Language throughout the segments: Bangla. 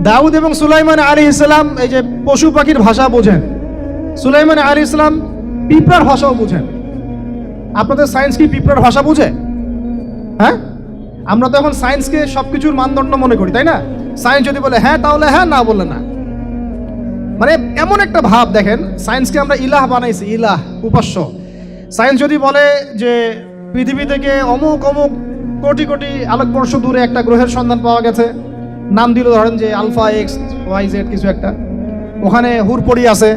দাউদ এবং সুলাইমান আলাইহিস সালাম এই যে পশু পাখির ভাষা বোঝেন, সুলাইমান আলাইহিস সালাম পিঁপড়ার ভাষাও বুঝেন। আপনাদের সায়েন্স কি পিঁপড়ার ভাষা বুঝে? হ্যাঁ, আমরা তো এখন সায়েন্সকে সবকিছুর মানদণ্ড মনে করি, তাই না? সায়েন্স যদি বলে হ্যাঁ তাহলে হ্যাঁ, না বললে না। মানে এমন একটা ভাব, দেখেন সায়েন্সকে আমরা ইলাহ বানাইছি, ইলাহ, উপাস্য। সায়েন্স যদি বলে যে পৃথিবী থেকে অমুক অমুক কোটি কোটি আলোকবর্ষ দূরে একটা গ্রহের সন্ধান পাওয়া গেছে, নাম দিল ধরেন যে আলফা এক্স ওয়াই জেড কিছু একটা, ওখানে হুরপড়ি আছে,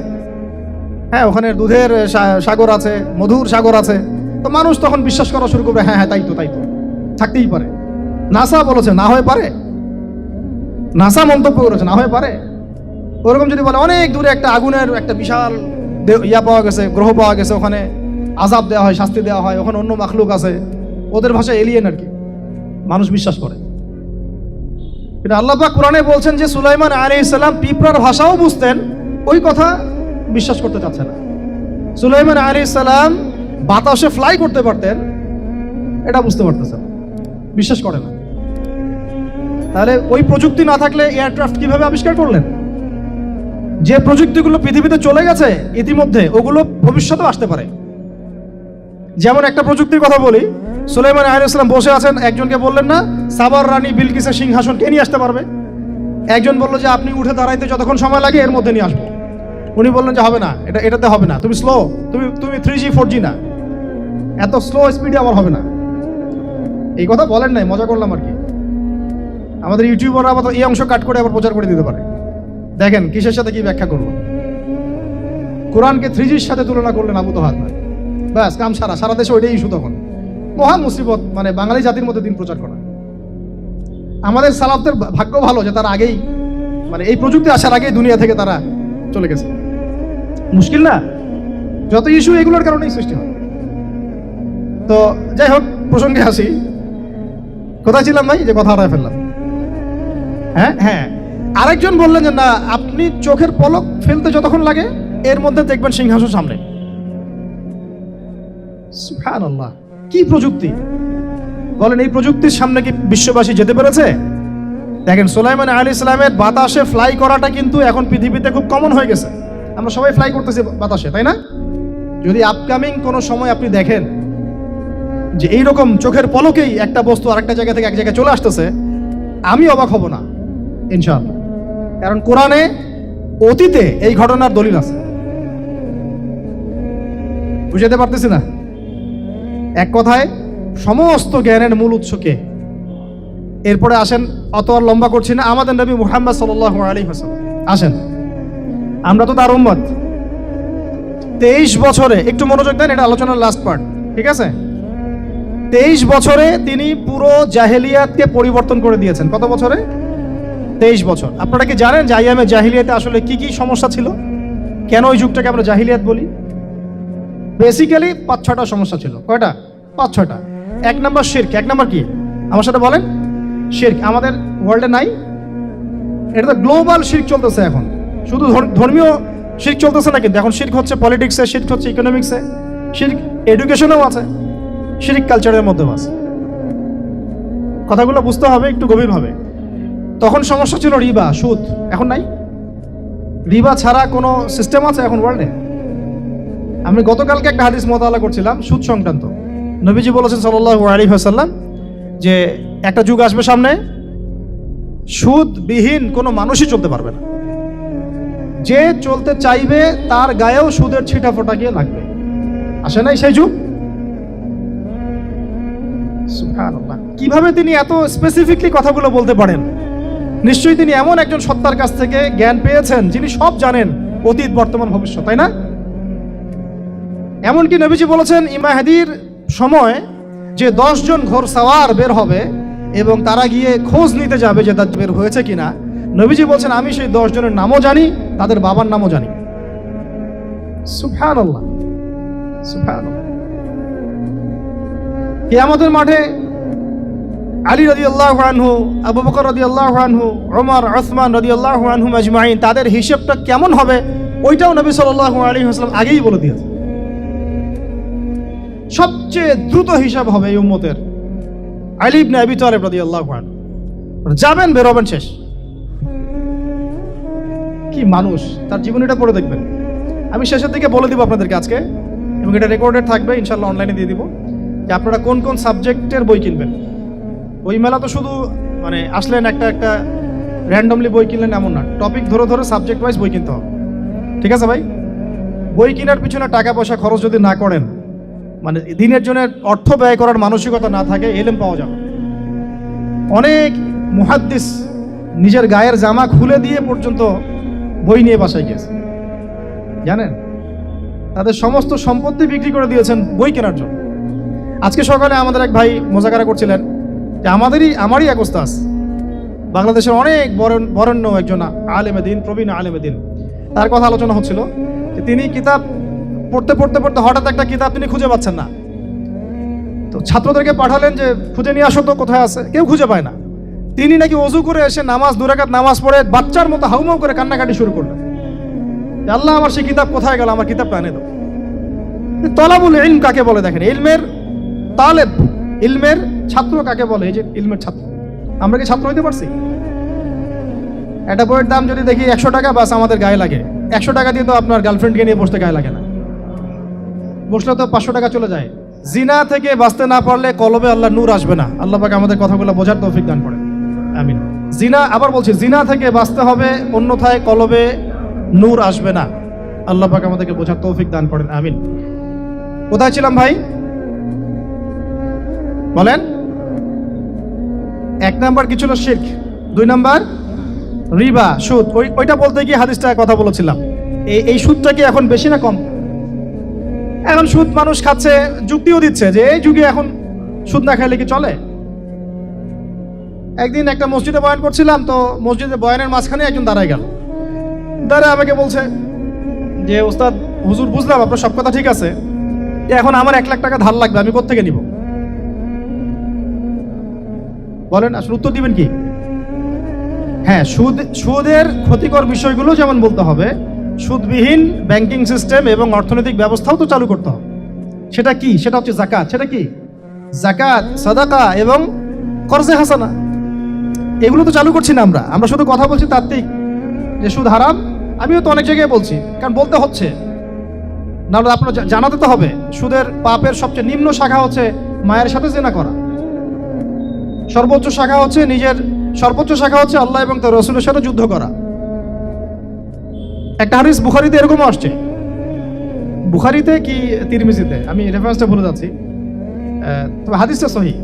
হ্যাঁ ওখানে দুধের সাগর আছে, মধুর সাগর আছে, তো মানুষ তখন বিশ্বাস করা শুরু করবে হ্যাঁ হ্যাঁ তাই তো থাকতেই পারে। নাসা বলেছে না হয়ে পারে, নাসা মন্তব্য করেছে না হয়ে পারে। ওরকম যদি বলে অনেক দূরে একটা আগুনের একটা বিশাল ইয়া পাওয়া গেছে, গ্রহ পাওয়া গেছে, ওখানে আযাব দেওয়া হয়, শাস্তি দেওয়া হয়, ওখানে অন্য মাখলুক আছে, ওদের ভাষা এলিয়েন আর কি, মানুষ বিশ্বাস করে। কিন্তু আল্লাহ পাক কোরআনে বলছেন যে সুলাইমান আলাইহিস সালাম পিঁপড়ার ভাষাও বুঝতেন, ওই কথা বিশ্বাস করতে চাচ্ছে না। সুলাইমান আলাইহিস সালাম বাতাসে ফ্লাই করতে পারতেন, এটা বুঝতে পারতেছেন, বিশ্বাস করে না। তাহলে ওই প্রযুক্তি না থাকলে এয়ারক্রাফট কিভাবে আবিষ্কার করলেন? যে প্রযুক্তিগুলো পৃথিবীতে চলে গেছে ইতিমধ্যে, ওগুলো ভবিষ্যতেও আসতে পারে। যেমন একটা প্রযুক্তির কথা বলি, সুলাইমান আলাইহিস সালাম বসে আছেন, একজনকে বললেন না সাবার রানী বিলকিসের সিংহাসন কে নিয়ে আসতে পারবে? একজন বলল যে আপনি উঠে দাঁড়াইতে যতক্ষণ সময় লাগে এর মধ্যে নিয়ে আসবো। উনি বললেন যে হবে না, এটাতে হবে না, তুমি স্লো, তুমি 3G 4G না, এত স্লো স্পিডে আমার হবে না। এই কথা বলেন নাই, মজা করলাম আর কি। আমাদের ইউটিউবাররা আবার এই অংশ কাট করে আবার প্রচার করে দিতে পারে। দেখেন কিসের সাথে কি ব্যাখ্যা করবো। কোরআনকে 3Gর সাথে তুলনা করলেন আবু তো হাত না, ব্যাস কাম সারা দেশে ওইটাই ইস্যু। তখন মহা মুসিবত, মানে বাঙালি জাতির মধ্যে দিন প্রচার করা। আমাদের সালাফদের ভাগ্য ভালো যে তারা আগেই, মানে এই প্রযুক্তি আসার আগেই দুনিয়া থেকে তারা চলে গেছে। মুশকিল না, যত ইস্যু এগুলোর কারণেই সৃষ্টি হয়। তো যাই হোক, প্রসঙ্গে আসি, কোথায় ছিলাম ভাই, যে কথা হারায় ফেললাম। হ্যাঁ, আরেকজন বললেন যে না, আপনি চোখের পলক ফেলতে যতক্ষণ লাগে এর মধ্যে দেখবেন সিংহাসন সামনে। সুবহানাল্লাহ, কি প্রযুক্তি বলেন! এই প্রযুক্তির সামনে কি বিশ্ববাসী যেতে পেরেছে? দেখেন সুলাইমান আলাইহিস সালামের বাতাসে ফ্লাই করাটা কিন্তু এখন পৃথিবীতে খুব কমন হয়ে গেছে। আমরা সবাই ফ্লাই করতেছি বাতাসে, তাই না? যদি আপকামিং কোনো সময় আপনি দেখেন যে এইরকম চোখের পলকেই একটা বস্তু আরেকটা জায়গা থেকে এক জায়গায় চলে আসতেছে, আমি অবাক হব না ইনশাআল্লাহ। কারণ কোরআনে অতীতে এই ঘটনার দলিল আছে। বুঝাতে পারতেছি না? এক কথায় সমস্ত জ্ঞানের মূল উৎস কে? এরপরে আসেন, অত আর লম্বা করছি না, আমাদের নবী মুহাম্মদ সাল্লাল্লাহু আলাইহি ওয়াসাল্লাম। আসেন, আমরা তো তার উম্মত। 23 বছরে, একটু মনোযোগ দেন, এটা আলোচনার লাস্ট পার্ট, ঠিক আছে? 23 বছরে তিনি পুরো জাহেলিয়াতকে পরিবর্তন করে দিয়েছেন। কত বছরে? 23 বছর। আপনারা কি জানেন যে আইয়ামে জাহিলিয়াতে আসলে কি কি সমস্যা ছিল? কেন ওই যুগটাকে আমরা জাহিলিয়াত বলি? বেসিক্যালি 5-6টা সমস্যা ছিল। কয়টা? 5-6টা। 1 নম্বর শিরক। 1 নম্বর কি? আমার সাথে বলেন। শিরক আমাদের ওয়ার্ল্ডে নাই, এটা তো গ্লোবাল শিরক চলতেছে এখন। শুধু ধর্মীয় শিরক চলতেছে না, কিন্তু এখন শিরক হচ্ছে পলিটিক্সে, শিরক হচ্ছে ইকোনমিক্সে, শিরক এডুকেশনেও আছে, শিরক কালচারের মধ্যেও আছে। কথাগুলো বুঝতে হবে একটু গভীরভাবে। তখন সমস্যা ছিল রিবা, সুদ। এখন নাই। রিবা ছাড়া কোনো সিস্টেম আছে এখন ওয়ার্ল্ডে? আমি গতকালকে একটা হাদিস মোতালা করছিলাম সুদ সংক্রান্ত। নবীজি বলেছেন সাল্লাল্লাহু আলাইহি ওয়াসাল্লাম যে একটা যুগ আসবে সামনে, সুদবিহীন কোনো মানুষই চলতে পারবে না। যে চলতে চাইবে তার গায়েও সুদের ছিটা ফোটা গিয়ে লাগবে। আসে নাই সেই যুগ? সুবহানাল্লাহ, কিভাবে তিনি এত স্পেসিফিকলি কথাগুলো বলতে পারেন? নিশ্চয়ই তিনি এমন একজন সত্তার কাছ থেকে জ্ঞান পেয়েছেন যিনি সব জানেন, অতীত বর্তমান ভবিষ্যৎ, তাই না? এমনকি নবীজি বলেছেন ইমাহাদির সময় যে 10 জন ঘোড়সাওয়ার বের হবে এবং তারা গিয়ে খোঁজ নিতে যাবে যে দাজ্জাল বের হয়েছে কিনা। নবীজি বলছেন আমি সেই 10 জনের নামও জানি, তাদের বাবার নামও জানি। সুবহানাল্লাহ, সুবহানাল্লাহ। কিয়ামতের মাঠে আলী রাদিয়াল্লাহু আনহু, আবু বকর রাদিয়াল্লাহু আনহু, ওমর, ওসমান রাদিয়াল্লাহু আনহুম আজমাইন, তাদের হিসাবটা কেমন হবে ওইটাও নবী সাল্লাল্লাহু আলাইহি ওয়াসাল্লাম আগেই বলে দিয়েছেন। সবচেয়ে দ্রুত হিসাব হবে এই উম্মতের আলী ইবনে আবি তালিব রাদিয়াল্লাহু আনহু। যাবেন, বেরোবেন, শেষ। কি মানুষ, তার জীবনীটা পড়ে দেখবেন। আমি শেষের দিকে বলে দিব আপনাদেরকে আজকে, এবং এটা রেকর্ডেড থাকবে, ইনশাল্লাহ অনলাইনে দিয়ে দিব, যে আপনারা কোন কোন সাবজেক্টের বই কিনবেন। বই মেলা তো শুধু মানে আসলেন একটা একটা র্যান্ডমলি বই কিনলেন এমন না, টপিক ধরে ধরে সাবজেক্ট ওয়াইজ বই কিনতে হবে। ঠিক আছে ভাই? বই কেনার পিছনে টাকা পয়সা খরচ যদি না করেন, মানে দিনের জন্য অর্থ ব্যয় করার মানসিকতা না থাকে, এলেম পাওয়া যাবে। অনেক মুহাদ্দিস নিজের গায়ের জামা খুলে দিয়ে পর্যন্ত বই নিয়ে বাসায় গিয়েছে, জানেন? তাদের সমস্ত সম্পত্তি বিক্রি করে দিয়েছেন বই কেনার জন্য। আজকে সকালে আমাদের এক ভাই মোজাকারা করছিলেন যে আমারই এক ওস্তাদ, বাংলাদেশের অনেক বরেণ্য একজন আলেমে দ্বীন, প্রবীণ আলেমে দ্বীন, তার কথা আলোচনা হচ্ছিল যে তিনি কিতাব পড়তে পড়তে পড়তে হঠাৎ একটা কিতাব তিনি খুঁজে পাচ্ছেন না। তো ছাত্রদেরকে পাঠালেন যে খুঁজে নিয়ে আসো তো, কোথায় আছে, কেউ খুঁজে পায় না। তিনি নাকি ওযু করে এসে নামাজ 2 রাকাত নামাজ পড়ে বাচ্চার মতো হাউমাউ করে কান্নাকাটি শুরু করলেন, আল্লাহ আমার সেই কিতাব কোথায় গেল, আমার কিতাবটা এনে দাও। তলাবুল ইলম কাকে বলে দেখেন, ইলমের তালেব, ইলমের ছাত্র কাকে বলে? এই যে ইলমের ছাত্র, আমরা কি ছাত্র হইতে পারছি? একটা বইয়ের দাম যদি দেখি 100 টাকা, বাস আমাদের গায়ে লাগে। 100 টাকা দিয়ে তো আপনার গার্লফ্রেন্ডকে নিয়ে বসতে গায়ে লাগে না, বসলে তো 500 টাকা চলে যায়। জিনা থেকে বাঁচতে না পারলে কলবে আল্লাহ নূর আসবে না। আল্লাহ পাক আমাদের কথাগুলো বোঝার তৌফিক দান করেন, আমিন। জিনা, আবার বলছি, জিনা থেকে বাঁচতে হবে, অন্যথায় কলবে নূর আসবে না। আল্লাহ পাক আমাদেরকে বোঝার তৌফিক দান করেন, আমিন। কোথায় ছিলাম ভাই? বলেন। 1 নাম্বার কি ছিল? শিরক। 2 নাম্বার রিবা, সুদ। ওইটা বলতে গিয়ে হাদিসটা কথা বলেছিলাম। এই সুদটা কি এখন বেশি না কম? এখন সুদ মানুষ খাচ্ছে, যুক্তিও দিচ্ছে যে এই যুগে এখন সুদ না খাইলে কি চলে। একদিন একটা মসজিদে বয়ান করছিলাম, তো মসজিদে বয়ানের মাঝখানে একজন দাঁড়ায় গেল, দাঁড়ায় আমাকে বলছে যে ওস্তাদ হুজুর, বুঝলাম আপনার সব কথা ঠিক আছে, এখন আমার 1 লাখ টাকা ধার লাগবে, আমি কোত্থেকে নিব? বলেন, আসলে উত্তর দিবেন কি? হ্যাঁ, সুদের ক্ষতিকর বিষয়গুলো যেমন বলতে হবে, সুদবিহীন ব্যাংকিং সিস্টেম এবং অর্থনৈতিক ব্যবস্থাও তো চালু করতে হবে। সেটা কি? সেটা হচ্ছে যাকাত। সেটা কি? যাকাত, সাদাকা এবং কর্জে হাসানা। এগুলো তো চালু করছি না আমরা শুধু কথা বলছি তাত্ত্বিক যে সুদ হারাম। আমিও তো অনেক জায়গায় বলছি, কারণ বলতে হচ্ছে, নাহলে আপনার জানাতে তো হবে। সুদের পাপের সবচেয়ে নিম্ন শাখা হচ্ছে মায়ের সাথে জিনা করা, সর্বোচ্চ শাখা হচ্ছে আল্লাহ এবং তার রাসূলের সাথে যুদ্ধ করা। একটা হাদিস বুখারীতে এরকম আসছে, বুখারীতে কি তিরমিজিতে, আমি রেফারেন্সটা ভুলে যাচ্ছি, তবে হাদিসটা সহিহ।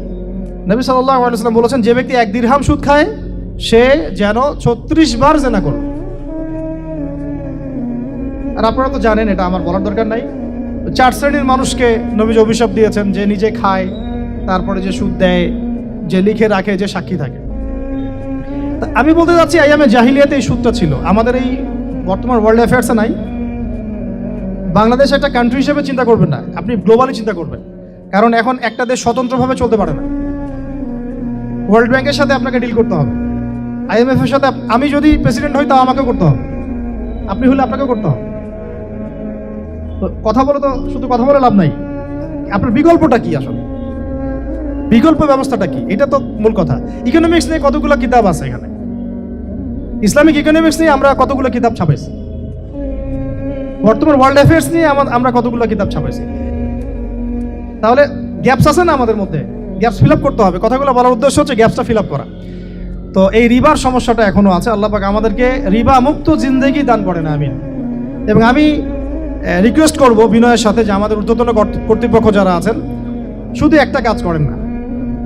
নবী সাল্লাল্লাহু আলাইহি ওয়াসাল্লাম বলেছেন, যে ব্যক্তি 1 দিরহাম সুদ খায় সে যেন 36 বার জিনা করে। আর আপনারা তো জানেন, এটা আমার বলার দরকার নাই, 4 শ্রেণীর মানুষকে নবীজি অভিশাপ দিয়েছেন, যে নিজে খায়, তারপরে যে সুদ দেয়, যে লিখে রাখে, যে সাক্ষী থাকে। আমি বলতে যাচ্ছি, আইয়ামে জাহিলিয়াতে এই সুদটা ছিল, আমাদের এই বর্তমান ওয়ার্ল্ড অ্যাফেয়ার্সে নাই। বাংলাদেশ একটা কান্ট্রি হিসেবে চিন্তা করবেন না, আপনি গ্লোবালি চিন্তা করবেন, কারণ এখন একটা দেশ স্বতন্ত্রভাবে চলতে পারে না। ওয়ার্ল্ড ব্যাংকের সাথে আপনাকে ডিল করতে হবে, IMF এর সাথে। আমি যদি প্রেসিডেন্ট হই, তাও আমাকেও করতে হবে, আপনি হলে আপনাকেও করতে হবে। তো কথা বলে তো শুধু কথা বলে লাভ নাই, আপনার বিকল্পটা কি? আসলে বিকল্প ব্যবস্থাটা কি? এটা তো মূল কথা। ইকোনমিক্স নিয়ে কতগুলো কিতাব আছে এখানে, ইসলামিক ইকোনমিক্স নিয়ে আমরা কতগুলো কিতাব ছাপাইছি, বর্তমান ওয়ার্ল্ড অ্যাফেয়ার্স নিয়ে আমরা কতগুলো কিতাব ছাপাইছি। তাহলে গ্যাপস আছে না আমাদের মধ্যে, গ্যাপস ফিল আপ করতে হবে। কথাগুলো বলার উদ্দেশ্য হচ্ছে গ্যাপসটা ফিল আপ করা। তো এই রিবার সমস্যাটা এখনো আছে। আল্লাহ পাক আমাদেরকে রিবা মুক্ত জিন্দেগি দান করেন, আমিন। এবং আমি রিকোয়েস্ট করব বিনয়ের সাথে যে আমাদের ঊর্ধ্বতন কর্তৃপক্ষ যারা আছেন, শুধু একটা কাজ করেন না,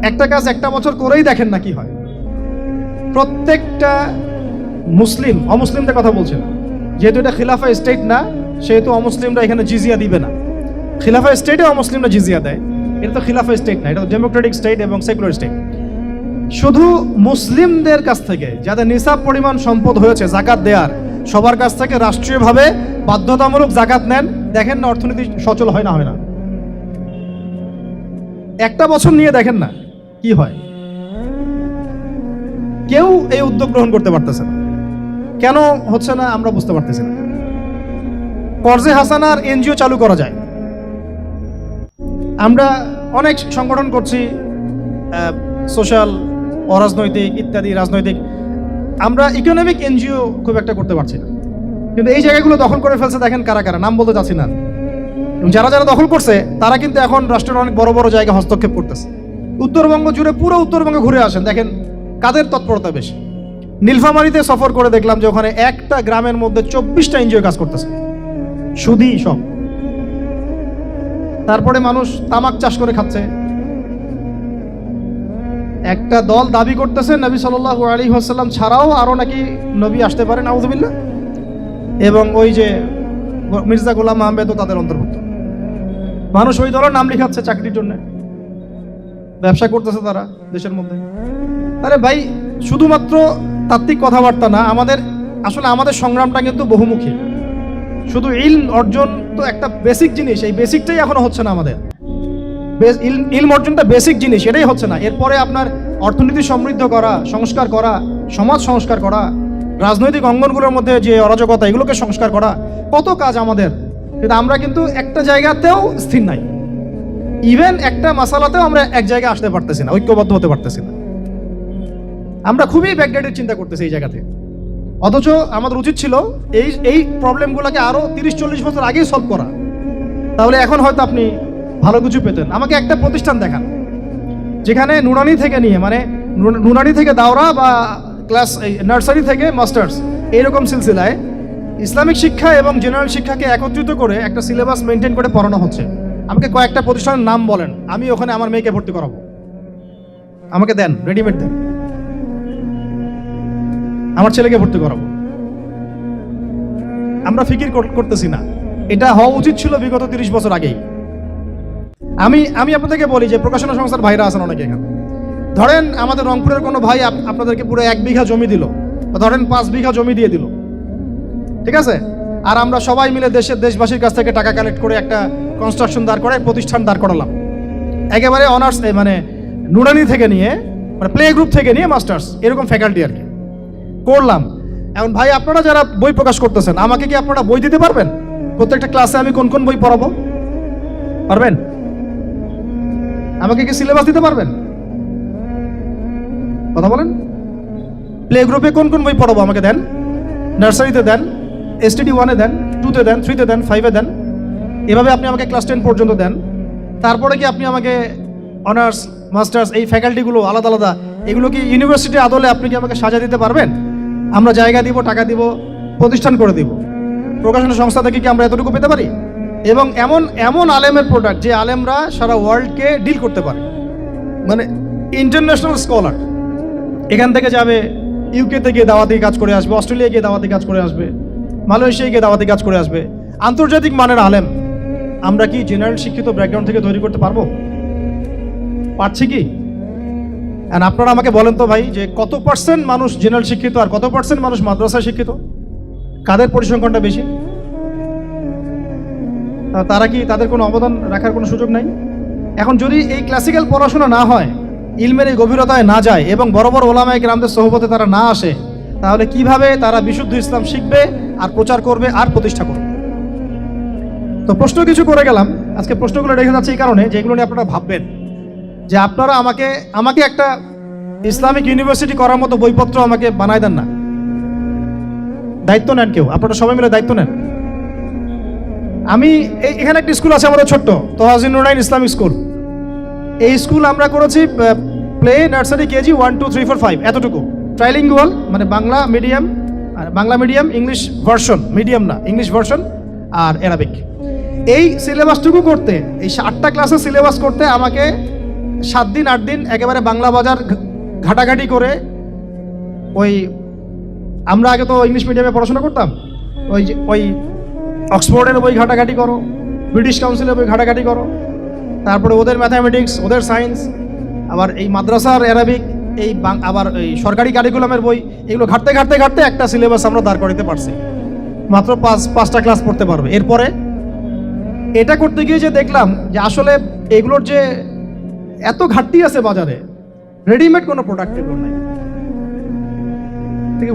একটা কাজ 1টা বছর করেই দেখেন না কি হয়। প্রত্যেকটা মুসলিম, অমুসলিমদের কথা বলছে না, যেহেতু এটা খিলাফা স্টেট না, সেহেতু অমুসলিমরা এখানে জিজিয়া দিবে না। খিলাফা স্টেটে অমুসলিমরা জিজিয়া দেয়, এটা তো খিলাফা স্টেট না, এটা ডেমোক্রেটিক স্টেট এবং সেকুলার স্টেট। শুধু মুসলিমদের কাছ থেকে যাদের নিসাব পরিমাণ সম্পদ হয়েছে জাকাত দেওয়ার, সবার কাছ থেকে রাষ্ট্রীয়ভাবে বাধ্যতামূলক জাকাত নেন, দেখেন না অর্থনীতি সচল হয় না হয় না। 1টা বছর নিয়ে দেখেন না কি হয়। কেউ এই উদ্যোগ গ্রহণ করতে পারতেছে না, কেন হচ্ছে না আমরা বুঝতে পারতেছি না। কর্জে হাসানার এনজিও চালু করা যায়। আমরা অনেক সংগঠন করছি, সোশ্যাল, অরাজনৈতিক ইত্যাদি রাজনৈতিক। আমরা ইকোনমিক এনজিও খুব একটা করতে পারছি না। কিন্তু এই জায়গাগুলো দখল করে ফেলছে, দেখেন কারা কারা, নাম বলতে চাচ্ছি না। এবং যারা যারা দখল করছে তারা কিন্তু এখন রাষ্ট্রের অনেক বড় বড় জায়গায় হস্তক্ষেপ করতেছে। উত্তরবঙ্গ জুড়ে পুরো উত্তরবঙ্গে ঘুরে আসেন, দেখেন কাদের তৎপরতা বেশি। নীলফামারীতে সফর করে দেখলাম যে ওখানে একটা গ্রামের মধ্যে 24টা এনজিও কাজ করতেছে, সুদী সব। তারপরে মানুষ তামাক চাষ করে খাচ্ছে। একটা দল দাবি করতেছে নবী সাল্লাল্লাহু আলাইহি ওয়াসাল্লাম ছাড়াও আরো নাকি নবী আসতে পারে, নাউযুবিল্লাহ। এবং ওই যে মির্জা গোলাম আহমেদও তাদের অন্তর্ভুক্ত। মানুষ ওই দলের নাম লিখাচ্ছে চাকরির জন্য, ব্যবসা করতেছে তারা দেশের মধ্যে। আরে ভাই, শুধুমাত্র তাত্ত্বিক কথাবার্তা না, আমাদের সংগ্রামটা কিন্তু বহুমুখী। শুধু ইলম অর্জন তো একটা বেসিক জিনিস, এই বেসিকটাই এখনো হচ্ছে না আমাদের। ইলম অর্জনটা বেসিক জিনিস, এটাই হচ্ছে না। এরপরে আপনার অর্থনীতি সমৃদ্ধ করা, সংস্কার করা, সমাজ সংস্কার করা, রাজনৈতিক অঙ্গনগুলোর মধ্যে যে অরাজকতা, এগুলোকে সংস্কার করা, কত কাজ আমাদের। কিন্তু আমরা কিন্তু একটা জায়গাতেও স্থির নাই। ইভেন একটা মাসালাতেও আমরা এক জায়গায় আসতে পারতেছি না, ঐক্যবদ্ধ হতে পারতেছি না। আমরা খুবই ব্যাকডেটেড চিন্তা করতেছি এই জায়গাতে। অথচ আমাদের উচিত ছিল এই প্রবলেমগুলোকে আরো 30-40 বছর আগেই সলভ করা। তাহলে এখন হয়তো আপনি ভালো কিছু পেতেন। আমাকে একটা প্রতিষ্ঠান দেখান যেখানে নুরানি থেকে নিয়ে, মানে নুরানি থেকে দাওরা বা ক্লাস নার্সারি থেকে মাস্টার্স, এইরকম সিলসিলায় ইসলামিক শিক্ষা এবং জেনারেল শিক্ষাকে একত্রিত করে একটা সিলেবাস মেনটেন করে পড়ানো হচ্ছে। আমাকে কয়েকটা প্রতিষ্ঠানের নাম বলেন, আমি ওখানে আমার মেয়েকে ভর্তি করাবো। আমাকে দেন, রেডিমেড দেন, আমার ছেলেকে ভর্তি করাবো। আমরা ফিকির করতেছি না। এটা হওয়া উচিত ছিল বিগত 30 বছর আগেই। আমি আপনাদেরকে বলি যে প্রকাশনা সংস্থার ভাইরা আছেন অনেকে এখানে। ধরেন আমাদের রংপুরের কোনো ভাই আপনাদেরকে পুরো 1 বিঘা জমি দিল, বা ধরেন 5 বিঘা জমি দিয়ে দিল, ঠিক আছে? আর আমরা সবাই মিলে দেশবাসীর কাছ থেকে টাকা কালেক্ট করে একটা কনস্ট্রাকশন দাঁড় করে প্রতিষ্ঠান দাঁড় করালাম, একেবারে অনার্স, মানে নুরানি থেকে নিয়ে, মানে প্লে গ্রুপ থেকে নিয়ে মাস্টার্স, এরকম ফ্যাকাল্টি আর কি করলাম। এখন ভাই, আপনারা যারা বই প্রকাশ করতেছেন, আমাকে কি আপনারা বই দিতে পারবেন? প্রত্যেকটা ক্লাসে আমি কোন কোন বই পড়াবো পারবেন? আমাকে কি সিলেবাস দিতে পারবেন? কথা বলেন। প্লে গ্রুপে কোন কোন বই পড়াবো আমাকে দেন। নার্সারিতে দেন, STD 1-এ দেন, 2-তে দেন, 3-তে দেন, 5-এ দেন। এভাবে আপনি আমাকে ক্লাস 10 পর্যন্ত দেন। তারপরে কি আপনি আমাকে অনার্স, মাস্টার্স, এই ফ্যাকাল্টিগুলো আলাদা আলাদা, এগুলো কি ইউনিভার্সিটি আদলে আপনি কি আমাকে সাজা দিতে পারবেন? আমরা জায়গা দিব, টাকা দিব, প্রতিষ্ঠান করে দিব। প্রকাশনা সংস্থা থেকে কি আমরা এতটুকু পেতে পারি? এবং এমন আলেমের প্রোডাক্ট, যে আলেমরা সারা ওয়ার্ল্ডকে ডিল করতে পারে, মানে ইন্টারন্যাশনাল স্কলার। এখান থেকে যাবে UK-তে গিয়ে দাওয়াতি কাজ করে আসবে, অস্ট্রেলিয়া গিয়ে দাওয়াতি কাজ করে আসবে, মালয়েশিয়া গিয়ে দাওয়াতি কাজ করে আসবে, আন্তর্জাতিক মানের আলেম। আমরা কি জেনারেল শিক্ষিত ব্যাকগ্রাউন্ড থেকে তৈরি করতে পারবো? পারছি কি? আর আপনারা আমাকে বলেন তো ভাই, যে কত পার্সেন্ট মানুষ জেনারেল শিক্ষিত আর কত পার্সেন্ট মানুষ মাদ্রাসা শিক্ষিত? কাদের পরিসংখ্যানটা বেশি? তারা কি, তাদের কোনো অবদান রাখার কোনো সুযোগ নাই? এখন যদি এই ক্লাসিক্যাল পড়াশোনা না হয়, ইলমের এই গভীরতায় না যায়, এবং বড় বড় ওলামায়ে কেরামদের সোহবতে তারা না আসে, তাহলে কিভাবে তারা বিশুদ্ধ ইসলাম শিখবে আর প্রচার করবে আর প্রতিষ্ঠা করবে? তো প্রশ্ন কিছু করে গেলাম। আজকে প্রশ্নগুলো রেখে যাচ্ছে এই কারণে যে এগুলো নিয়ে আপনারা ভাববেন, যে আপনারা আমাকে একটা ইসলামিক ইউনিভার্সিটি করার মতো বইপত্র আমাকে বানায় দেন না। দায়িত্ব নেন কেউ, আপনারা সবাই মিলে দায়িত্ব নেন। এখানে একটা স্কুল আছে আমাদের ছোট্ট, তোহাজিন নুরাইন ইসলামিক স্কুল। এই স্কুল আমরা করেছি প্লে, নার্সারি, কেজি 1, 2, 3, 4, 5, এতটুকু। ট্রাইলিঙ্গুয়াল, মানে Bangla medium, English version, medium না, ইংলিশ ভার্সন আর অ্যারাবিক। এই সিলেবাসটুকু করতে, এই 8টা ক্লাসের সিলেবাস করতে আমাকে 7 দিন 8 দিন একেবারে বাংলা বাজার ঘাটাঘাটি করে, আমরা আগে তো ইংলিশ মিডিয়ামে পড়াশোনা করতাম, ওই অক্সফোর্ডের বই ঘাটাঘাটি করো, ব্রিটিশ কাউন্সিলের বই ঘাটাঘাটি করো, তারপরে ওদের ম্যাথামেটিক্স, ওদের সায়েন্স, আবার এই মাদ্রাসার অ্যারাবিক, আবার এই সরকারি কারিকুলামের বই, এগুলো ঘাটতে ঘাটতে ঘাটতে একটা সিলেবাস আমরা দাঁড় করাতে পারছি। মাত্র 5টা ক্লাস পড়তে পারবে। এরপরে এটা করতে গিয়ে যে দেখলাম যে আসলে এগুলোর যে এত ঘাটতি আছে বাজারে, রেডিমেড কোনো প্রোডাক্ট এগুলো নাই।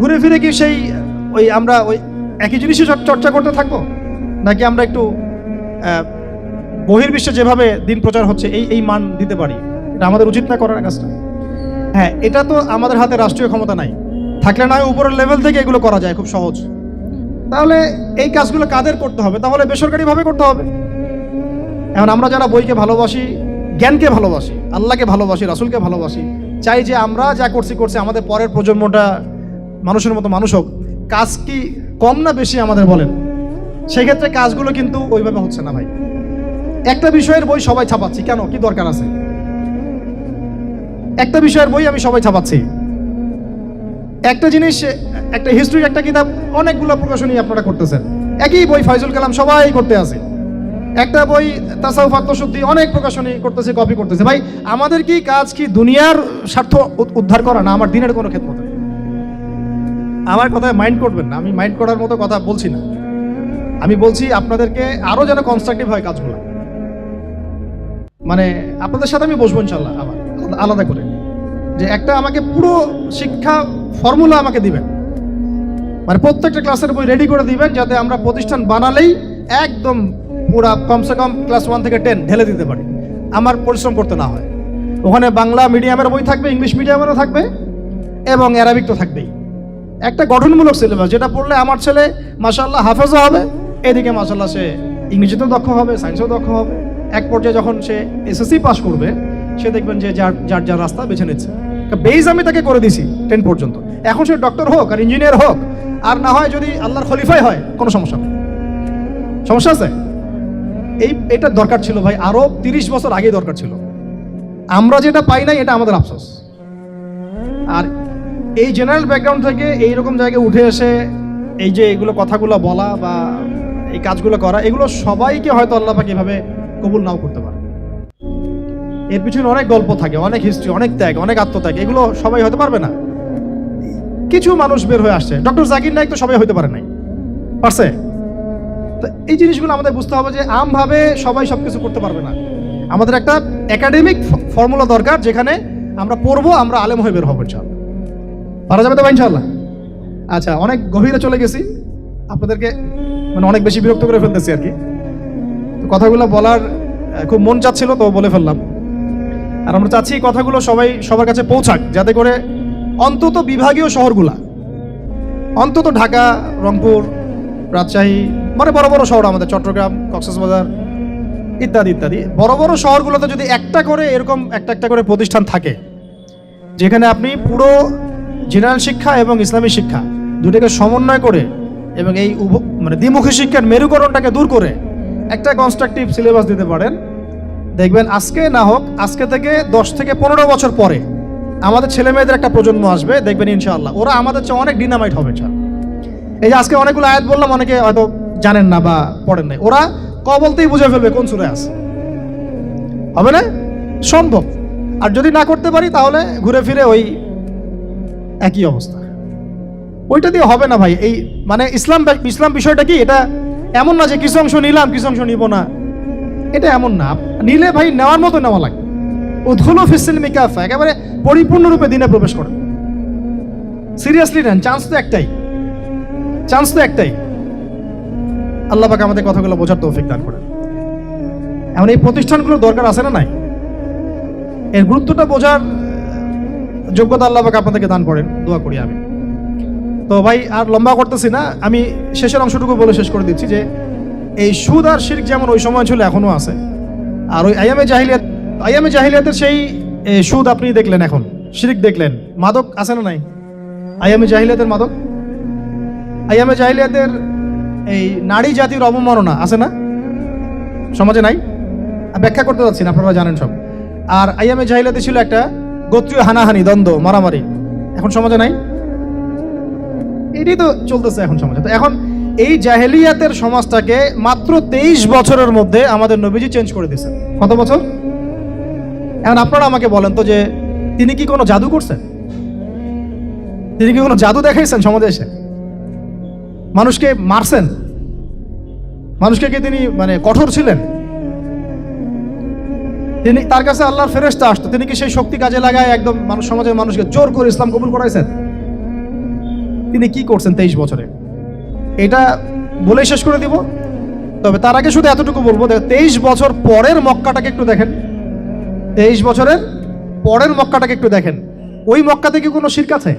ঘুরে ফিরে কি সেই আমরা একই জিনিসই চর্চা করতে থাকবো, নাকি আমরা একটু বহির্বিশ্বে যেভাবে দিন প্রচার হচ্ছে এই মান দিতে পারি? এটা আমাদের উচিত না করার কাজটা? হ্যাঁ, এটা তো আমাদের হাতে রাষ্ট্রীয় ক্ষমতা নাই, থাকলে না উপরের লেভেল থেকে এগুলো করা যায় খুব সহজ। তাহলে এই কাজগুলো কাদের করতে হবে? তাহলে বেসরকারিভাবে করতে হবে। এখন আমরা যারা বইকে ভালোবাসি, জ্ঞানকে ভালোবাসি, আল্লাহকে ভালোবাসি, রাসূলকে ভালোবাসি, চাই যে আমরা যা করছি আমাদের পরের প্রজন্মটা মানুষের মতো মানুষ হোক। কাজ কি কম না বেশি আমাদের বলেন? সেই ক্ষেত্রে কাজগুলো কিন্তু ওইভাবে হচ্ছে না ভাই। একটা বিষয়ের বই সবাই ছাপাচ্ছি, কেন? কি দরকার আছে? একটা বিষয়ের বই আমি সবাই ছাপাচ্ছি। একটা জিনিস, একটা হিস্ট্রির একটা কিতাব অনেকগুলো প্রকাশনী আপনারা করতেছেন, একই বই ফাইজুল কালাম সবাই করতে আছে। একটা বই তাসাউফ আত্মশুদ্ধি অনেক প্রকাশনী করতেছে, কপি করতেছে। ভাই আমাদের কি কাজ কি দুনিয়ার স্বার্থ উদ্ধার করা, না আমার দিনের কোনো খেদমত? আমার কথায় মাইন্ড করবেন না, আমি মাইন্ড করার মতো কথা বলছি না। আমি বলছি আপনাদেরকে আরো যেন কনস্ট্রাকটিভ হয় কাজগুলো। মানে আপনাদের সাথে আমি বসবো ইনশাল্লাহ আবার আলাদা করে, যে একটা আমাকে পুরো শিক্ষা ফর্মুলা আমাকে দিবেন, মানে প্রত্যেকটা ক্লাসের বই রেডি করে দিবেন, যাতে আমরা প্রতিষ্ঠান বানালেই একদম পুরা কমসে কম ক্লাস 1 থেকে 10 ঢেলে দিতে পারি, আমার পরিশ্রম করতে না হয়। ওখানে বাংলা মিডিয়ামের বই থাকবে, ইংলিশ মিডিয়ামেরও থাকবে, এবং অ্যারাবিক তো থাকবেই। একটা গঠনমূলক সিলেবাস, যেটা পড়লে আমার ছেলে মাশাআল্লাহ হাফেজও হবে, এদিকে মাশাআল্লাহ সে ইংরেজিতেও দক্ষ হবে, সায়েন্সেও দক্ষ হবে। এক পর্যায়ে যখন সে এসএসসি পাস করবে, সে দেখবেন যে যার রাস্তা বেছে নিচ্ছে। বেজ আমি তাকে করে দিছি 10 পর্যন্ত। এখন সে ডক্টর হোক আর ইঞ্জিনিয়ার হোক, আর না হয় যদি আল্লাহর খলিফাই হয়, কোনো সমস্যা নেই। সমস্যা আছে? এটা দরকার ছিল ভাই, আরো 30 বছর আগে দরকার ছিল। আমরা যেটা পাই নাই, এটা আমাদের আফসোস। আর এই জেনারেল ব্যাকগ্রাউন্ড থেকে এইরকম জায়গায় উঠে এসে এই যে এগুলো কথাগুলো বলা বা এই কাজগুলো করা, এগুলো সবাইকে হয়তো আল্লাহ পাক এভাবে কবুল নাও করতে পারে। এর পিছনে অনেক গল্প থাকে, অনেক হিস্ট্রি, অনেক ত্যাগ, অনেক আত্মত্যাগ, এগুলো সবাই হতে পারবে না। কিছু মানুষ বের হয়ে আসছে। ডক্টর জাকির নায়েক তো সবাই হতে পারে নাই, পারছে? তো এই জিনিসগুলো আমাদের বুঝতে হবে যে আমভাবে সবাই সবকিছু করতে পারবে না। আমাদের একটা একাডেমিক ফর্মুলা দরকার, যেখানে আমরা পড়বো, আমরা আলেম হয়ে বের হবো ইনশাআল্লাহ। পারা যাবে তো ভাই ইনশাআল্লাহ? আচ্ছা, অনেক গভীরে চলে গেছি, আপনাদেরকে মানে অনেক বেশি বিরক্ত করে ফেলতেছি আর কি। তো কথাগুলো বলার খুব মন চাচ্ছিল, তো বলে ফেললাম। আর আমরা চাচ্ছি কথাগুলো সবার কাছে পৌঁছাক, যাতে করে অন্তত বিভাগীয় শহরগুলা, অন্তত ঢাকা, রংপুর, রাজশাহী, মানে বড় বড় শহর আমাদের, চট্টগ্রাম, কক্সবাজার ইত্যাদি ইত্যাদি বড় বড় শহরগুলোতে যদি একটা করে এরকম একটা করে প্রতিষ্ঠান থাকে, যেখানে আপনি পুরো জেনারেল শিক্ষা এবং ইসলামী শিক্ষা দুটোকে সমন্বয় করে এবং এই মানে দ্বিমুখী শিক্ষার মেরুকরণটাকে দূর করে একটা কনস্ট্রাকটিভ সিলেবাস দিতে পারেন, দেখবেন আজকে না হোক, আজকে থেকে 10 থেকে 15 বছর পরে আমাদের ছেলে মেয়েদের একটা প্রজন্ম আসবে, দেখবেন ইনশাআল্লাহ ওরা আমাদের চেয়ে অনেক ডিনামাইট হবে। এই যে আজকে অনেকগুলো আয়াত বললাম, অনেকে হয়তো জানেন না বা পড়েন নাই, ওরা বলতেই বুঝে ফেলবে কোন সূরায় আছে। হবে না? সম্ভব। আর যদি না করতে পারি, তাহলে ঘুরে ফিরে ওই একই অবস্থা। ওইটা দিয়ে হবে না ভাই। এই মানে ইসলাম বিষয়টা কি, এটা এমন না যে কিছু অংশ নিলাম কিছু অংশ নিব না, এটা এমন না। নিলে ভাই নেওয়ার মতো নেওয়া লাগবে। উদখুলু ফিস-সিলমি কাফা, একেবারে পরিপূর্ণরূপে দিনে প্রবেশ করে সিরিয়াসলি নেন। চান্স তো একটাই। আল্লাহ পাক আমাদের কথাগুলো বোঝার তৌফিক দান করেন। এখন এই প্রতিষ্ঠানগুলোর দরকার আছে না নাই? এর গুরুত্বটা বোঝার যোগ্যতা আল্লাহ পাক আপনাদেরকে দান করেন, দোয়া করি আমি। তো ভাই আর লম্বা করতেছি না, আমি শেষের অংশটুকু বলে শেষ করে দিচ্ছি যে এই সুদ আর শিরক যেমন ওই সময় ছিল, এখনো আছে। আর ওই আইয়ামে জাহিলিয়াতের সেই সুদ আপনি দেখলেন, এখন শিরক দেখলেন। মাদক আছে না নাই? আইয়ামে জাহিলিয়াতের মাদক, আইয়ামে জাহিলিয়াতের এই নারী জাতির অবমাননা আছে না সমাজে? নাই? ব্যাখ্যা করতে যাচ্ছি না, আপনারা জানেন সব। আর আইয়ামে জাহিলিয়াতে ছিল একটা গোত্রীয় হানাহানি, দ্বন্দ্ব, মারামারি, এখন সমাজে নাই? এটাই তো চলতেছে এখন সমাজে। তো এখন এই জাহেলিয়াতের সমাজটাকে মাত্র 23 বছরের মধ্যে আমাদের নবীজি চেঞ্জ করে দিয়েছেন। কত বছর? এখন আপনারা আমাকে বলেন তো, যে তিনি কি কোনো জাদু করছেন? তিনি কি কোনো জাদু দেখাইছেন সমাজে এসে? মানুষকে মারছেন? মানুষকে কি তিনি মানে কঠোর ছিলেন? তিনি, তার কাছে আল্লাহর ফেরেশতা আসতো, তিনি কি সেই শক্তি কাজে লাগায় একদম সমাজের মানুষকে জোর করে ইসলাম কবুল করাইছেন? তিনি কি করছেন 23 বছরে? এটা বলেই শেষ করে দিব। তবে তার আগে শুধু এতটুকু বলবো, 23 বছর পরের মক্কাটাকে একটু দেখেন। 23 বছরের পরের মক্কাটাকে একটু দেখেন। ওই মক্কাতে কি কোনো শিরক আছে?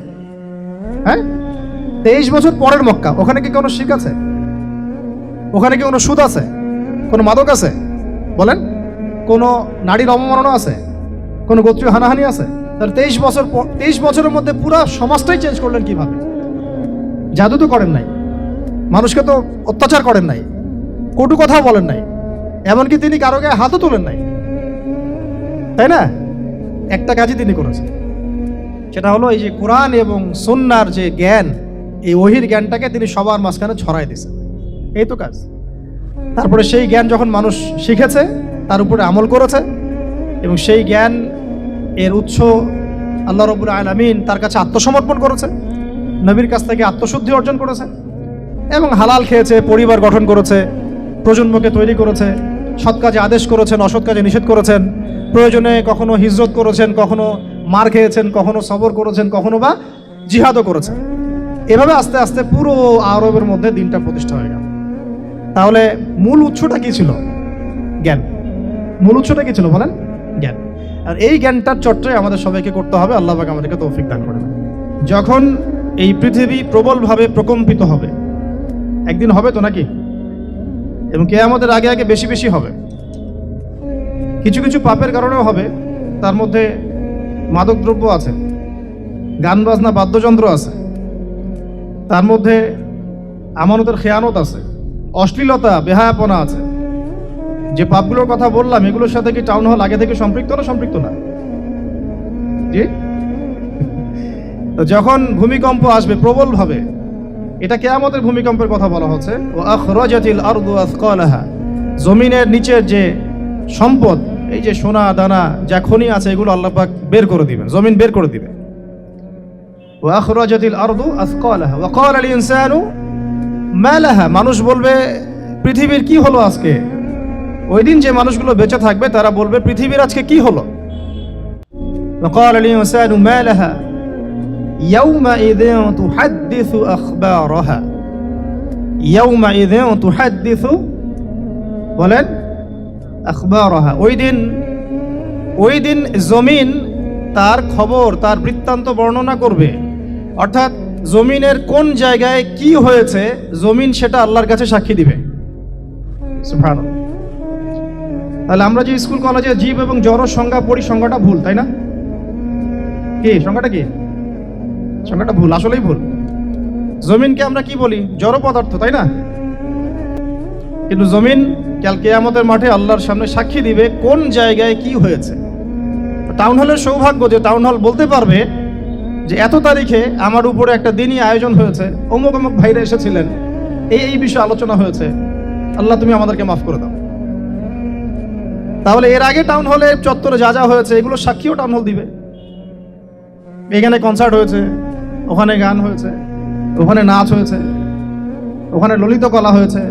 হ্যাঁ, 23 বছর পরের মক্কা, ওখানে কি কোনো শিরক আছে? ওখানে কি কোনো সুদ আছে? কোনো মাদক আছে? বলেন, কোনো নারীর অবমাননা আছে? কোনো গোত্রীয় হানাহানি আছে? তার 23 বছরের মধ্যে পুরো সমাজটাই চেঞ্জ করলেন কিভাবে? জাদু তো করেন নাই, মানুষকে তো অত্যাচার করেন নাই, কটু কথাও বলেন নাই, এমনকি তিনি কারো গায়ে হাতও তোলেন নাই, তাই না? একটা কাজই তিনি করেছেন, সেটা হলো এই যে কোরআন এবং সুন্নাহর যে জ্ঞান, এই ওহির জ্ঞানটাকে তিনি সবার মাঝখানে ছড়াই দিয়েছেন। এই তো কাজ। তারপরে সেই জ্ঞান যখন মানুষ শিখেছে, তার উপরে আমল করেছে, এবং সেই জ্ঞান এর উৎস আল্লাহ রাব্বুল আলামিন তার কাছে আত্মসমর্পণ করেছে, নবীর কাছ থেকে আত্মশুদ্ধি অর্জন করেছে, এবং হালাল খেয়েছে, পরিবার গঠন করেছে, প্রজন্মকে তৈরি করেছে, সৎ কাজে আদেশ করেছেন, অসৎ কাজে নিষেধ করেছেন, প্রয়োজনে কখনো হিজরত করেছেন, কখনো মার খেয়েছেন, কখনো সবর করেছেন, কখনো বা জিহাদও করেছেন। এভাবে আস্তে আস্তে পুরো আরবের মধ্যে দিনটা প্রতিষ্ঠা হয়ে গেল। তাহলে মূল উৎসটা কি ছিল? জ্ঞান। মূল উৎসটা কি ছিল বলেন? জ্ঞান। আর এই জ্ঞানটার চর্চায় আমাদের সবাইকে করতে হবে। আল্লাহ পাক আমাদেরকে তৌফিক দান করেন। যখন এই পৃথিবী প্রবলভাবে প্রকম্পিত হবে, একদিন হবে তো নাকি, এবং কিয়ামতের আগে আগে বেশি বেশি হবে। কিছু কিছু পাপের কারণেও হবে, তার মধ্যে মাদকদ্রব্য আছে, গান বাজনা বাদ্যযন্ত্র আছে, তার মধ্যে আমানতের খেয়ানত আছে, অশ্লীলতা বেহায়াপনা আছে। যে পাপগুলোর কথা বললাম, এগুলোর সাথে কি টাউন হল আগে থেকে সম্পৃক্ত না সম্পৃক্ত না? জি। তো যখন ভূমিকম্প আসবে প্রবলভাবে, এটা কিয়ামতের ভূমিকম্পের কথা বলা হচ্ছে। ওয়া আখরাজাতিল আরদু আসকালাহা, জমিনের নিচের যে সম্পদ, এই যে সোনা দানা যা খনি আছে, এগুলো আল্লাহ পাক বের করে দিবেন, জমিন বের করে দিবে। ওয়া আখরাজাতিল আরদু আসকালাহা ওয়া ক্বালা আল ইনসানু মা লাহা, মানুষ বলবে পৃথিবীর কি হলো আজকে। ওই দিন যে মানুষগুলো বেঁচে থাকবে তারা বলবে পৃথিবীর আজকে কি হলো। ওয়া ক্বালা আল ইনসানু মা লাহা ইয়াউমাইযিন তুহাদ্দিসু আখবারাহা, ইয়াউমাইযিন তুহাদ্দিসু, বলেন, আখবারাহা। ওই দিন জমিন তার খবর, তার বৃত্তান্ত বর্ণনা করবে। অর্থাৎ জমিনের কোন জায়গায় কি হয়েছে, জমিন সেটা আল্লাহর কাছে সাক্ষী দিবে। সুবহানাল্লাহ। তাহলে আমরা যে স্কুল কলেজে জীব এবং জড় সংজ্ঞা পড়ি, সংজ্ঞাটা ভুল, তাই না? কি সংজ্ঞাটা? কি সংজ্ঞাটা ভুল, আসলেই ভুল। জমিনকে আমরা কি বলি? জড় পদার্থ, তাই না? কিন্তু জমিন কাল কিয়ামতের মাঠে আল্লাহর সামনে সাক্ষী দিবে কোন জায়গায় কি হয়েছে। টাউন হলের সৌভাগ্য যে টাউন হল বলতে পারবে যে এত তারিখে আমার উপরে একটা দিনই আয়োজন হয়েছে, অমুক অমুক ভাইরা এসেছিলেন, এই বিষয়ে আলোচনা হয়েছে, আল্লাহ তুমি আমাদেরকে মাফ করে দাও। তাহলে এর আগে টাউন হলে চত্বরে যা যা হয়েছে, এগুলো সাক্ষীও টাউন হল দিবে। এখানে কনসার্ট হয়েছে, ওখানে গান হয়েছে, ওখানে নাচ হয়েছে, ওখানে ললিত কলা হয়েছে,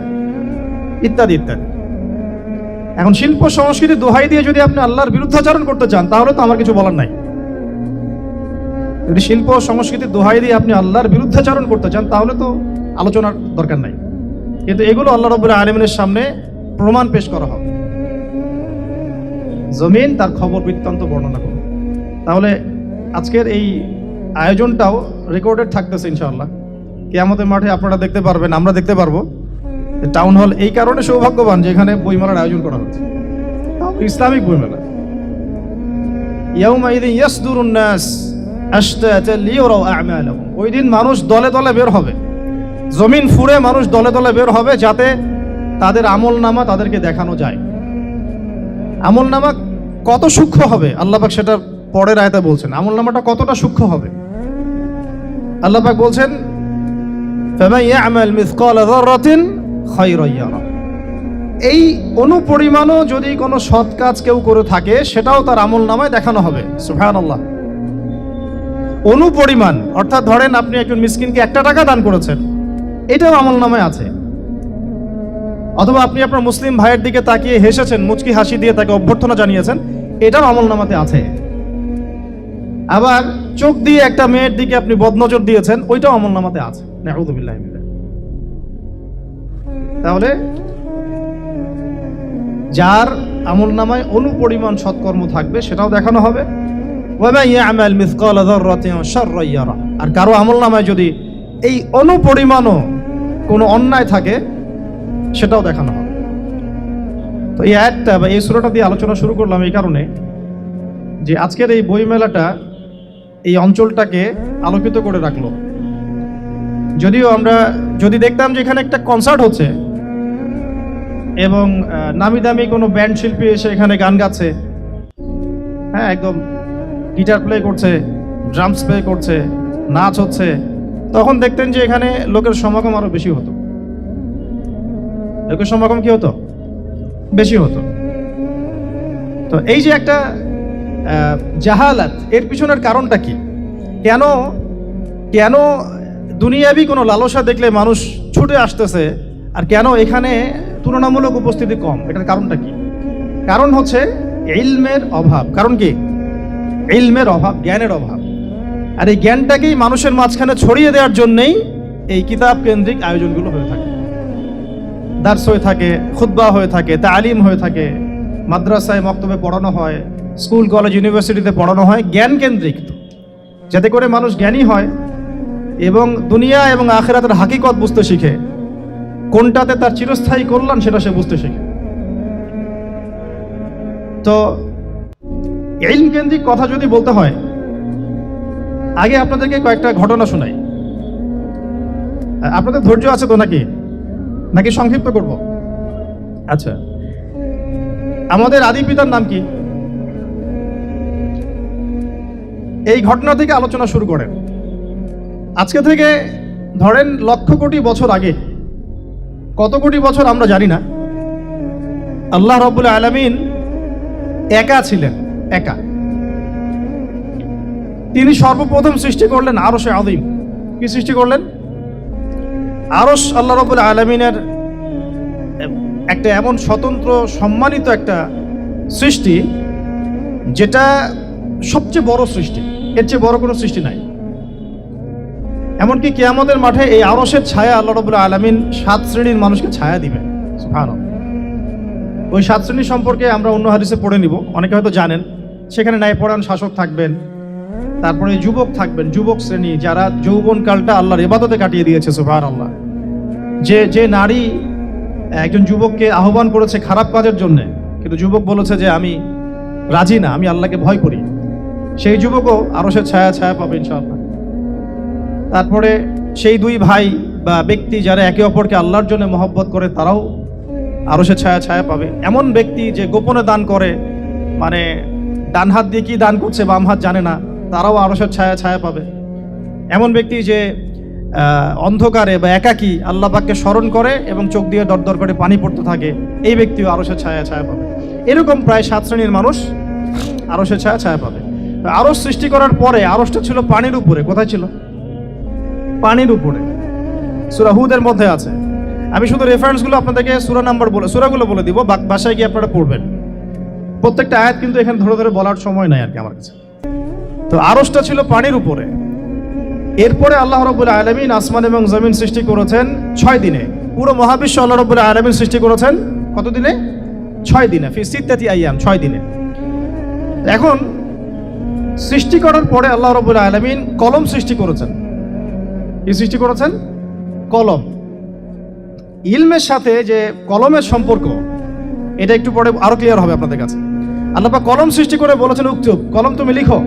ইত্যাদি ইত্যাদি। এখন শিল্প সংস্কৃতি দোহাই দিয়ে যদি আপনি আল্লাহর বিরুদ্ধাচরণ করতে চান, তাহলে তো আমার কিছু বলার নাই। যদি শিল্প সংস্কৃতির দোহাই দিয়ে আপনি আল্লাহর বিরুদ্ধাচরণ করতে চান, তাহলে তো আলোচনার দরকার নাই। কিন্তু এগুলো আল্লাহ রাব্বুল আলামিনের সামনে প্রমাণ পেশ করা হবে। জমিন তার খবর বৃত্তান্ত বর্ণনা করবে। তাহলে আজকের এই আয়োজনটাও রেকর্ডেড থাকতেছে ইনশাআল্লাহ। কিয়ামতের মাঠে আপনারা দেখতে পারবেন, আমরা দেখতে পারবো। টাউন হল এই কারণে সৌভাগ্যবান যে এখানে বইমেলার আয়োজন করা হচ্ছে, ইসলামিক বইমেলা। ইয়াউমাইযিন ইয়াসদুরুন নাস আশতাতান লিয়ারাউ আ'মালাহুম, ওই দিন মানুষ দলে দলে বের হবে, জমিন ফুঁড়ে মানুষ দলে দলে বের হবে, যাতে তাদের আমলনামা তাদেরকে দেখানো যায়। আমলনামা কত সূক্ষ্ম হবে আল্লাহ পাক সেটা পরের আয়াতে বলছেন। আমলনামাটা কতটা সূক্ষ্ম হবে আল্লাহ পাক বলছেন, ফামান ইয়া'মাল মিসকালা যাররাতিন খায়রান ইয়ারা, এই অনুপরিমাণও যদি কোনো সৎ কাজ কেউ করে থাকে, সেটাও তার আমলনামায় দেখানো হবে। সুবহানাল্লাহ। অনুপরিমাণ অর্থাৎ ধরেন আপনি একজন মিসকিনকে 1 টাকা দান করেছেন, এটাও আমলনামায় আছে। অথবা আপনি আপনার মুসলিম ভাইয়ের দিকে তাকিয়ে হেসেছেন, মুচকি হাসি দিয়ে তাকে অভ্যর্থনা জানিয়েছেন, এটাও আমলনামাতে আছে। আবার চোখ দিয়ে একটা মেয়ের দিকে আপনি বদনজর দিয়েছেন, ওইটাও আমলনামাতে আছে। নাউযুবিল্লাহি মিন যালিক। তাহলে যার আমলনামায় অনুপরিমাণ সৎকর্ম থাকবে, সেটাও দেখানো হবে। ওয়া মান ইয়া'মাল মিসকালা যাররাতিন শাররান ইয়ারা, আর কারো আমলনামায় যদি এই অনুপরিমাণও কোনো অন্যায় থাকে সেটাও দেখানো হবে। তো এই আয়াতটা বা এই সূরাটা দিয়ে আলোচনা শুরু করলাম এই কারণে যে আজকের এই বইমেলাটা এই অঞ্চলটাকে আলোকিত করে রাখলো। যদিও আমরা যদি দেখতাম যে এখানে একটা কনসার্ট হচ্ছে এবং নামি দামি কোনো ব্যান্ড শিল্পী এসে এখানে গান গাচ্ছে, হ্যাঁ, একদম গিটার প্লে করছে, ড্রামস প্লে করছে, নাচ হচ্ছে, তখন দেখতেন যে এখানে লোকের সমাগম আরো বেশি হতো। লোকের সমাগম কি হতো? বেশি হতো। তো এই যে একটা জাহালাত, এর পিছনের কারণটা কি? কেন কেন দুনিয়াবি কোনো লালসা দেখলে মানুষ ছুটে আসতেছে, আর কেন এখানে তুলনামূলক উপস্থিতি কম? এটার কারণটা কি? কারণ হচ্ছে ইলমের অভাব। কারণ কি? ইলমের অভাব, জ্ঞানের অভাব। আর এই জ্ঞানটাকেই মানুষের মাঝখানে ছড়িয়ে দেওয়ার জন্যই এই কিতাব কেন্দ্রিক আয়োজনগুলো হয়ে থাকে। দার্স হয়ে থাকে, খুতবা হয়ে থাকে, তালিম হয়ে থাকে, মাদ্রাসায় মক্তবে পড়ানো হয়, স্কুল কলেজ ইউনিভার্সিটিতে পড়ানো হয়, জ্ঞান কেন্দ্রিক, যাতে করে মানুষ জ্ঞানী হয় এবং দুনিয়া এবং আখিরাতের হাকিকত বুঝতে শিখে, কোনটাতে তার চিরস্থায়ী কল্যাণ সেটা সে বুঝতে শিখে। তো ইলম কেন্দ্রিক কথা যদি বলতে হয়, আগে আপনাদেরকে কয়েকটা ঘটনা শোনাই। আপনাদের ধৈর্য আছে তো নাকি নাকি সংক্ষিপ্ত করব? আচ্ছা, আমাদের আদি পিতার নাম কি? এই ঘটনা থেকে আলোচনা শুরু করেন। আজকে থেকে ধরেন লক্ষ কোটি বছর আগে, কত কোটি বছর আমরা জানি না, আল্লাহ রাব্বুল আলামিন একা ছিলেন, একা। তিনি সর্বপ্রথম সৃষ্টি করলেন আরশে আযীম। কি সৃষ্টি করলেন? আরশ আল্লাহ রাব্বুল আলামিনের একটা এমন স্বতন্ত্র সম্মানিত একটা সৃষ্টি, যেটা সবচেয়ে বড় সৃষ্টি, এর চেয়ে বড় কোনো সৃষ্টি নাই। এমনকি কিয়ামতের মাঠে এই আরশের ছায়া আল্লাহ রাব্বুল আলামিন 7 শ্রেণীর মানুষকে ছায়া দিবেন। সুবহানাল্লাহ। ওই 7 শ্রেণী সম্পর্কে আমরা অন্য হাদিসে পড়ে নিব, অনেকে হয়তো জানেন। সেখানে ন্যায়পরায়ণ শাসক থাকবেন, তারপরে যুবক থাকবেন, যুবক শ্রেণী যারা যৌবনকালটা আল্লাহর ইবাদতে কাটিয়ে দিয়েছে। সুবহানাল্লাহ। যে নারী একজন যুবককে আহ্বান করেছে খারাপ কাজের জন্য, কিন্তু যুবক বলেছে যে আমি রাজি না, আমি আল্লাহকে ভয় করি, সেই যুবকও আরশের ছায়া ছায়া পাবে ইনশাআল্লাহ। তারপরে সেই দুই ভাই বা ব্যক্তি যারা একে অপরকে আল্লাহর জন্য মহব্বত করে, তারাও আরশের ছায়া ছায়া পাবে। এমন ব্যক্তি যে গোপনে দান করে, মানে ডান হাত দিয়ে কি দান করছে বাম হাত জানে না, তারাও আরশের ছায়া ছায়া পাবে। এমন ব্যক্তি যে অন্ধকারে বা একাকী আল্লাহ পাককে স্মরণ করে এবং চোখ দিয়ে দরদর করে পানি পড়তে থাকে, এই ব্যক্তিও আরশের ছায়া ছায়া পাবে। এরকম প্রায় 7 শ্রেণীর মানুষ আরশের ছায়া ছায়া পাবে। আরশ সৃষ্টি করার পরে আরশটা ছিল পানির উপরে। কোথায় ছিল? পানির উপরে। সূরা হুদের মধ্যে আছে। আমি শুধু রেফারেন্সগুলো আপনাদেরকে সূরাগুলো বলে দিব, বাসায় গিয়ে আপনারা পড়বেন। প্রত্যেকটা আয়াত কিন্তু এখানে ধরে ধরে বলার সময় নাই আর কি আমার কাছে। তো আরশটা ছিল পানির উপরে। এরপরে আল্লাহ রাব্বুল আলামিন আসমান এবং জমিন সৃষ্টি করেছেন 6 দিনে। পুরো মহাবিশ্ব আল্লাহ রাব্বুল আলামিন সৃষ্টি করেছেন কত দিনে? 6 দিনে। ফি সিত্তাতি আইয়াম, 6 দিনে। এখন সৃষ্টি করার পরে আল্লাহ রাব্বুল আলামিন কলম সৃষ্টি করেছেন। কি সৃষ্টি করেছেন? কলম। ইলমের সাথে যে কলমের সম্পর্ক, এটা একটু পরে আরো ক্লিয়ার হবে আপনাদের কাছে। আল্লাহ পাক কলম সৃষ্টি করে বলেছেন উক্তুব, কলম তুমি লিখো।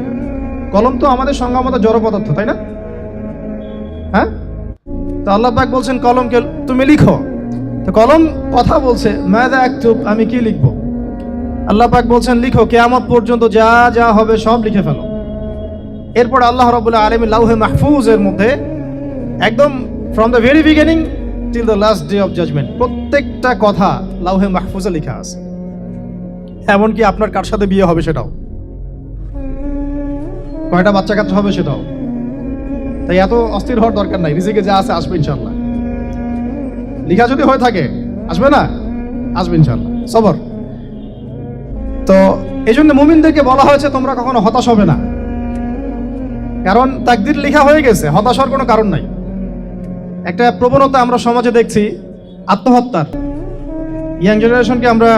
কলম তো আমাদের সংজ্ঞা মতো জড় পদার্থ, তাই না? হ্যাঁ, তো আল্লাহ পাক বলছেন কলমকে তুমি লিখো। তো কলম কথা বলছে, মাযা আকতুব, আমি কি লিখবো? আল্লাহ পাক বলছেন লিখো, কিয়ামত পর্যন্ত যা যা হবে সব লিখে ফেলো। এরপর আল্লাহ রাব্বুল আলামিন লাউহে মাহফুজের মধ্যে একদম from the very beginning till the last day of judgement প্রত্যেকটা কথা লাউহে মাহফুজে লেখা আছে। এমনকি আপনার কার সাথে বিয়ে হবে সেটাও, কয়টা বাচ্চা কাচ্চা হবে সেটাও। তাই এত অস্থির হওয়ার দরকার নাই, রিজিকে যা আছে আসবে ইনশাআল্লাহ। লেখা যদি হয়ে থাকে আসবে না? আসবে ইনশাআল্লাহ, সবর। তো এই জন্য মুমিনদেরকে বলা হয়েছে তোমরা কখনো হতাশ হবে না, কারণ তাকদীর লেখা হয়ে গেছে, হতাশ হওয়ার কোনো কারণ নাই। একটা প্রবণতা আমরা সমাজে দেখছি আত্মহত্যার। ইয়াং জেনারেশনকে আমরা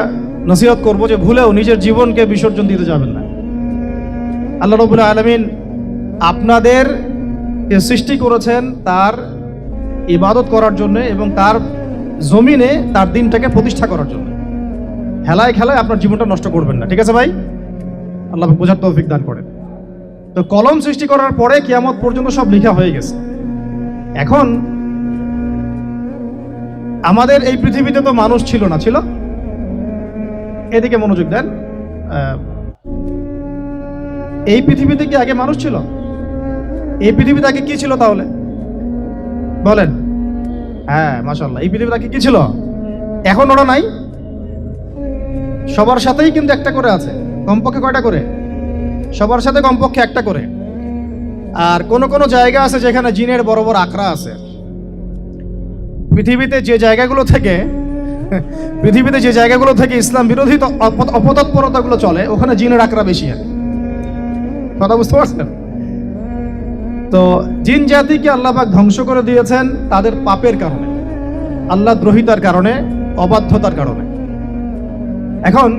নসিহত করব যে ভুলেও নিজের জীবনকে বিসর্জন দিতে যাবেন না। আল্লাহ রাব্বুল আলামিন আপনাদের সৃষ্টি করেছেন তার ইবাদত করার জন্য এবং তার জমিনে তার দিনটাকে প্রতিষ্ঠা করার জন্য। হেলায় খেলায় আপনার জীবনটা নষ্ট করবেন না, ঠিক আছে ভাই? আল্লাহ বোঝার তৌফিক দান করেন। তো কলম সৃষ্টি করার পরে কিয়ামত পর্যন্ত সব লেখা হয়ে গেছে। এখন আমাদের এই পৃথিবীতে তো মানুষ ছিল না, ছিল? এদিকে মনোযোগ দেন। এই পৃথিবীতে কি আগে মানুষ ছিল? এই পৃথিবীতে আগে কি ছিল তাহলে বলেন? হ্যাঁ, মাশাআল্লাহ। এই পৃথিবীতে আগে কি ছিল? এখন ওরা নাই? সবার সাথেই কিন্তু একটা করে আছে। কমপক্ষে কয়টা করে? সবার সাথে কমপক্ষে একটা করে। আর কোন কোন জায়গা আছে যেখানে জিনের বড় বড় আকড়া আছে। পৃথিবীতে যে জায়গাগুলো থেকে ইসলাম বিরোধী অপতৎপরতাগুলো চলে, ওখানে জিনের আকড়া বেশি। আর কথা বুঝতে পারছেন? তো জিন জাতিকে আল্লাহ পাক ধ্বংস করে দিয়েছেন তাদের পাপের কারণে, আল্লাহ দ্রোহিতার কারণে, অবাধ্যতার কারণে। এখন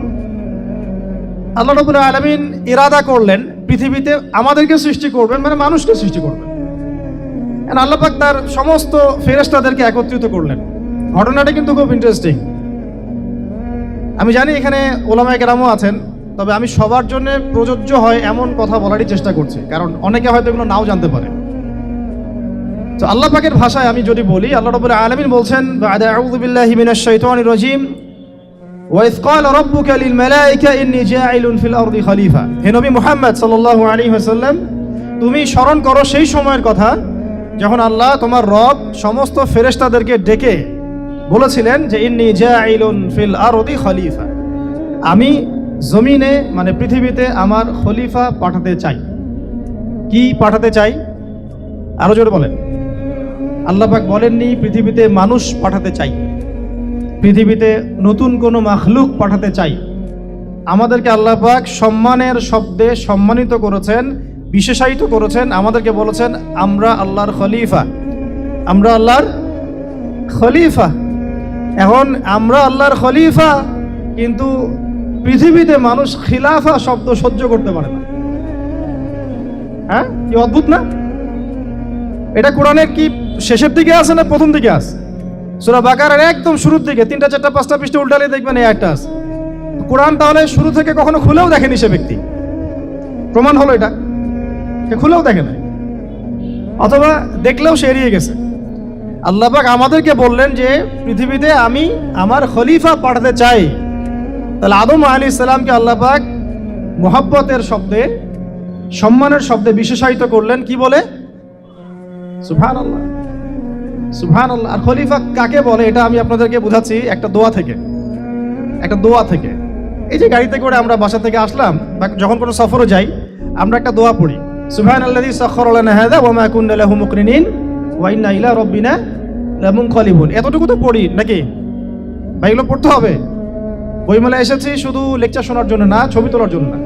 আল্লাহ রাব্বুল আলামিন ইরাদা করলেন পৃথিবীতে আমাদেরকে সৃষ্টি করবেন, মানে মানুষকে সৃষ্টি করবেন। আল্লাহ পাক তার সমস্ত ফেরেশতাদেরকে একত্রিত করলেন। ঘটনাটা কিন্তু খুব ইন্টারেস্টিং। আমি জানি এখানে ওলামায়ে কেরামও আছেন, তবে আমি সবার জন্য প্রযোজ্য হয় এমন কথা বলারই চেষ্টা করছি, কারণ অনেকে হয়তো এগুলো নাও জানতে পারে। তো আল্লাহ পাকের ভাষায় আমি যদি বলি, আল্লাহ রাব্বুল আলামিন বলছেন, বা'দা আউযু বিল্লাহি মিনাশ শাইতানির রাজীম, ওয়া ইয ক্বালা রাব্বুকা লিল মালায়েকা ইন্নী জাইলুন ফিল আরদি খলিফা। হে নবী মুহাম্মদ সাল্লাল্লাহু আলাইহি ওয়াসাল্লাম, তুমি স্মরণ করো সেই সময়ের কথা যখন আল্লাহ তোমার রব সমস্ত ফেরেশতাদেরকে ডেকে বলেছিলেন যে ইন্নী জাইলুন ফিল আরদি খলিফা, আমি জমিনে মানে পৃথিবীতে আমার খলিফা পাঠাতে চাই। কি পাঠাতে চাই? আরো জোরে বলেন। আল্লাহ পাক বলেননি পৃথিবীতে মানুষ পাঠাতে চাই, পৃথিবীতে নতুন কোনো মাখলুক পাঠাতে চাই। আমাদেরকে আল্লাহ পাক সম্মানের শব্দে সম্মানিত করেছেন, বিশেষায়িত করেছেন। আমাদেরকে বলেছেন আমরা আল্লাহর খলিফা, আমরা আল্লাহর খলিফা। এখন আমরা আল্লাহর খলিফা, কিন্তু পৃথিবীতে মানুষ খিলাফা শব্দ সহ্য করতে পারে না। হ্যাঁ, কি অদ্ভুত না? এটা কোরআনের কি শেষের দিকে আছে না প্রথম দিকে আছে? সূরা বাকারার একদম শুরুর দিকে 3টা 4টা 5টা পৃষ্ঠা উল্টালে দেখবেন এই একটা আছে। কোরআন তাহলে শুরু থেকে কখনো খুলেও দেখেনি সে ব্যক্তি। প্রমাণ হলো এটা, সে খুলেও দেখে নাই, অথবা দেখলেও সে এড়িয়ে গেছে। আল্লাহ পাক আমাদেরকে বললেন যে পৃথিবীতে আমি আমার খলিফা পাঠাতে চাই। তাহলে আদম আলাইহিস সালামকে আল্লাহ পাক মুহাব্বতের শব্দে, সম্মানের শব্দে বিশেষায়িত করলেন। কি বলে? সুবহানাল্লাহ, সুবহানাল্লাহ। আর খলিফা কাকে বলে এটা আমি আপনাদেরকে বোঝাচ্ছি একটা দোয়া থেকে। এই যে গাড়িতে করে আমরা বাসা থেকে আসলাম বা যখন কোনো সফরে যাই, আমরা একটা দোয়া পড়ি, সুবহানাল্লাযী সাখখারা লানা হাযা ওয়া মা কুন্না লাহু মুকরিনিন ওয়া ইন্না ইলা রাব্বিনা লামুনকালিবুন। এতটুকু তো পড়ি নাকি ভাই? এগুলো পড়তে হবে। বইমেলায় এসেছি শুধু লেকচার শোনার জন্য না, ছবি তোলার জন্য না।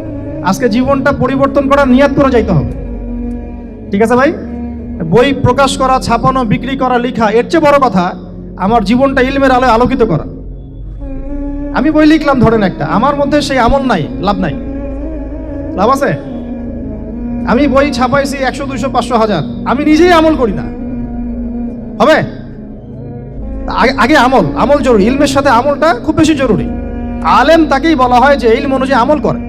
আজকে জীবনটা পরিবর্তন করার নিয়াত করে যাইতে হবে, ঠিক আছে ভাই? বই প্রকাশ করা, ছাপানো, বিক্রি করা, লেখা, এর চেয়ে বড় কথা আমার জীবনটা ইলমের আলোয় আলোকিত করা। আমি বই লিখলাম ধরেন একটা, আমার মধ্যে সেই আমল নাই, লাভ নাই। লাভ আছে? আমি বই ছাপাইছি 100, 200, 500, 1000, আমি নিজেই আমল করি না, হবে? আগে আমল জরুরি। ইলমের সাথে আমলটা খুব বেশি জরুরি। আলেম তাকেই বলা হয় যে ইলম অনুযায়ী আমল করে।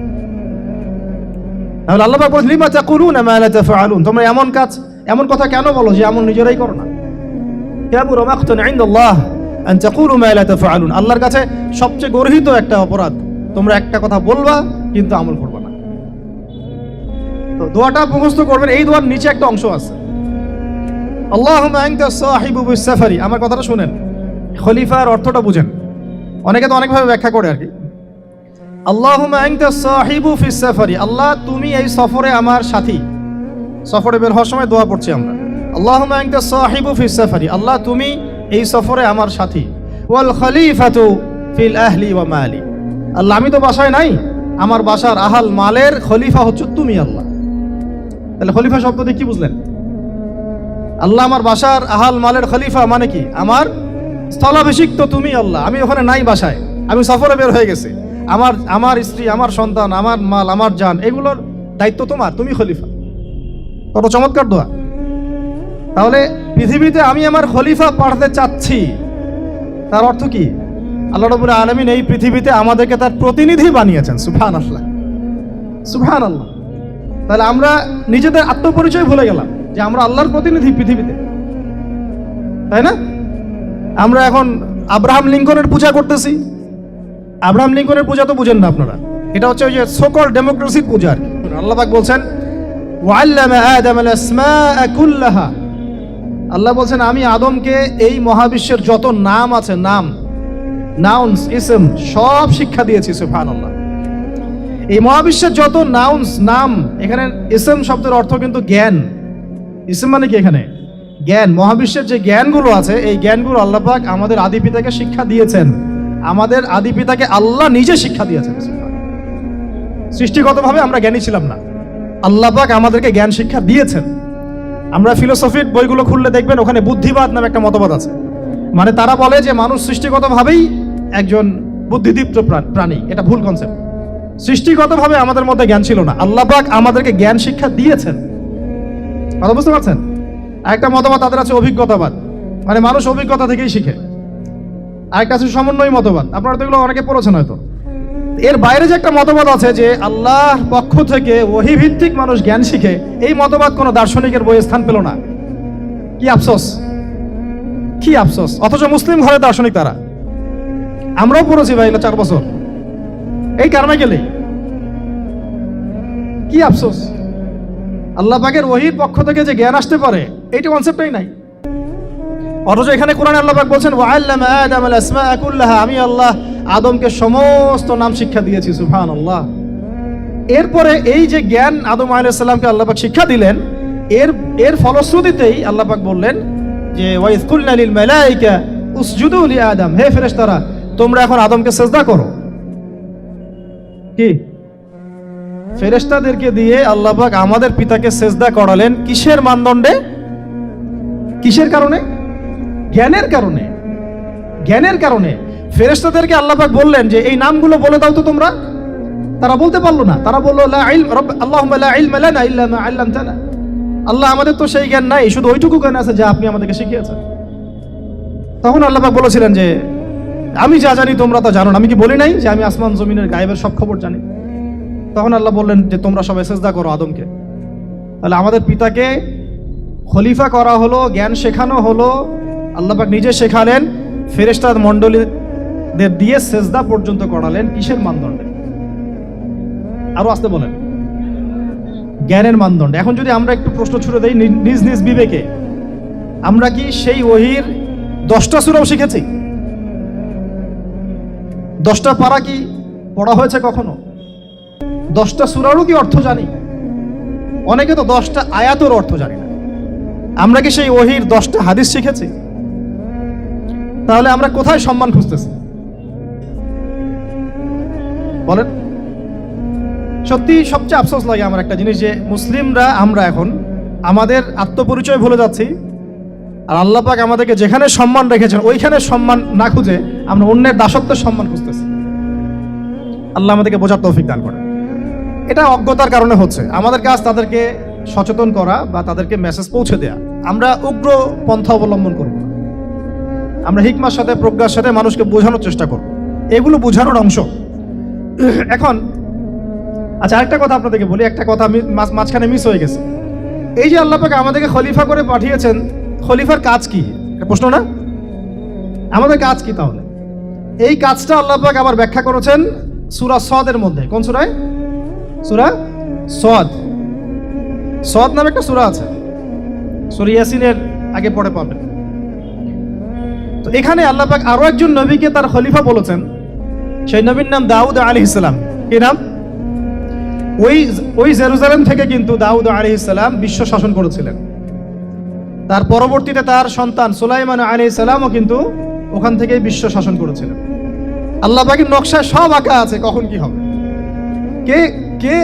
তাহলে আল্লাহ পাক বলেন, লিমা তাকুলুনা মা লা তাফআলুন, তোমরা এমন কথা কেন বলো যে আমল নিজেরাই করো না? কাবুরা মাকতান ইনদাল্লাহ আন তাকুলু মা লা তাফআলুন, আল্লাহর কাছে সবচেয়ে গর্হিত একটা অপরাধ, তোমরা একটা কথা বলবা কিন্তু আমল করবে না। তো দোয়াটা মুখস্থ করবেন। এই দোয়ার নিচে একটা অংশ আছে, আল্লাহুম্মা আনতা সাহিবু বিস সাফারি। আমার কথাটা শুনেন, খলিফার অর্থটা বুঝেন। অনেকে তো অনেকভাবে ব্যাখ্যা করে আর কি। আল্লাহুম্মা আনতা সাহিবু ফিস সাফারি, আল্লাহ তুমি এই সফরে আমার সাথী। সফরে বের হওয়ার সময় দোয়া পড়ছি আমরা, আল্লাহুম্মা আনতা সাহিবু ফিস সাফারি, আল্লাহ তুমি এই সফরে আমার সাথী। ওয়াল খলিফাতু ফিল আহলি ওয়া মালি, আল্লাহ আমি তো বাসায় নাই, আমার বাসার আহাল মালের খলিফা হচ্ছে তুমি আল্লাহ। তাহলে খলিফা শব্দ দিয়ে কি বুঝলেন? আল্লাহ আমার বাসার আহাল মালের খলিফা মানে কি? আমার স্থলাভিষিক্ত তুমি আল্লাহ। আমি ওখানে নাই বাসায়, আমি সফরে বের হয়ে গেছি। আমার স্ত্রী, আমার সন্তান, আমার মাল, আমার জান, এগুলোর দায়িত্ব তোমার, তুমি খলিফা। কত চমৎকার দোয়া! তাহলে পৃথিবীতে আমি আমার খলিফা পাঠাতে চাচ্ছি, তার অর্থ কি? আল্লাহ রাব্বুল আলামিন এই পৃথিবীতে আমাদেরকে তার প্রতিনিধি বানিয়েছেন। সুবহানাল্লাহ, সুবহানাল্লাহ। তাহলে আমরা নিজেদের আত্মপরিচয় ভুলে গেলাম যে আমরা আল্লাহর প্রতিনিধি পৃথিবীতে, তাই না? আমরা এখন আব্রাহাম লিঙ্কনের পূজা করতেছি। আব্রাহাম লিঙ্কনের পূজা তো বুঝেন না আপনারা, এটা হচ্ছে ওই যে সোকল ডেমোক্রেসির পূজা আর কি। আল্লাহ পাক বলছেন ওয়াল্লামা আদামাল আসমাআ কুল্লাহা, আল্লাহ বলছেন আমি আদমকে এই মহাবিশ্বের যত নাম আছে, নাউন্স, ইসম সব শিক্ষা দিয়েছি। সুবহানাল্লাহ। এই মহাবিশ্বের যত নাম, এখানে ইসম শব্দের অর্থ কিন্তু জ্ঞান। ইসম মানে কি? এখানে জ্ঞান। মহাবিশ্বের যে জ্ঞানগুলো আছে, এই জ্ঞানগুলো আল্লাহ পাক আমাদের আদি পিতাকে শিক্ষা দিয়েছেন। আমাদের আদি পিতাকে আল্লাহ নিজে শিক্ষা দিয়েছেন। সৃষ্টিগতভাবে আমরা জ্ঞানী ছিলাম না, আল্লাহ পাক আমাদেরকে জ্ঞান শিক্ষা দিয়েছেন। আমরা ফিলোসফির বইগুলো খুললে দেখবেন ওখানে বুদ্ধিবাদ নামে একটা মতবাদ আছে। মানে তারা বলে যে মানুষ সৃষ্টিগতভাবেই একজন বুদ্ধিদীপ্ত প্রাণী। এটা ভুল কনসেপ্ট। সৃষ্টিগতভাবে আমাদের মধ্যে জ্ঞান ছিল না, আল্লাহ পাক আমাদেরকে জ্ঞান শিক্ষা দিয়েছেন। কথা বুঝতে পারছেন? আরেকটা মতবাদ তাদের আছে অভিজ্ঞতাবাদ, মানে মানুষ অভিজ্ঞতা থেকেই শিখে। আরেকটা আছে সমন্বয় মতবাদ, আপনারা তো এগুলো অনেকে পড়েছেন হয়তো। এর বাইরে যে একটা মতবাদ আছে যে আল্লাহর পক্ষ থেকে ওহী ভিত্তিক মানুষ জ্ঞান শিখে, এই মতবাদ কোনো দার্শনিকের বইয়ে স্থান পেল না। কি আফসোস, কি আফসোস! অথচ মুসলিম ঘরে দার্শনিক তারা। আমরাও পড়েছি ভাই 4 বছর এই কারণে গেলে। কি আফসোস! আল্লাহ পাকের ওহীর পক্ষ থেকে যে জ্ঞান আসতে পারে এইটা কনসেপ্টই নাই। অথচ এখানে কোরআনে আল্লাহ পাক বলছেন ওয়াল্লামা আদামাল আসমাআ কুল্লাহা, আমি আল্লাহ আদমকে সমস্ত নাম শিক্ষা দিয়েছি। সুবহানাল্লাহ। এরপরে এই যে জ্ঞান আদম আলাইহিস সালামকে আল্লাহ পাক শিক্ষা দিলেন, এর ফলশ্রুতিতেই আল্লাহ পাক বললেন যে ওয়াইজ কুলনা লিল মালাইকা উসজুদু লি আদম, হে ফেরেশতারা তোমরা এখন আদমকে সিজদা করো। কি? ফেরেশতাদেরকে দিয়ে আল্লাহ পাক আমাদের পিতাকে সিজদা করালেন কিসের মানদণ্ডে? কিসের কারণে? জ্ঞানের কারণে। জ্ঞানের কারণে ফেরেশতাদেরকে আল্লাহ পাক বললেন যে এই নামগুলো বলে দাও তো তোমরা। তারা বলতে পারলো না। তারা বলল লা ইলম আল্লাহুম্মা লা ইলমা লানা ইল্লা মা আল্লামতানা, আল্লাহ আমাদের তো সেই জ্ঞান নাই, শুধু ওইটুকু জ্ঞান আছে যা আপনি আমাদেরকে শিখিয়েছেন। তখন আল্লাহ পাক বলেছিলেন যে আমি যা জানি তোমরা তা জানো না। আমি কি বলি নাই যে আমি আসমান জমিনের গায়েবের সব খবর জানি? তখন আল্লাহ বললেন যে তোমরা সবাই সিজদা করো আদমকে। তাহলে আমাদের পিতাকে খলিফা করা হলো, জ্ঞান শেখানো হলো, আল্লাহ পাক নিজে শেখালেন, ফেরেশতা মণ্ডলীদের দিয়ে সিজদা পর্যন্ত করালেন। কিসের মানদণ্ডে? আরো আসতে বলেন, জ্ঞানের মানদণ্ডে। এখন যদি আমরা একটু প্রশ্ন ছুড়ে দেই নিজ নিজ বিবেকে, আমরা কি সেই ওহীর 10টা সূরাও শিখেছি? 10টা পারা কি পড়া হয়েছে কখনো? 10টা সূরারও কি অর্থ জানি? অনেকে তো 10টা আয়াতের অর্থ জানি না। আমরা কি সেই ওহীর 10টা হাদিস শিখেছি? তাহলে আমরা কোথায় সম্মান খুঁজতেছি বলেন? সত্যি সবচেয়ে আফসোস লাগে আমার একটা জিনিস, যে মুসলিমরা আমরা এখন আমাদের আত্মপরিচয় ভুলে যাচ্ছি, আর আল্লাহ পাক আমাদেরকে যেখানে সম্মান রেখেছেন ওইখানে সম্মান না খুঁজে আমরা অন্যের দাসত্বের সম্মান খুঁজতেছি। আল্লাহ আমাদেরকে বোঝার তৌফিক দান করেন। এটা অজ্ঞতার কারণে হচ্ছে। আমাদের কাজ তাদেরকে সচেতন করা বা তাদেরকে মেসেজ পৌঁছে দেয়া। আমরা উগ্র পন্থা অবলম্বন করব না, আমরা হিকমার সাথে প্রজ্ঞার সাথে মানুষকে বোঝানোর চেষ্টা করব। এগুলো বোঝানোর অংশ। এখন আচ্ছা, আরেকটা কথা আপনাদেরকে বলি, একটা কথা আমি মাঝখানে মিস হয়ে গেছে। এই যে আল্লাহ পাক আমাদেরকে খলিফা করে পাঠিয়েছেন, খলিফার কাজ কি? এটা প্রশ্ন না? আমাদের কাজ কি তাহলে? এই কাজটা আল্লাহ পাক আবার ব্যাখ্যা করেছেন সূরা সদের মধ্যে। কোন সূরায়? সূরা সদ। সদ নামে একটা সূরা আছে, সূরা ইয়াসিনের আগে পড়ে পাবেন। তো এখানে আল্লাহ পাক আরো একজন নবীকে তার খলিফা বলেছেন। সেই নবীর নাম দাউদ আলাইহিস সালাম। কি নাম? ওই জেরুজালেম থেকে কিন্তু দাউদ আলাইহিস সালাম বিশ্ব শাসন করেছিলেন। তার পরবর্তীতে তার সন্তান সুলাইমান আলাইহিস সালামও কিন্তু ওখান থেকেই বিশ্ব শাসন করেছিলেন। আল্লাহ পাকের নকশায় সব আঁকা আছে কখন কি হবে। কে কে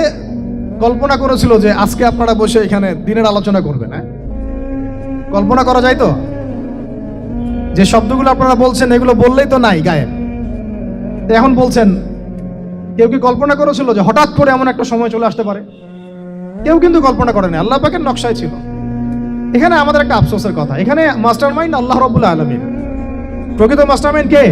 কল্পনা করেছিল যে আজকে আপনারা বসে এখানে দিনের আলোচনা করবেন? হ্যাঁ, কল্পনা করা যায় তো? যে শব্দগুলো আপনারা বলছেন এগুলো বললেই তো নাই গায়েব, এখন বলছেন। কেউ কি কল্পনা করেছিল যে হঠাৎ করে এমন একটা সময় চলে আসতে পারে? কেউ কিন্তু কল্পনা করেনি, আল্লাহ পাকের নকশায় ছিল। এখানে আমাদের একটা আফসোসের কথা, এখানে মাস্টারমাইন্ড আল্লাহ রাব্বুল আলামিন। প্রকৃত মাস্টারমাইন্ড কে?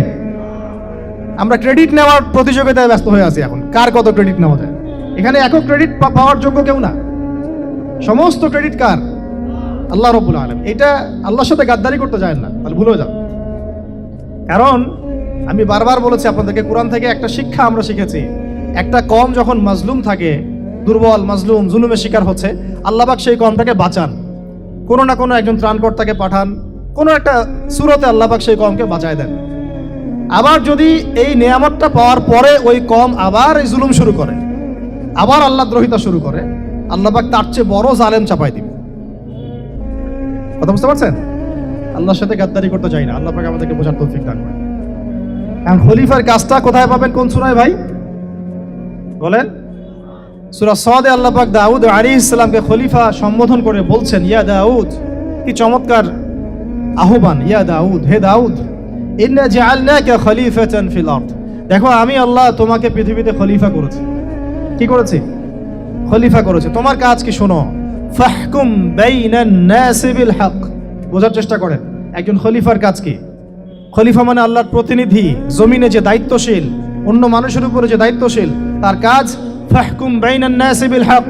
আমরা ক্রেডিট নেওয়ার প্রতিযোগিতায় ব্যস্ত হয়ে আছি এখন, কার কত ক্রেডিট নেওয়া যায়। এখানে একক ক্রেডিট পাওয়ার যোগ্য কেউ না, সমস্ত ক্রেডিট কার? আল্লাহ রাব্বুল আলামিন। এটা আল্লাহর সাথে গাদ্দারি করতে যায় না, তাহলে ভুলে যাও। কারণ আমি বারবার বলেছি আপনাদেরকে, কোরআন থেকে একটা শিক্ষা আমরা শিখেছি, একটা কম যখন মাজলুম থাকে, দুর্বল মাজলুম জুলুমের শিকার হচ্ছে, আল্লাহ পাক সেই কমটাকে বাঁচান, কোনো না কোনো একজন ত্রাণকর্তাকে পাঠান, কোনো একটা সূরতে আল্লাহ পাক সেই কমকে বাঁচায় দেন। আবার যদি এই নিয়ামতটা পাওয়ার পরে ওই কম আবার এই জুলুম শুরু করে, আবার আল্লাহ দ্রোহিতা শুরু করে, আল্লাহ পাক তার চেয়ে বড় জালেম চাপাই দিবে। কথা বুঝতে পারছেন? আল্লাহর সাথে গাদ্দারি করতে চাই না, আল্লাহ পাক আমাদেরকে বোঝার তৌফিক দান করেন। কারণ খলিফার কাজটা কোথায় পাবেন, কোন সূরায় ভাই বলেন? সূরা সাদে আল্লাহ পাক দাউদ আলাইহিস সালামকে খলিফা সম্বোধন করে বলছেন, ইয়া দাউদ, কি চমৎকার আহ্বান, ইয়া দাউদ, হে দাউদ, ইন্না জাআলনাকা খলিফাতান ফিল আরদ। দেখো আমি আল্লাহ তোমাকে পৃথিবীতে খলিফা করেছি। কি করেছি? খলিফা করেছি। তোমার কাজ কি শোনো, ফাহকুম বাইনান নাসি বিল হক। বোঝার চেষ্টা করেন একজন খলিফার কাজ কি। খলিফা মানে আল্লাহর প্রতিনিধি, জমিনে যে দায়িত্বশীল, অন্য মানুষের উপরে যে দায়িত্বশীল, তার কাজ ফাহকুম বাইনান নাসি বিল হক,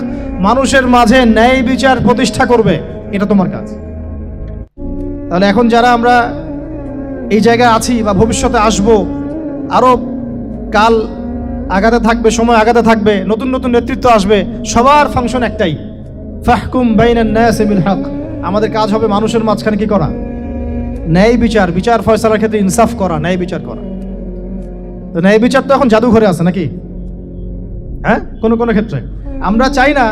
মানুষের মাঝে ন্যায় বিচার প্রতিষ্ঠা করবে, এটা তোমার কাজ। তাহলে এখন যারা আমরা এই জায়গায় আছি বা ভবিষ্যতে আসব, আরো কাল আগাতে থাকবে, সময় আগাতে থাকবে, নতুন নতুন নেতৃত্ব আসবে, সবার ফাংশন একটাই, ফাহকুম বাইনান নাসি বিল হক। আমাদের কাজ হবে মানুষের মাঝখানে কি করা, ন্যায় বিচার, বিচার ফয়সালার ক্ষেত্রে ইনসাফ করা, ন্যায় বিচার করা। তো ন্যায় বিচার তো এখন জাদুঘরে আছে নাকি? হ্যাঁ, কোন কোন ক্ষেত্রে আমরা চাই না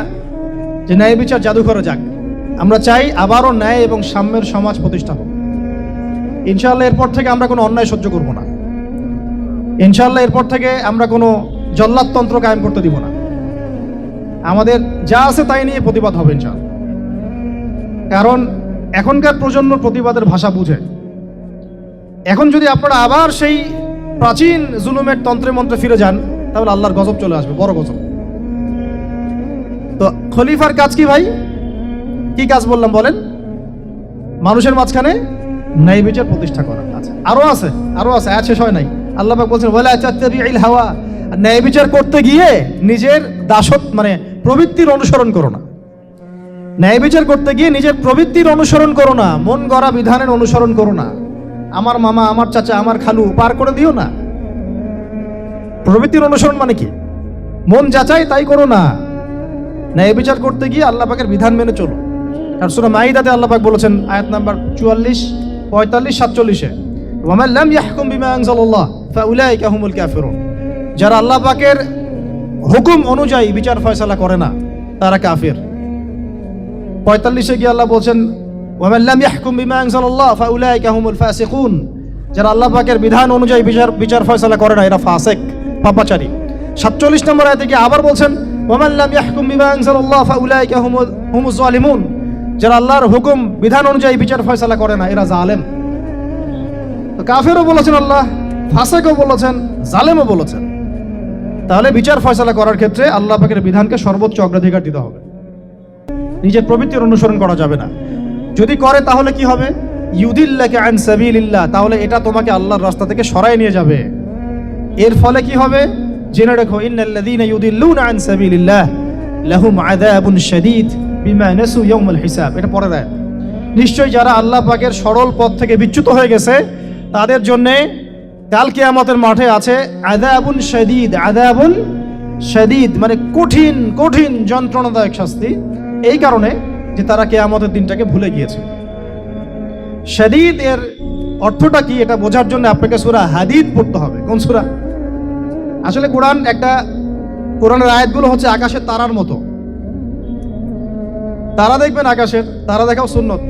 যে ন্যায় বিচার জাদুঘরে যাক, আমরা চাই আবারও ন্যায় এবং সাম্যের সমাজ প্রতিষ্ঠা হোক। ইনশাআল্লাহ এরপর থেকে আমরা কোনো অন্যায় সহ্য করব না, ইনশাআল্লাহ এরপর থেকে আমরা কোনো জল্লাদতন্ত্র কায়েম করতে দিব না, আমাদের যা আছে তাই নিয়ে প্রতিবাদ হবে ইনশাআল্লাহ। কারণ এখনকার প্রজন্ম প্রতিবাদের ভাষা বুঝে। এখন যদি আপনারা আবার সেই প্রাচীন জুলুমের তন্ত্রে মন্ত্রে ফিরে যান, তাহলে আল্লাহর গজব চলে আসবে, বড় গজব। তো খলিফার কাজ কি ভাই? কি কাজ বললাম বলেন? মানুষের মাঝখানে ন্যায় বিচার প্রতিষ্ঠা করা। আচ্ছা, আরো আছে, আরো আছে, আয়াত শেষ হয় নাই। আল্লাহ পাক বলছেন, ওয়ালা তাত্তাবিউল হাওয়া, ন্যায় বিচার করতে গিয়ে নিজের দাসত্ব মানে প্রবৃত্তির অনুসরণ করো না। ন্যায় বিচার করতে গিয়ে নিজের প্রবৃত্তির অনুসরণ করো না, মন গড়া বিধানের অনুসরণ করো না। আমার মামা, আমার চাচা, আমার খালু পার করে দিও না। প্রবৃত্তির অনুসরণ মানে কি? মন যাচাই তাই করো না। ন্যায় বিচার করতে গিয়ে আল্লাহ পাকের বিধান মেনে চলো। আর সূরা মাইদাতে আল্লাহ পাক বলেছেন আয়াত নাম্বার 44, 45, 47-এ, ওয়া মান লাম ইয়াহকুম বিমা আনজালাল্লাহ ফাউলাইকা হুমুল কাফিরুন। যারা আল্লাহ পাকের হুকুম অনুযায়ী বিচার ফয়সালা করে না, তারা কাফির। 45-এ গিয়ে আল্লাহ বলছেন, ওয়া মান লাম ইয়াহকুম বিমা আনজালাল্লাহ ফাউলাইকা হুমুল ফাসিকুন। যারা আল্লাহ পাকের বিধান অনুযায়ী বিচার ফয়সালা করে না, এরা ফাসিক, পাপাচারী। 47 নম্বর আয়াতে গিয়ে আবার বলছেন, ওয়া মান লাম ইয়াহকুম বিমা আনজালাল্লাহ ফাউলাইকা হুমুজ জালিমুন। যারা আল্লাহর হুকুম বিধান অনুযায়ী বিচার ফয়সালা করে না, এরা জালেম। তো কাফেরও বলেছেন আল্লাহ, ফাসিকও বলেছেন, জালেমও বলেছেন। তাহলে বিচার ফয়সালা করার ক্ষেত্রে আল্লাহ পাকের বিধানকে সর্বোচ্চ অগ্রাধিকার দিতে হবে, নিজের প্রবৃত্তির অনুসরণ করা যাবে না। যদি করে তাহলে কি হবে? ইউদিল্লাকা আন সাবিলিল্লাহ, তাহলে এটা তোমাকে আল্লাহর রাস্তা থেকে সরায় নিয়ে যাবে। এর ফলে কি হবে? জেনে রাখো, ইন্নাল্লাযীনা ইউদিল্লুনা আন সাবিলিল্লাহ লাহুম আযাবুন শাদীদ বিমা নাসু ইয়াউমাল হিসাব। এটা পরের আয়াত। নিশ্চয়ই যারা আল্লাহ পাকের সরল পথ থেকে বিচ্যুত হয়ে গেছে, তাদের জন্য কাল কিয়ামতের মাঠে আছে আযাবুন শাদীদ। আযাবুন শাদীদ মানে কঠিন কঠিন যন্ত্রণাদায়ক শাস্তি, এই কারণে যে তারা কিয়ামতের দিনটাকে ভুলে গিয়েছে। শাদীদ এর অর্থটা কি, এটা বোঝার জন্য আপনাকে সূরা হাদীদ পড়তে হবে। কোন সূরা? আসলে কোরআনের আয়াতগুলো হচ্ছে আকাশের তারার মতো। তারা দেখবেন আকাশের, তারা দেখাও সুন্নত।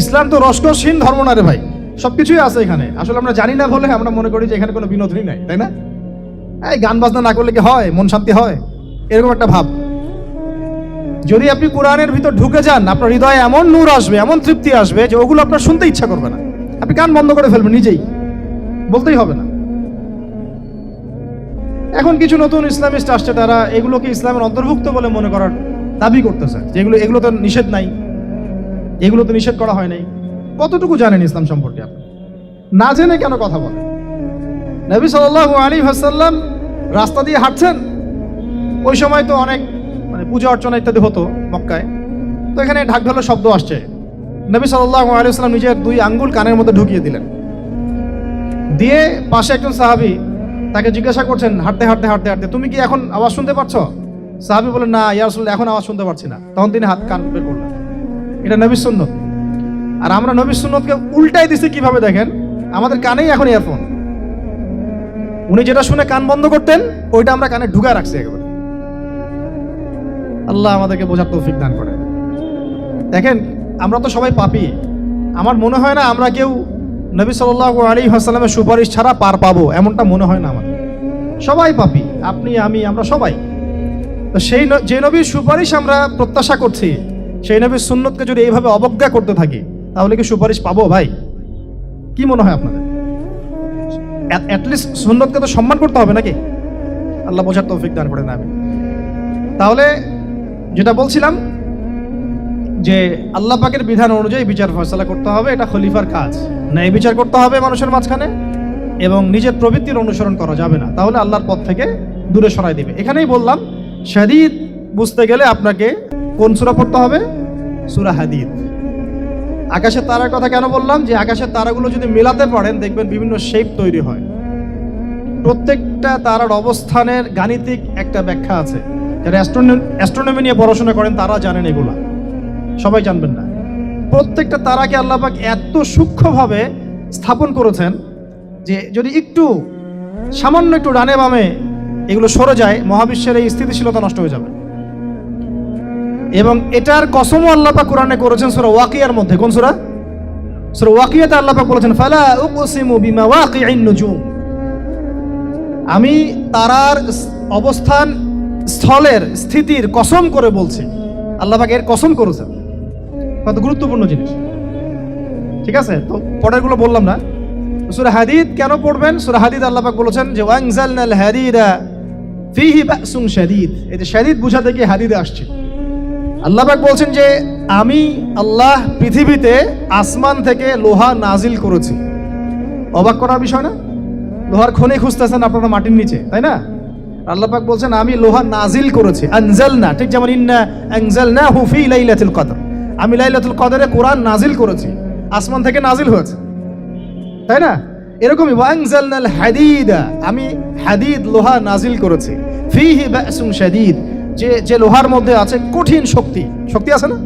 ইসলাম তো রসকসহীন ধর্ম না রে ভাই, সবকিছুই আছে এখানে। আসলে আমরা জানি না বলে আমরা মনে করি যে এখানে কোনো বিনোদনই নাই, তাই না? এই গান বাজনা না করলে কি হয়, মন শান্তি হয়, এরকম একটা ভাব। যদি আপনি কোরআনের ভিতর ঢুকে যান, আপনার হৃদয়ে এমন নূর আসবে, এমন তৃপ্তি আসবে যে ওগুলো আপনার শুনতে ইচ্ছা করবে না, আপনি কান বন্ধ করে ফেলবেন, নিজেই বলতেই হবে না। এখন কিছু নতুন ইসলামিস্ট আসছে, তারা এগুলোকে ইসলামের অন্তর্ভুক্ত বলে মনে করার দাবি করতেছে যে এগুলো তো নিষেধ নাই, এগুলো তো নিষেধ করা হয় নাই। কতটুকু জানেন ইসলাম সম্পর্কে আপনি? না জেনে কেন কথা বলেন? নবী সাল্লাল্লাহু আলাইহি ওয়াসাল্লাম রাস্তা দিয়ে হাঁটছেন, ওই সময় তো অনেক পূজা অর্চনা ইত্যাদি হতো মক্কায়। তো এখানে ঢাক ঢোলের শব্দ আসছে। নবী সাল্লাল্লাহু আলাইহি ওয়াসাল্লাম নিজের 2 আঙ্গুল কানের মধ্যে ঢুকিয়ে দিলেন, দিয়ে পাশে একজন সাহাবী তাকে জিজ্ঞাসা করছেন হাঁটতে হাঁটতে হাঁটতে হাঁটতে, তুমি কি এখন আওয়াজ শুনতে পাচ্ছ? সাহাবী বলেন, না ইয়া রাসূলুল্লাহ, এখন আওয়াজ শুনতে পাচ্ছি না। তখন তিনি হাত কান বের করলেন। এটা নবীর সুন্নত। আর আমরা নবীর সুন্নতকে উল্টাই দিছি কিভাবে দেখেন, আমাদের কানেই এখন ইয়ারফোন। উনি যেটা শুনে কান বন্ধ করতেন, ওইটা আমরা কানে ঢুকায় রাখছি একেবারে। আল্লাহ আমাদেরকে বোঝার তৌফিক দান করেন। দেখেন, আমরা তো সবাই পাপী। আমার মনে হয় না আমরা কেউ নবী সাল্লাল্লাহু আলাইহি ওয়াসাল্লামের সুপারিশ ছাড়া পার পাবো, এমনটা মনে হয় না আমাদের। সবাই পাপী, আপনি আমি আমরা সবাই। তো যে নবীর সুপারিশ আমরা প্রত্যাশা করছি, সেই নবীর সুন্নতকে যদি এইভাবে অবজ্ঞা করতে থাকি, তাহলে কি সুপারিশ পাবো ভাই? কি মনে হয় আপনাদের? অ্যাটলিস্ট সুন্নতকে তো সম্মান করতে হবে নাকি? আল্লাহ বোঝার তৌফিক দান করেন। আমি তাহলে যেটা বলছিলাম যে আল্লাহ পাকের বিধান অনুযায়ী বিচার ফয়সালা করতে হবে, এটা খলিফার কাজ। ন্যায় বিচার করতে হবে মানুষের মাঝখানে, এবং নিজের প্রবৃত্তির অনুসরণ করা যাবে না, তাহলে আল্লাহর পথ থেকে দূরে সরাই দিবে। এখানেই বললাম, শাদীদ বুঝতে গেলে আপনাকে কোন সূরা পড়তে হবে? সূরা হাদীদ। আকাশের তারার কথা কেন বললাম? যে আকাশের তারাগুলো যদি মেলাতে পারেন, দেখবেন বিভিন্ন শেপ তৈরি হয়। প্রত্যেকটা তারার অবস্থানের গাণিতিক একটা ব্যাখ্যা আছে। যারা অ্যাস্ট্রোনমি নিয়ে পড়াশোনা করেন তারা জানেন, এগুলা সবাই জানবেন না। প্রত্যেকটা তারাকে আল্লাহ পাক এত সূক্ষ্মভাবে স্থাপন করেছেন যে যদি একটু সামান্য একটু ডানে বামে এগুলো সরে যায়, মহাবিশ্বের এই স্থিতিশীলতা নষ্ট হয়ে যাবে। এবং এটার কসমও আল্লাহ পাক কোরআনে করেছেন সূরা ওয়াকিয়ার মধ্যে। কোন সূরা? সূরা ওয়াকিয়াতে আল্লাহ পাক বলেছেন, ফালা উকসিমু বিমাওয়াকিইন নুজুম। আমি তারার অবস্থান স্থলের স্থিতির কসম করে বলছি। আল্লাহ পাক এর কসম করেছেন। কত গুরুত্বপূর্ণ জিনিস, ঠিক আছে? তো পরেরগুলো বললাম না। সূরা হাদীদ কেন পড়বেন? সূরা হাদীদ আল্লাহ পাক বলেছেন যে ওয়ানজালনাল হাদীদা ফীহি বাসুন শাদীদ। এই যে শাদীদ বুঝাতে গিয়ে হাদীদে আসছে। আল্লাহ পাক বলছেন যে আমি আল্লাহ পৃথিবীতে আসমান থেকে লোহা নাজিল করেছি। অবাক করার বিষয় না? লোহার খনি খুঁজতেছেন আপনারা মাটির নিচে, তাই না? আল্লাহ পাক বলছেন আমি লোহা নাজিল করেছি। আনজালনা, ঠিক যেমন ইন্না আনজালনাহু ফি লাইলাতুল কদর, আমি লাইলাতুল কদরে কোরআন নাজিল করেছি, আসমান থেকে নাজিল হয়েছে, তাই না? এরকমই ওয়ানজালনাল হাদীদা, আমি হাদীদ লোহা নাজিল করেছি। ফীহি বাসুন শাদীদ, যে লোহার মধ্যে আছে কঠিন শক্তি আছে না?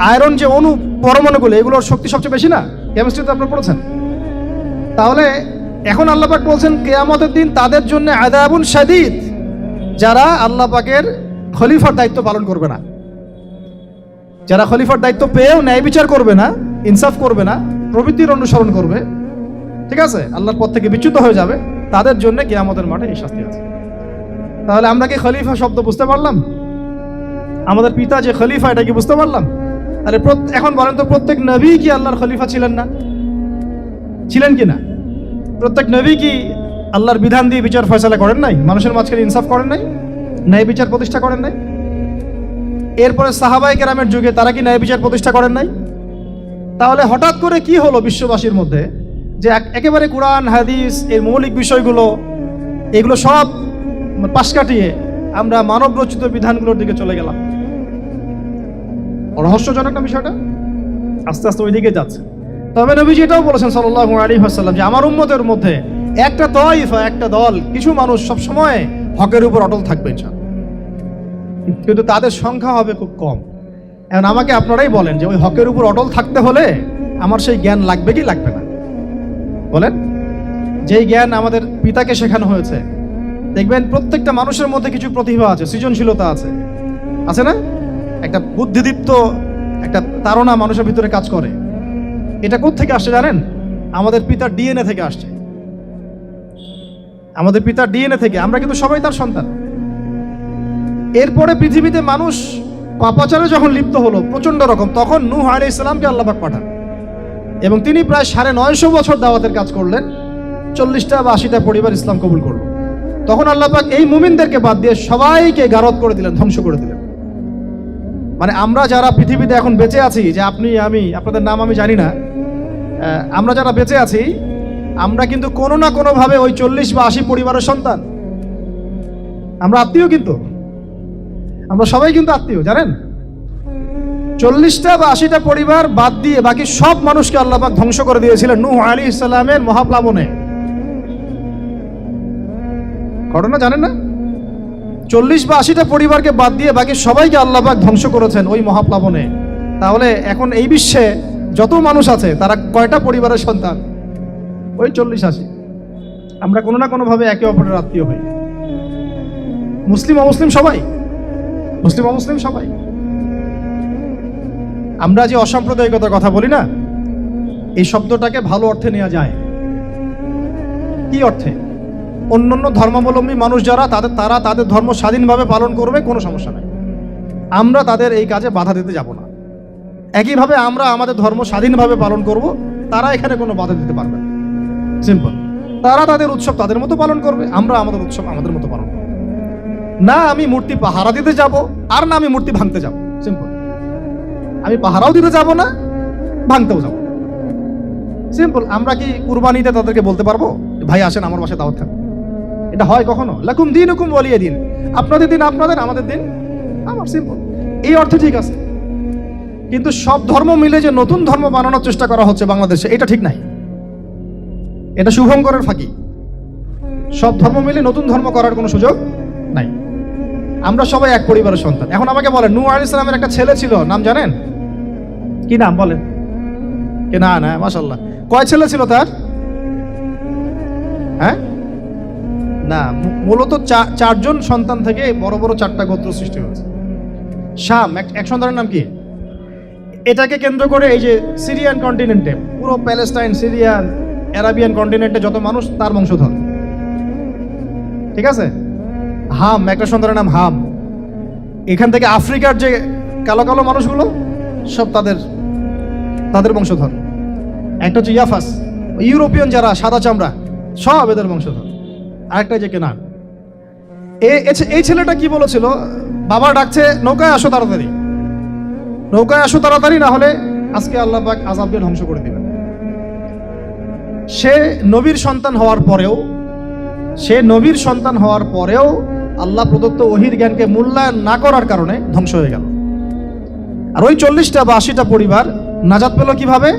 আয়রন যে অণু পরমাণুগুলো, এগুলোর শক্তি সবচেয়ে বেশি না? কেমিস্ট্রিতে আপনারা পড়েছেন। তাহলে এখন আল্লাহ পাক বলছেন কিয়ামতের দিন তাদের জন্য আযাবুন শাদীদ, যারা আল্লাহ পাকের খলিফার দায়িত্ব পালন করবে না, যারা খলিফার দায়িত্ব পেয়েও ন্যায় বিচার করবে না, ইনসাফ করবে না, প্রবৃত্তির অনুসরণ করবে, ঠিক আছে, আল্লাহর পথ থেকে বিচ্যুত হয়ে যাবে, তাদের জন্য কিয়ামতের মাঠে এই শাস্তি আছে। তাহলে আমরা কি খলিফা শব্দ বুঝতে পারলাম? আমাদের পিতা যে খলিফা, এটা কি বুঝতে পারলাম? আরে এখন বলেন তো, প্রত্যেক নবী কি আল্লাহর খলিফা ছিলেন না? ছিলেন কি না? প্রত্যেক নবী কি আল্লাহর বিধান দিয়ে বিচার ফয়সালা করেন নাই? মানুষের মাঝখানে ইনসাফ করেন নাই? ন্যায় বিচার প্রতিষ্ঠা করেন নাই? এরপরে সাহাবায়ে কেরামের যুগে তারা কি ন্যায় বিচার প্রতিষ্ঠা করেন নাই? তাহলে হঠাৎ করে কি হলো বিশ্ববাসীর মধ্যে যে একেবারে কোরআন হাদিস এর মৌলিক বিষয়গুলো এগুলো সব পাশ কাটিয়ে আমরা মানব রচিত বিধানগুলোর দিকে চলে গেলাম? রহস্যজনক না বিষয়টা? আস্তে আস্তে ওই দিকে যাচ্ছে। তবে নবীজি এটাও বলেছেন সাল্লাল্লাহু আলাইহি ওয়াসাল্লাম যে আমার উম্মতের মধ্যে একটা তাইফা, একটা দল, কিছু মানুষ সব সময় হকের উপর অটল থাকবে ইনশাআল্লাহ, কিন্তু তাদের সংখ্যা হবে খুব কম। এখন আমাকে আপনারাই বলেন যে ওই হকের উপর অটল থাকতে হলে আমার সেই জ্ঞান লাগবে কি লাগবে না? বলেন। যেই জ্ঞান আমাদের পিতাকে শেখানো হয়েছে, দেখবেন প্রত্যেকটা মানুষের মধ্যে কিছু প্রতিভা আছে, সৃজনশীলতা আছে, আছে না? একটা বুদ্ধিদীপ্ত একটা তাড়না মানুষের ভিতরে কাজ করে। এটা কোত্থেকে আসছে জানেন? আমাদের পিতার ডিএনএ থেকে আসছে। আমাদের পিতার ডিএনএ থেকে। আমরা কিন্তু সবাই তার সন্তান। এরপরে পৃথিবীতে মানুষ পাপাচারে যখন লিপ্ত হলো প্রচন্ড রকম, তখন নূহ আলাইহিস সালামকে আল্লাহ পাক পাঠান এবং তিনি প্রায় 950 বছর দাওয়াতের কাজ করলেন। 40টা বা 80টা পরিবার ইসলাম কবুল করলো। তখন আল্লাহ পাক এই মুমিনদেরকে বাদ দিয়ে সবাইকে গারদ করে দিলেন, ধ্বংস করে দিলেন। মানে আমরা যারা পৃথিবীতে এখন বেঁচে আছি, যে আপনি আমি, আপনাদের নাম আমি জানি না, আমরা যারা বেঁচে আছি, আমরা কিন্তু কোনো না কোনোভাবে ওই 40 বা 80 পরিবারের সন্তান। আমরা আত্মীয়, কিন্তু আমরা সবাই কিন্তু আত্মীয়, জানেন। 40টা বা 80টা পরিবার বাদ দিয়ে বাকি সব মানুষকে আল্লাহ পাক ধ্বংস করে দিয়েছিলেন নূহ আলাইহিস সালামের মহাপ্লাবনে। ঘটনা জানেন না? 40 বা 80টা পরিবারকে বাদ দিয়ে বাকি সবাইকে আল্লাহ পাক ধ্বংস করেছেন ওই মহাপ্লাবনে। তাহলে এখন এই বিশ্বে যত মানুষ আছে তারা কয়টা পরিবারের সন্তান? ওই 40-80। আমরা কোনো না কোনোভাবে একে অপরের আত্মীয় হই, মুসলিম অমুসলিম সবাই, মুসলিম অমুসলিম সবাই। আমরা যে অসাম্প্রদায়িকতার কথা বলি না, এই শব্দটাকে ভালো অর্থে নেওয়া যায়। কি অর্থে? অন্যান্য ধর্মাবলম্বী মানুষ যারা, তারা তাদের ধর্ম স্বাধীনভাবে পালন করবে, কোনো সমস্যা নাই, আমরা তাদের এই কাজে বাধা দিতে যাব না। একইভাবে আমরা আমাদের ধর্ম স্বাধীনভাবে পালন করব, তারা এখানে কোনো বাধা দিতে পারবে না। সিম্পল। তারা তাদের উৎসব তাদের মতো পালন করবে, আমরা আমাদের উৎসব আমাদের মতো পালন করব। না আমি মূর্তি পাহারা দিতে যাব, আর না আমি মূর্তি ভাঙতে যাব। সিম্পল। আমি পাহারাও দিতে যাব না, ভাঙতেও যাব না। সিম্পল। আমরা কি কুরবানিতে তাদেরকে বলতে পারবো ভাই আসেন আমার বাসায় দাওয়াত খান? এটা হয় কখনো? লাকুম দীনুকুম ওয়ালিয়া দিন। আপনাদের দিন আপনাদের, আমাদের দিন আমার। সিম্পল। এই অর্থে ঠিক আছে, কিন্তু সব ধর্ম মিলে যে নতুন ধর্ম বানানোর চেষ্টা করা হচ্ছে বাংলাদেশে, এটা ঠিক নাই। এটা শুভঙ্করের ফাঁকি। সব ধর্ম মিলে নতুন ধর্ম করার কোনো সুযোগ নাই। আমরা সবাই এক পরিবারের সন্তান। এখন আমাকে বলেন, নূহ আলাইহিস সালামের একটা ছেলে ছিল, নাম জানেন? কি নাম বলেন? কে? না না, মাশাআল্লাহ। কয় ছেলে ছিল তার? হ্যাঁ, না, মূলত 4জন সন্তান থেকে বড় বড় 4টা গোত্র সৃষ্টি হয়েছে। শাম এক সন্তানের নাম কি? এটাকে কেন্দ্র করে এই যে সিরিয়ান কন্টিনেন্টে, পুরো প্যালেস্টাইন, সিরিয়ান, অ্যারাবিয়ান কন্টিনেন্টে যত মানুষ, তার বংশধর। ঠিক আছে? হাম, একটা সন্তানের নাম হাম। এখান থেকে আফ্রিকার যে কালো কালো মানুষগুলো সব তাদের বংশধর। একটা হচ্ছে ইয়াফাস, ইউরোপিয়ান যারা সাদা চামড়া, সব এদের বংশধর। আরেকটা যে কেনান। এই ছেলেটা কি বলেছিল? বাবা ডাকছে, নৌকায় আসো তাড়াতাড়ি, নৌকায় আসো তাড়াতাড়ি, না হলে আজকে আল্লাহ পাক আযাব দিয়ে ধ্বংস করে দিবেন। সে নবীর সন্তান হওয়ার পরেও আল্লাহ প্রদত্ত ওহীর জ্ঞানকে মূল্যায়ন না করার কারণে ধ্বংস হয়ে গেল। আর ওই 40টা বা 80টা পরিবার নাজাত পেল কিভাবে?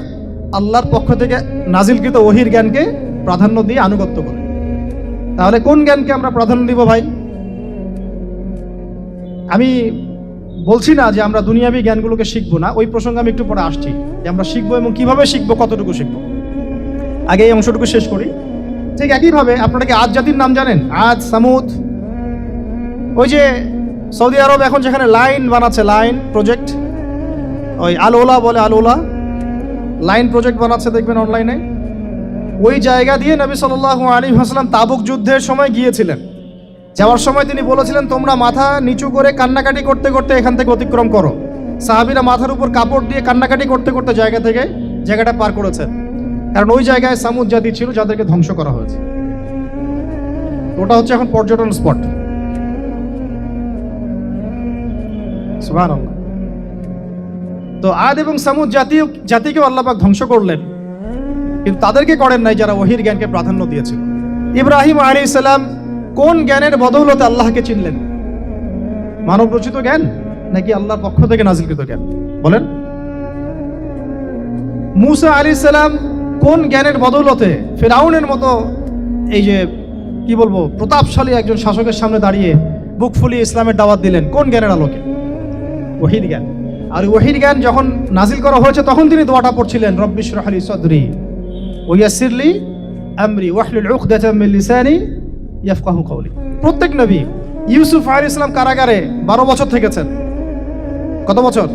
আল্লাহর পক্ষ থেকে নাজিলকৃত ওহীর জ্ঞানকে প্রাধান্য দিয়ে আনুগত্য করে। তাহলে কোন জ্ঞানকে আমরা প্রাধান্য দিব ভাই? আমি বলছি না যে আমরা দুনিয়াবি জ্ঞানগুলোকে শিখবো না, ওই প্রসঙ্গে আমি একটু পরে আসছি, যে আমরা শিখবো এবং কিভাবে শিখবো, কতটুকু শিখবো। আগে এই অংশটুকু শেষ করি। ঠিক একইভাবে আপনারা কি আদ জাতির নাম জানেন? আদ, সামুদ। ওই যে সৌদি আরব এখন যেখানে লাইন বানাচ্ছে, লাইন প্রজেক্ট, ওই আল-ওলা বলে, আল-ওলা লাইন প্রজেক্ট বানাচ্ছে, দেখবেন অনলাইনে। ওই জায়গা দিয়ে নবী সাল্লাল্লাহু আলাইহি ওয়াসাল্লাম তাবুক যুদ্ধের সময় গিয়েছিলেন। যাওয়ার সময় তিনি বলেছিলেন, তোমরা মাথা নিচু করে কান্নাকাটি করতে করতে এখান থেকে অতিক্রম করো। সাহাবীরা মাথার উপর কাপড় দিয়ে কান্নাকাটি করতে করতে জায়গাটা পার করেছেন, কারণ ওই জায়গায় সামুদ জাতি ছিল যাদেরকে ধ্বংস করা হয়েছে। ওটা হচ্ছে এখন পর্যটন স্পট। সুবহানাল্লাহ। তো আদ এবং সামুদ জাতিকেও আল্লাহ পাক ধ্বংস করলেন, কিন্তু তাদেরকে করেন নাই যারা ওহীর জ্ঞানকে প্রাধান্য দিয়েছিল। ইব্রাহিম আলাইহিস সালাম কোন জ্ঞানের বদৌলতে আল্লাহকে চিনলেন? মানব রচিত জ্ঞান নাকি আল্লাহর পক্ষ থেকে নাজিলকৃত জ্ঞান? বলেন। মূসা আলাইহিস সালাম কোন জ্ঞানের বদৌলতে ফিরআউনের মতো এই যে কি বলবো প্রতাপশালী একজন শাসকের সামনে দাঁড়িয়ে বুক ফুলিয়ে ইসলামের দাওয়াত দিলেন? কোন জ্ঞানের আলোকে? ওহীর জ্ঞান। আর ওহীর জ্ঞান যখন নাজিল করা হয়েছে তখন তিনি দোয়াটা পড়ছিলেন, রব্বি ইশরাহ লি সাদরি ওয়া ইয়াসসির লি আমরি ওয়াহলুল উকদাতাম মিন লিসানি ইয়াফকাহু কওলি। প্রত্যেক নবী, ইউসুফ আলাইহিস সালাম কারাগারে 12 বছর থেকেছেন। কত বছর?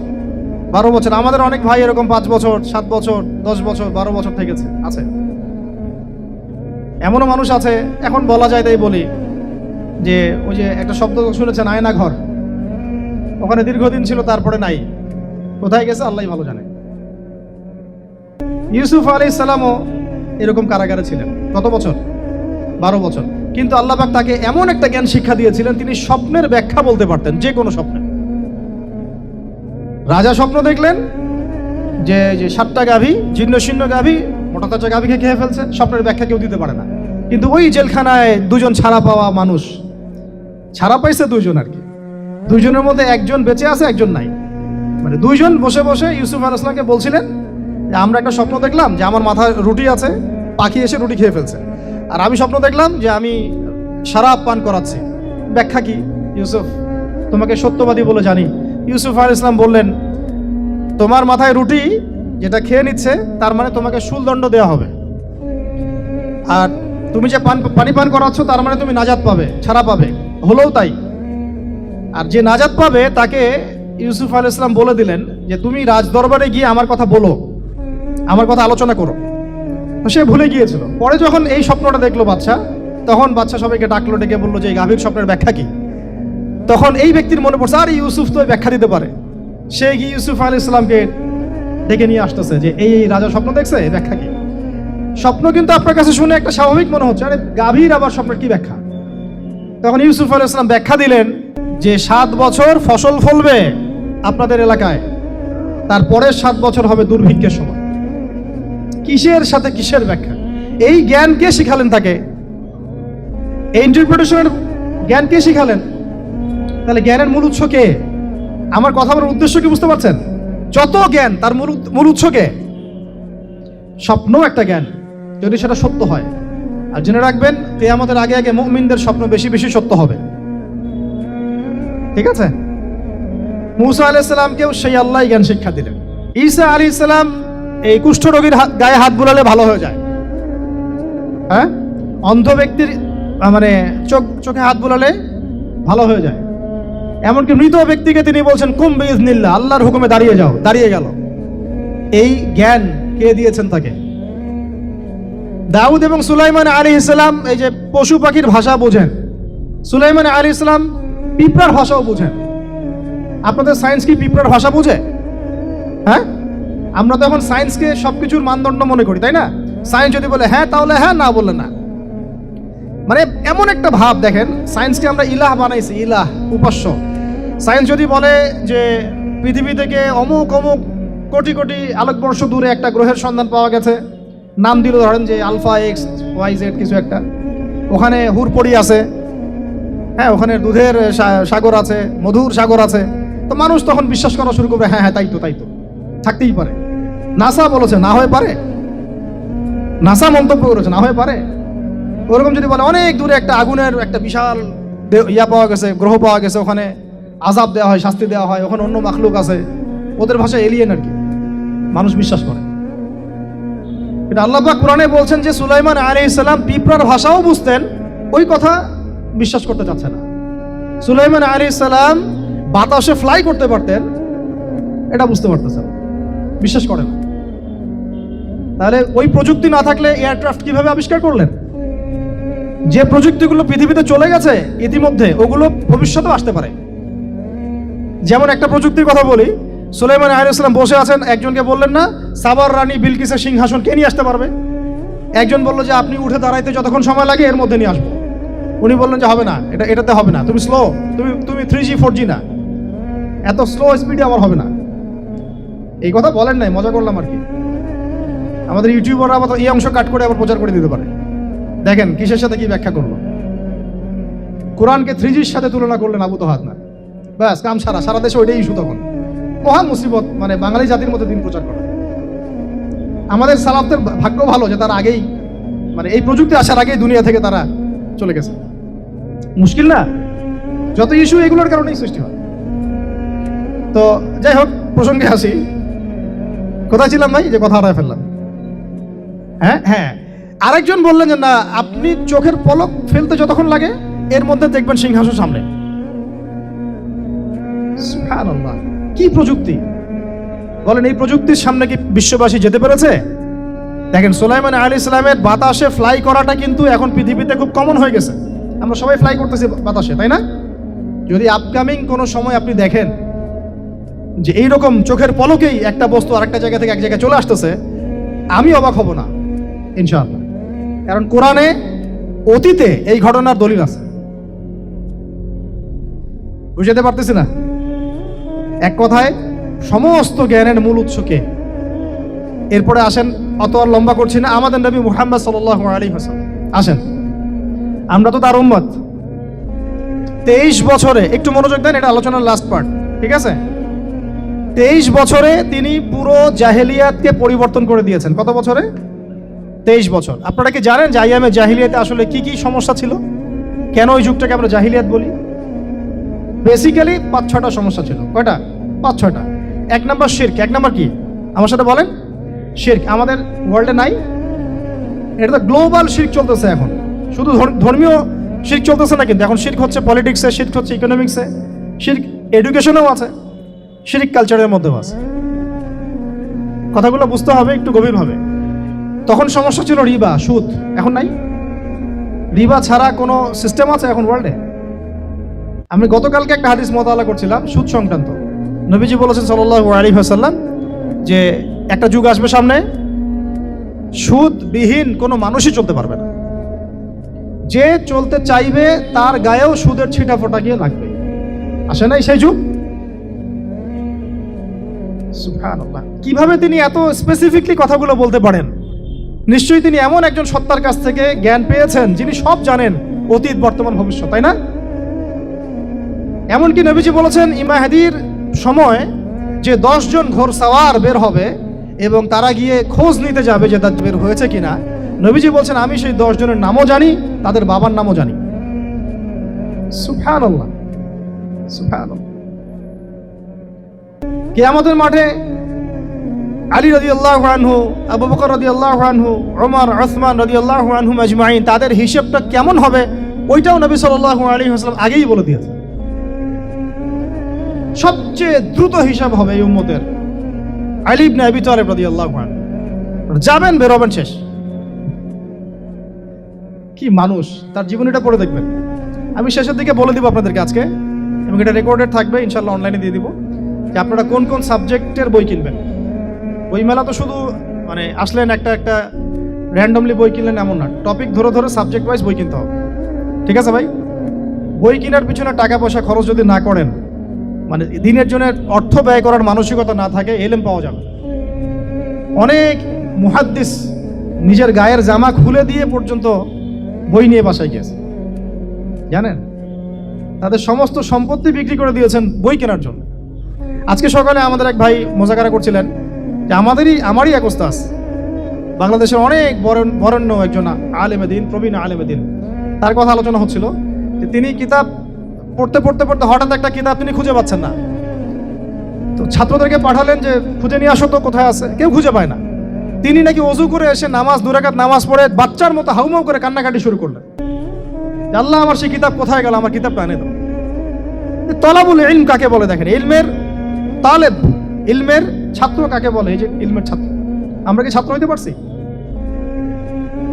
12 বছর। আমাদের অনেক ভাই এরকম 5 বছর, 7 বছর, 10 বছর, 12 বছর থেকেছে, আছে। এমনও মানুষ আছে, এখন বলা যায় তাই বলি, যে ওই যে একটা শব্দ শুনেছেন, আয়না ঘর, ওখানে দীর্ঘদিন ছিল, তারপরে নাই, কোথায় গেছে আল্লাহই ভালো জানে। ইউসুফ আলাইহিস সালামও এরকম কারাগারে ছিলেন। কত বছর? 12 বছর। কিন্তু আল্লাহ পাক তাকে এমন একটা জ্ঞান শিক্ষা দিয়েছিলেন, তিনি স্বপ্নের ব্যাখ্যা বলতে পারতেন, যে কোনো স্বপ্নের। রাজা স্বপ্ন দেখলেন যে যে 7টা গাভী, জীর্ণ শীর্ণ গাভী, মোটা তাজা গাভীকে খেয়ে ফেলছে। স্বপ্নের ব্যাখ্যা কেউ দিতে পারে না। কিন্তু ওই জেলখানায় 2জন ছাড়া পাওয়া মানুষ, ছাড়া পাইছে 2জন আর কি। 2জনের মধ্যে একজন বেঁচে আছে, একজন নাই। মানে 2জন বসে বসে ইউসুফ আলাইহিস সালামকে বলছিলেন যে আমরা একটা স্বপ্ন দেখলাম যে আমার মাথায় রুটি আছে, পাখি এসে রুটি খেয়ে ফেলছে। আর আমি স্বপ্ন দেখলাম যে আমি শরাব পান করাচ্ছি। ব্যাখ্যা কি ইউসুফ? তোমাকে সত্যবাদী বলে জানি। ইউসুফ আলাইহিস সালাম বললেন, তোমার মাথায় রুটি যেটা খেয়ে নিচ্ছে তার মানে তোমাকে শুলদণ্ড দেওয়া হবে, আর তুমি যে পানি পান করাচ্ছ তার মানে তুমি নাজাত পাবে, ছাড়া পাবে। হলেও তাই। আর যে নাজাত পাবে তাকে ইউসুফ আলাইহিস সালাম বলে দিলেন যে তুমি রাজ দরবারে গিয়ে আমার কথা বলো, আমার কথা আলোচনা করো। তো সে ভুলে গিয়েছিল। পরে যখন এই স্বপ্নটা দেখলো বাদশা, তখন বাদশা সবাইকে ডাকলো, ডেকে বললো যে এই গাভীর স্বপ্নের ব্যাখ্যা কি। তখন এই ব্যক্তির মনে পড়ছে, আর ইউসুফ তো ব্যাখ্যা দিতে পারে। সে গিয়ে ইউসুফ আলাইহিস সালামকে ডেকে নিয়ে আসতেছে যে এই রাজা স্বপ্ন দেখছে, ব্যাখ্যা কি। স্বপ্ন কিন্তু আপনার কাছে শুনে একটা স্বাভাবিক মনে হচ্ছে, আরে গাভীর আবার স্বপ্নের কি ব্যাখ্যা। তখন ইউসুফ আলাইহিস সালাম ব্যাখ্যা দিলেন যে 7 বছর ফসল ফলবে আপনাদের এলাকায়, তারপরের 7 বছর হবে দুর্ভিক্ষের সময়। কিসের সাথে কিসের ব্যাখ্যা? এই জ্ঞান কে শিখালেন তাকে? এই ইন্টারপ্রিটেশনের জ্ঞান কে শিখালেন? তাহলে জ্ঞানের মূল উৎস কে? আমার কথা বলার উদ্দেশ্য কি বুঝতে পারছেন? যত জ্ঞান তার মূল উৎস কে? স্বপ্ন একটা জ্ঞান, যদি সেটা সত্য হয়। আর জেনে রাখবেন, কিয়ামতের আগে আগে মুমিনদের স্বপ্ন বেশি বেশি সত্য হবে। ঠিক আছে? মুসা আলাইহিস সালামকেও সেই আল্লাহ জ্ঞান শিক্ষা দিলেন। ঈসা আলাইহিস সালাম এই কুষ্ঠরোগীর গায়ে হাত বুলালে ভালো হয়ে যায়। হ্যাঁ, অন্ধ ব্যক্তির মানে চোখে হাত বুলালে ভালো হয়ে যায়। এমনকি মৃত ব্যক্তিকে তিনি বলছেন কুম বিইজনিল্লাহ, আল্লাহর হুকুমে দাঁড়িয়ে যাও, দাঁড়িয়ে গেল। এই জ্ঞান কে দিয়েছেন তাকে? দাউদ এবং সুলাইমান আলাইহিস সালাম এই যে পশু পাখির ভাষা বোঝেন। সুলাইমান আলাইহিস সালাম পিঁপড়ার ভাষাও বোঝেন। আপনাদের সায়েন্স কি পিঁপড়ার ভাষা বোঝে? হ্যাঁ, আমরা তো এখন সায়েন্সকে সবকিছুর মানদণ্ড মনে করি, তাই না? সায়েন্স যদি বলে হ্যাঁ তাহলে হ্যাঁ, না বললে না। মানে এমন একটা ভাব, দেখেন সায়েন্সকে আমরা ইলাহ বানাইছি, ইলাহ, উপাস্য। সায়েন্স যদি বলে যে পৃথিবী থেকে অমুক অমুক কোটি কোটি আলোকবর্ষ দূরে একটা গ্রহের সন্ধান পাওয়া গেছে, নাম দিল ধরেন যে আলফা এক্স ওয়াই জেড কিছু একটা, ওখানে হুরপড়ি আছে, হ্যাঁ ওখানে দুধের সাগর আছে, মধুর সাগর আছে, তো মানুষ তখন বিশ্বাস করা শুরু করবে, হ্যাঁ হ্যাঁ তাই তো থাকতেই পারে। নাসা বলেছে না হয়ে পারে, নাসা মন্তব্য করেছে না হয়ে পারে। ওরকম যদি বলে অনেক দূরে একটা আগুনের একটা বিশাল পাওয়া গেছে, গ্রহ পাওয়া গেছে, ওখানে আযাব দেওয়া হয়, শাস্তি দেওয়া হয়, ওখানে অন্য মাখলুক আছে, ওদের ভাষায় এলিয়েন আর কি, মানুষ বিশ্বাস করে। এটা আল্লাহ পাক কোরআনে বলছেন যে সুলাইমান আলাইহিস সালাম পিঁপড়ার ভাষাও বুঝতেন, ওই কথা বিশ্বাস করতে চাচ্ছে না। সুলাইমান আলাইহিস সালাম বাতাসে ফ্লাই করতে পারতেন, এটা বুঝতে পারতেছেন, বিশ্বাস করে না। তাহলে ওই প্রযুক্তি না থাকলে এয়ারক্রাফট কিভাবে আবিষ্কার করলেন? যে প্রযুক্তিগুলো পৃথিবীতে চলে গেছে ইতিমধ্যে, ওগুলো ভবিষ্যতেও আসতে পারে। যেমন একটা প্রযুক্তির কথা বলি, সুলাইমান আলাইহিস সালাম বসে আছেন, একজনকে বললেন না সাবার রানী বিলকিসের সিংহাসন কে নিয়ে আসতে পারবে? একজন বলল যে আপনি উঠে দাঁড়াইতে যতক্ষণ সময় লাগে এর মধ্যে নিয়ে আসবো। উনি বললেন যে হবে না, এটাতে হবে না, তুমি স্লো, তুমি 3G 4G না, এত স্লো স্পিডে আমার হবে না। এই কথা বলেন নাই, মজা করলাম আর কি। আমাদের ইউটিউবাররা আবার এই অংশ কাট করে আবার প্রচার করে দিতে পারে। দেখেন কিসের সাথে কি ব্যাখ্যা করলো। কোরআনকে 3Gর সাথে তুলনা করলেন আবু তোহাদ না, ব্যাস কাম সারা দেশে ওইটাই ইস্যু। তখন মহা মুসিবত, মানে বাঙালি জাতির মধ্যে দিন প্রচার করা। আমাদের সালাফদের ভাগ্য ভালো যে তারা আগেই, মানে এই প্রযুক্তি আসার আগেই দুনিয়া থেকে তারা চলে গেছে। মুশকিল না, যত ইস্যু এগুলোর কারণেই সৃষ্টি হয়। তো যাই হোক, প্রসঙ্গে আসি। কোথায় ছিলাম ভাই, যে কথা হারায় ফেললাম। হ্যাঁ, আরেকজন বললেন যে না, আপনি চোখের পলক ফেলতে যতক্ষণ লাগে এর মধ্যে দেখবেন সিংহাসন সামনে। সুবহানাল্লাহ, কি প্রযুক্তি বলেন! এই প্রযুক্তির সামনে কি বিশ্ববাসী যেতে পেরেছে? দেখেন সুলাইমান আলাইহিস সালামের বাতাসে ফ্লাই করাটা কিন্তু এখন পৃথিবীতে খুব কমন হয়ে গেছে। আমরা সবাই ফ্লাই করতেছি বাতাসে, তাই না? যদি আপকামিং কোনো সময় আপনি দেখেন যে এইরকম চোখের পলকেই একটা বস্তু আরেকটা জায়গা থেকে এক জায়গায় চলে আসতেছে, আমি অবাক হব না ইনশাআল্লাহ। কারণ কোরআনে অতীতে এই ঘটনার দলিল আছে। বুঝতে পারতেছি না? এক কথায় সমস্ত জ্ঞানের মূল উৎসকে। এরপরে আসেন, অত আর লম্বা করছি না, আমাদের নবী মুহাম্মদ সাল্লাল্লাহু আলাইহি ওয়াসাল্লাম আসেন। আমরা তো তার উম্মত। 23 বছরে, একটু মনোযোগ দেন, এটা আলোচনার লাস্ট পার্ট, ঠিক আছে? 23 বছরে তিনি পুরো জাহেলিয়াতকে পরিবর্তন করে দিয়েছেন। কত বছরে? 23 বছর। আপনারা কি জানেন যে আইয়ামে জাহিলিয়াতে আসলে কি কি সমস্যা ছিল? কেন ওই যুগটাকে আমরা জাহিলিয়াত বলি? বেসিক্যালি 5-6টা সমস্যা ছিল। কয়টা? 5-6টা। 1 নম্বর শিরক। 1 নম্বর কি? আমার সাথে বলেন। শিরক আমাদের ওয়ার্ল্ডে নাই, এটা তো গ্লোবাল শিরক চলতেছে এখন। শুধু ধর্মীয় শিরক চলতেছে না, কিন্তু এখন শিরক হচ্ছে পলিটিক্সে, শিরক হচ্ছে ইকোনমিক্সে, শিরক এডুকেশনেও আছে, শিরক কালচারের মধ্যেও আছে। কথাগুলো বুঝতে হবে একটু গভীরভাবে। তখন সমস্যা ছিল রিবা, সুদ। এখন নাই। রিবা ছাড়া কোনো সিস্টেম আছে এখন ওয়ার্ল্ডে? আমি গতকালকে একটা হাদিস মোতালা করছিলাম সুদ সংক্রান্ত। নবীজি বলেছেন সাল্লাল্লাহু আলাইহি ওয়াসাল্লাম যে একটা যুগ আসবে সামনে, সুদবিহীন কোনো মানুষই চলতে পারবে না। যে চলতে চাইবে তার গায়েও সুদের ছিটা ফোটা গিয়ে লাগবে। আসে নাই সেই যুগ? সুবহানাল্লাহ। কিভাবে তিনি এত স্পেসিফিকলি কথাগুলো বলতে পারেন? নিশ্চয়ই তিনি এমন একজন সত্তার কাছ থেকে জ্ঞান পেয়েছেন যিনি সব জানেন, অতীত, বর্তমান, ভবিষ্যৎ, তাই না? এমনকি নবীজি বলেছেন ইমাহাদির সময় যে 10 জন ঘোর সাওয়ার বের হবে এবং তারা গিয়ে খোঁজ নিতে যাবে যে দাজ্জাল বের হয়েছে কিনা। নবীজি বলছেন আমি সেই 10 জনের নামও জানি, তাদের বাবার নামও জানি। সুবহানাল্লাহ, সুবহানাল্লাহ। কিয়ামতের মাঠে আলী রাদিয়াল্লাহু আনহু, আবু বকর রাদিয়াল্লাহু আনহু, ওমর, উসমান রাদিয়াল্লাহু আনহুম আজমাইন, তাদের হিসাবটা কেমন হবে ওইটাও নবী সাল্লাল্লাহু আলাইহি ওয়াসাল্লাম আগেই বলে দিয়েছেন। সবচেয়ে দ্রুত হিসাব হবে এই উম্মতের আলী ইবনে আবি তালিব রাদিয়াল্লাহু আনহু। যাবেন, বেরোবেন, শেষ। কি মানুষ, তার জীবনীটা পড়ে দেখবেন। আমি শেষের দিকে বলে দিব আপনাদেরকে আজকে, এবং এটা রেকর্ডেড থাকবে, ইনশাআল্লাহ অনলাইনে দিয়ে দিব, যে আপনারা কোন কোন সাবজেক্টের বই কিনবেন। বই মেলা তো শুধু মানে আসলেন একটা একটা র্যান্ডমলি বই কিনলেন এমন না, টপিক ধরে ধরে সাবজেক্ট ওয়াইজ বই কিনতে হবে, ঠিক আছে ভাই? বই কেনার পিছনে টাকা পয়সা খরচ যদি না করেন, মানে দিনের জন্য অর্থ ব্যয় করার মানসিকতা না থাকে, এলেম পাওয়া যাবে। অনেক মুহাদ্দিস নিজের গায়ের জামা খুলে দিয়ে পর্যন্ত বই নিয়ে বাসায় গিয়েছে, জানেন? তাদের সমস্ত সম্পত্তি বিক্রি করে দিয়েছেন বই কেনার জন্য। আজকে সকালে আমাদের এক ভাই মোজাকারা করছিলেন যে আমারই এক ওস্তাদ, বাংলাদেশের অনেক বরেণ্য একজন আলেমে দ্বীন, প্রবীণ আলেমে দ্বীন, তার কথা আলোচনা হচ্ছিল যে তিনি কিতাব পড়তে পড়তে পড়তে হঠাৎ একটা কিতাব তিনি খুঁজে পাচ্ছেন না। তো ছাত্রদেরকে পাঠালেন যে খুঁজে নিয়ে আসো তো, কোথায় আছে, কেউ খুঁজে পায় না। তিনি নাকি ওযু করে এসে নামাজ, 2 রাকাত নামাজ পড়ে বাচ্চার মতো হাউমাউ করে কান্নাকাটি শুরু করলেন, আল্লাহ আমার সেই কিতাব কোথায় গেল, আমার কিতাবটা এনে দাও। তলাবুল ইলম কাকে বলে দেখেন, ইলমের তালেব, ইলমের ছাত্র কাকে বলে? এই যে ইলমের ছাত্র, আমরা কি ছাত্র হইতে পারছি?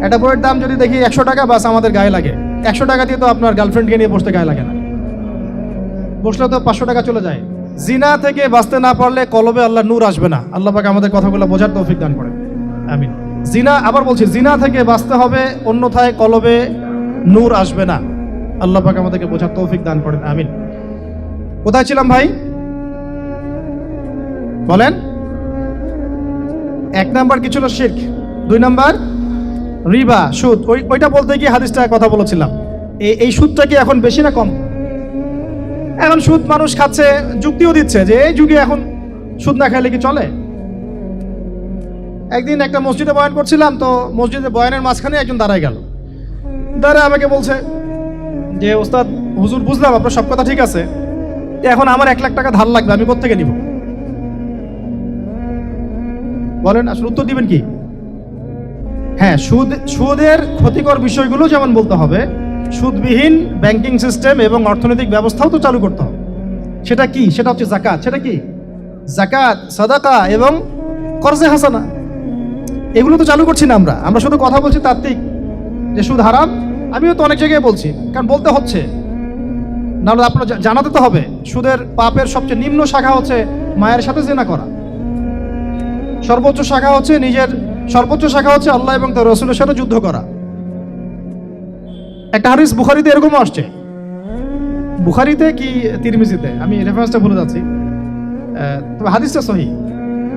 একটা বইয়ের দাম যদি দেখি 100 টাকা, বাস আমাদের গায়ে লাগে। 100 টাকা দিয়ে তো আপনার গার্লফ্রেন্ডকে নিয়ে বসতে গায়ে লাগে না, বসলে তো 500 টাকা চলে যায়। জিনা থেকে বাঁচতে না পারলে কলবে আল্লাহ নূর আসবে না। আল্লাহ পাক আমাদের কথাগুলো বোঝার তৌফিক দান করেন, আমিন। জিনা, আবার বলছি, জিনা থেকে বাঁচতে হবে, অন্যথায় কলবে নূর আসবে না। আল্লাহ পাক আমাদেরকে বোঝার তৌফিক দান করেন, আমিন। কোথায় ছিলাম ভাই? বলেন। 1 নাম্বার কি ছিল? শিরক। 2 নাম্বার রিবা, সুদ। ওইটা বলতে গিয়ে হাদিসটা কথা বলেছিলাম। এই সুদটা কি এখন বেশি না কম? এখন সুদ মানুষ খাচ্ছে, যুক্তিও দিচ্ছে যে এই যুগে এখন সুদ না খাইলে কি চলে। একদিন একটা মসজিদে বয়ান করছিলাম, তো মসজিদে বয়ানের মাঝখানে একজন দাঁড়ায় গেল, দাঁড়ায় আমাকে বলছে যে ওস্তাদ হুজুর, বুঝলাম আপনার সব কথা ঠিক আছে, এখন আমার 1 লাখ টাকা ধার লাগবে, আমি কোত্থেকে নিব? বলেন, আসলে উত্তর দিবেন কি? হ্যাঁ, সুদের ক্ষতিকর বিষয়গুলো যেমন বলতে হবে, সুদবিহীন ব্যাংকিং সিস্টেম এবং অর্থনৈতিক ব্যবস্থাও তো চালু করতে হবে। সেটা কি? সেটা হচ্ছে যাকাত। সেটা কি? যাকাত, সাদাকা এবং কর্জে হাসানা। এগুলো তো চালু করছি না আমরা শুধু কথা বলছি তাত্ত্বিক যে সুদ হারাম। আমিও তো অনেক জায়গায় বলছি, কারণ বলতে হচ্ছে, নাহলে আপনার জানাতে তো হবে। সুদের পাপের সবচেয়ে নিম্ন শাখা হচ্ছে মায়ের সাথে জিনা করা, সর্বোচ্চ শাখা হচ্ছে আল্লাহ এবং তার রাসূলের সাথে যুদ্ধ করা। একটা হাদিস বুখারীতে এরকম আসছে, বুখারীতে কি তিরমিজিতে, আমি রেফারেন্সটা ভুলে যাচ্ছি, তবে হাদিসটা সহিহ।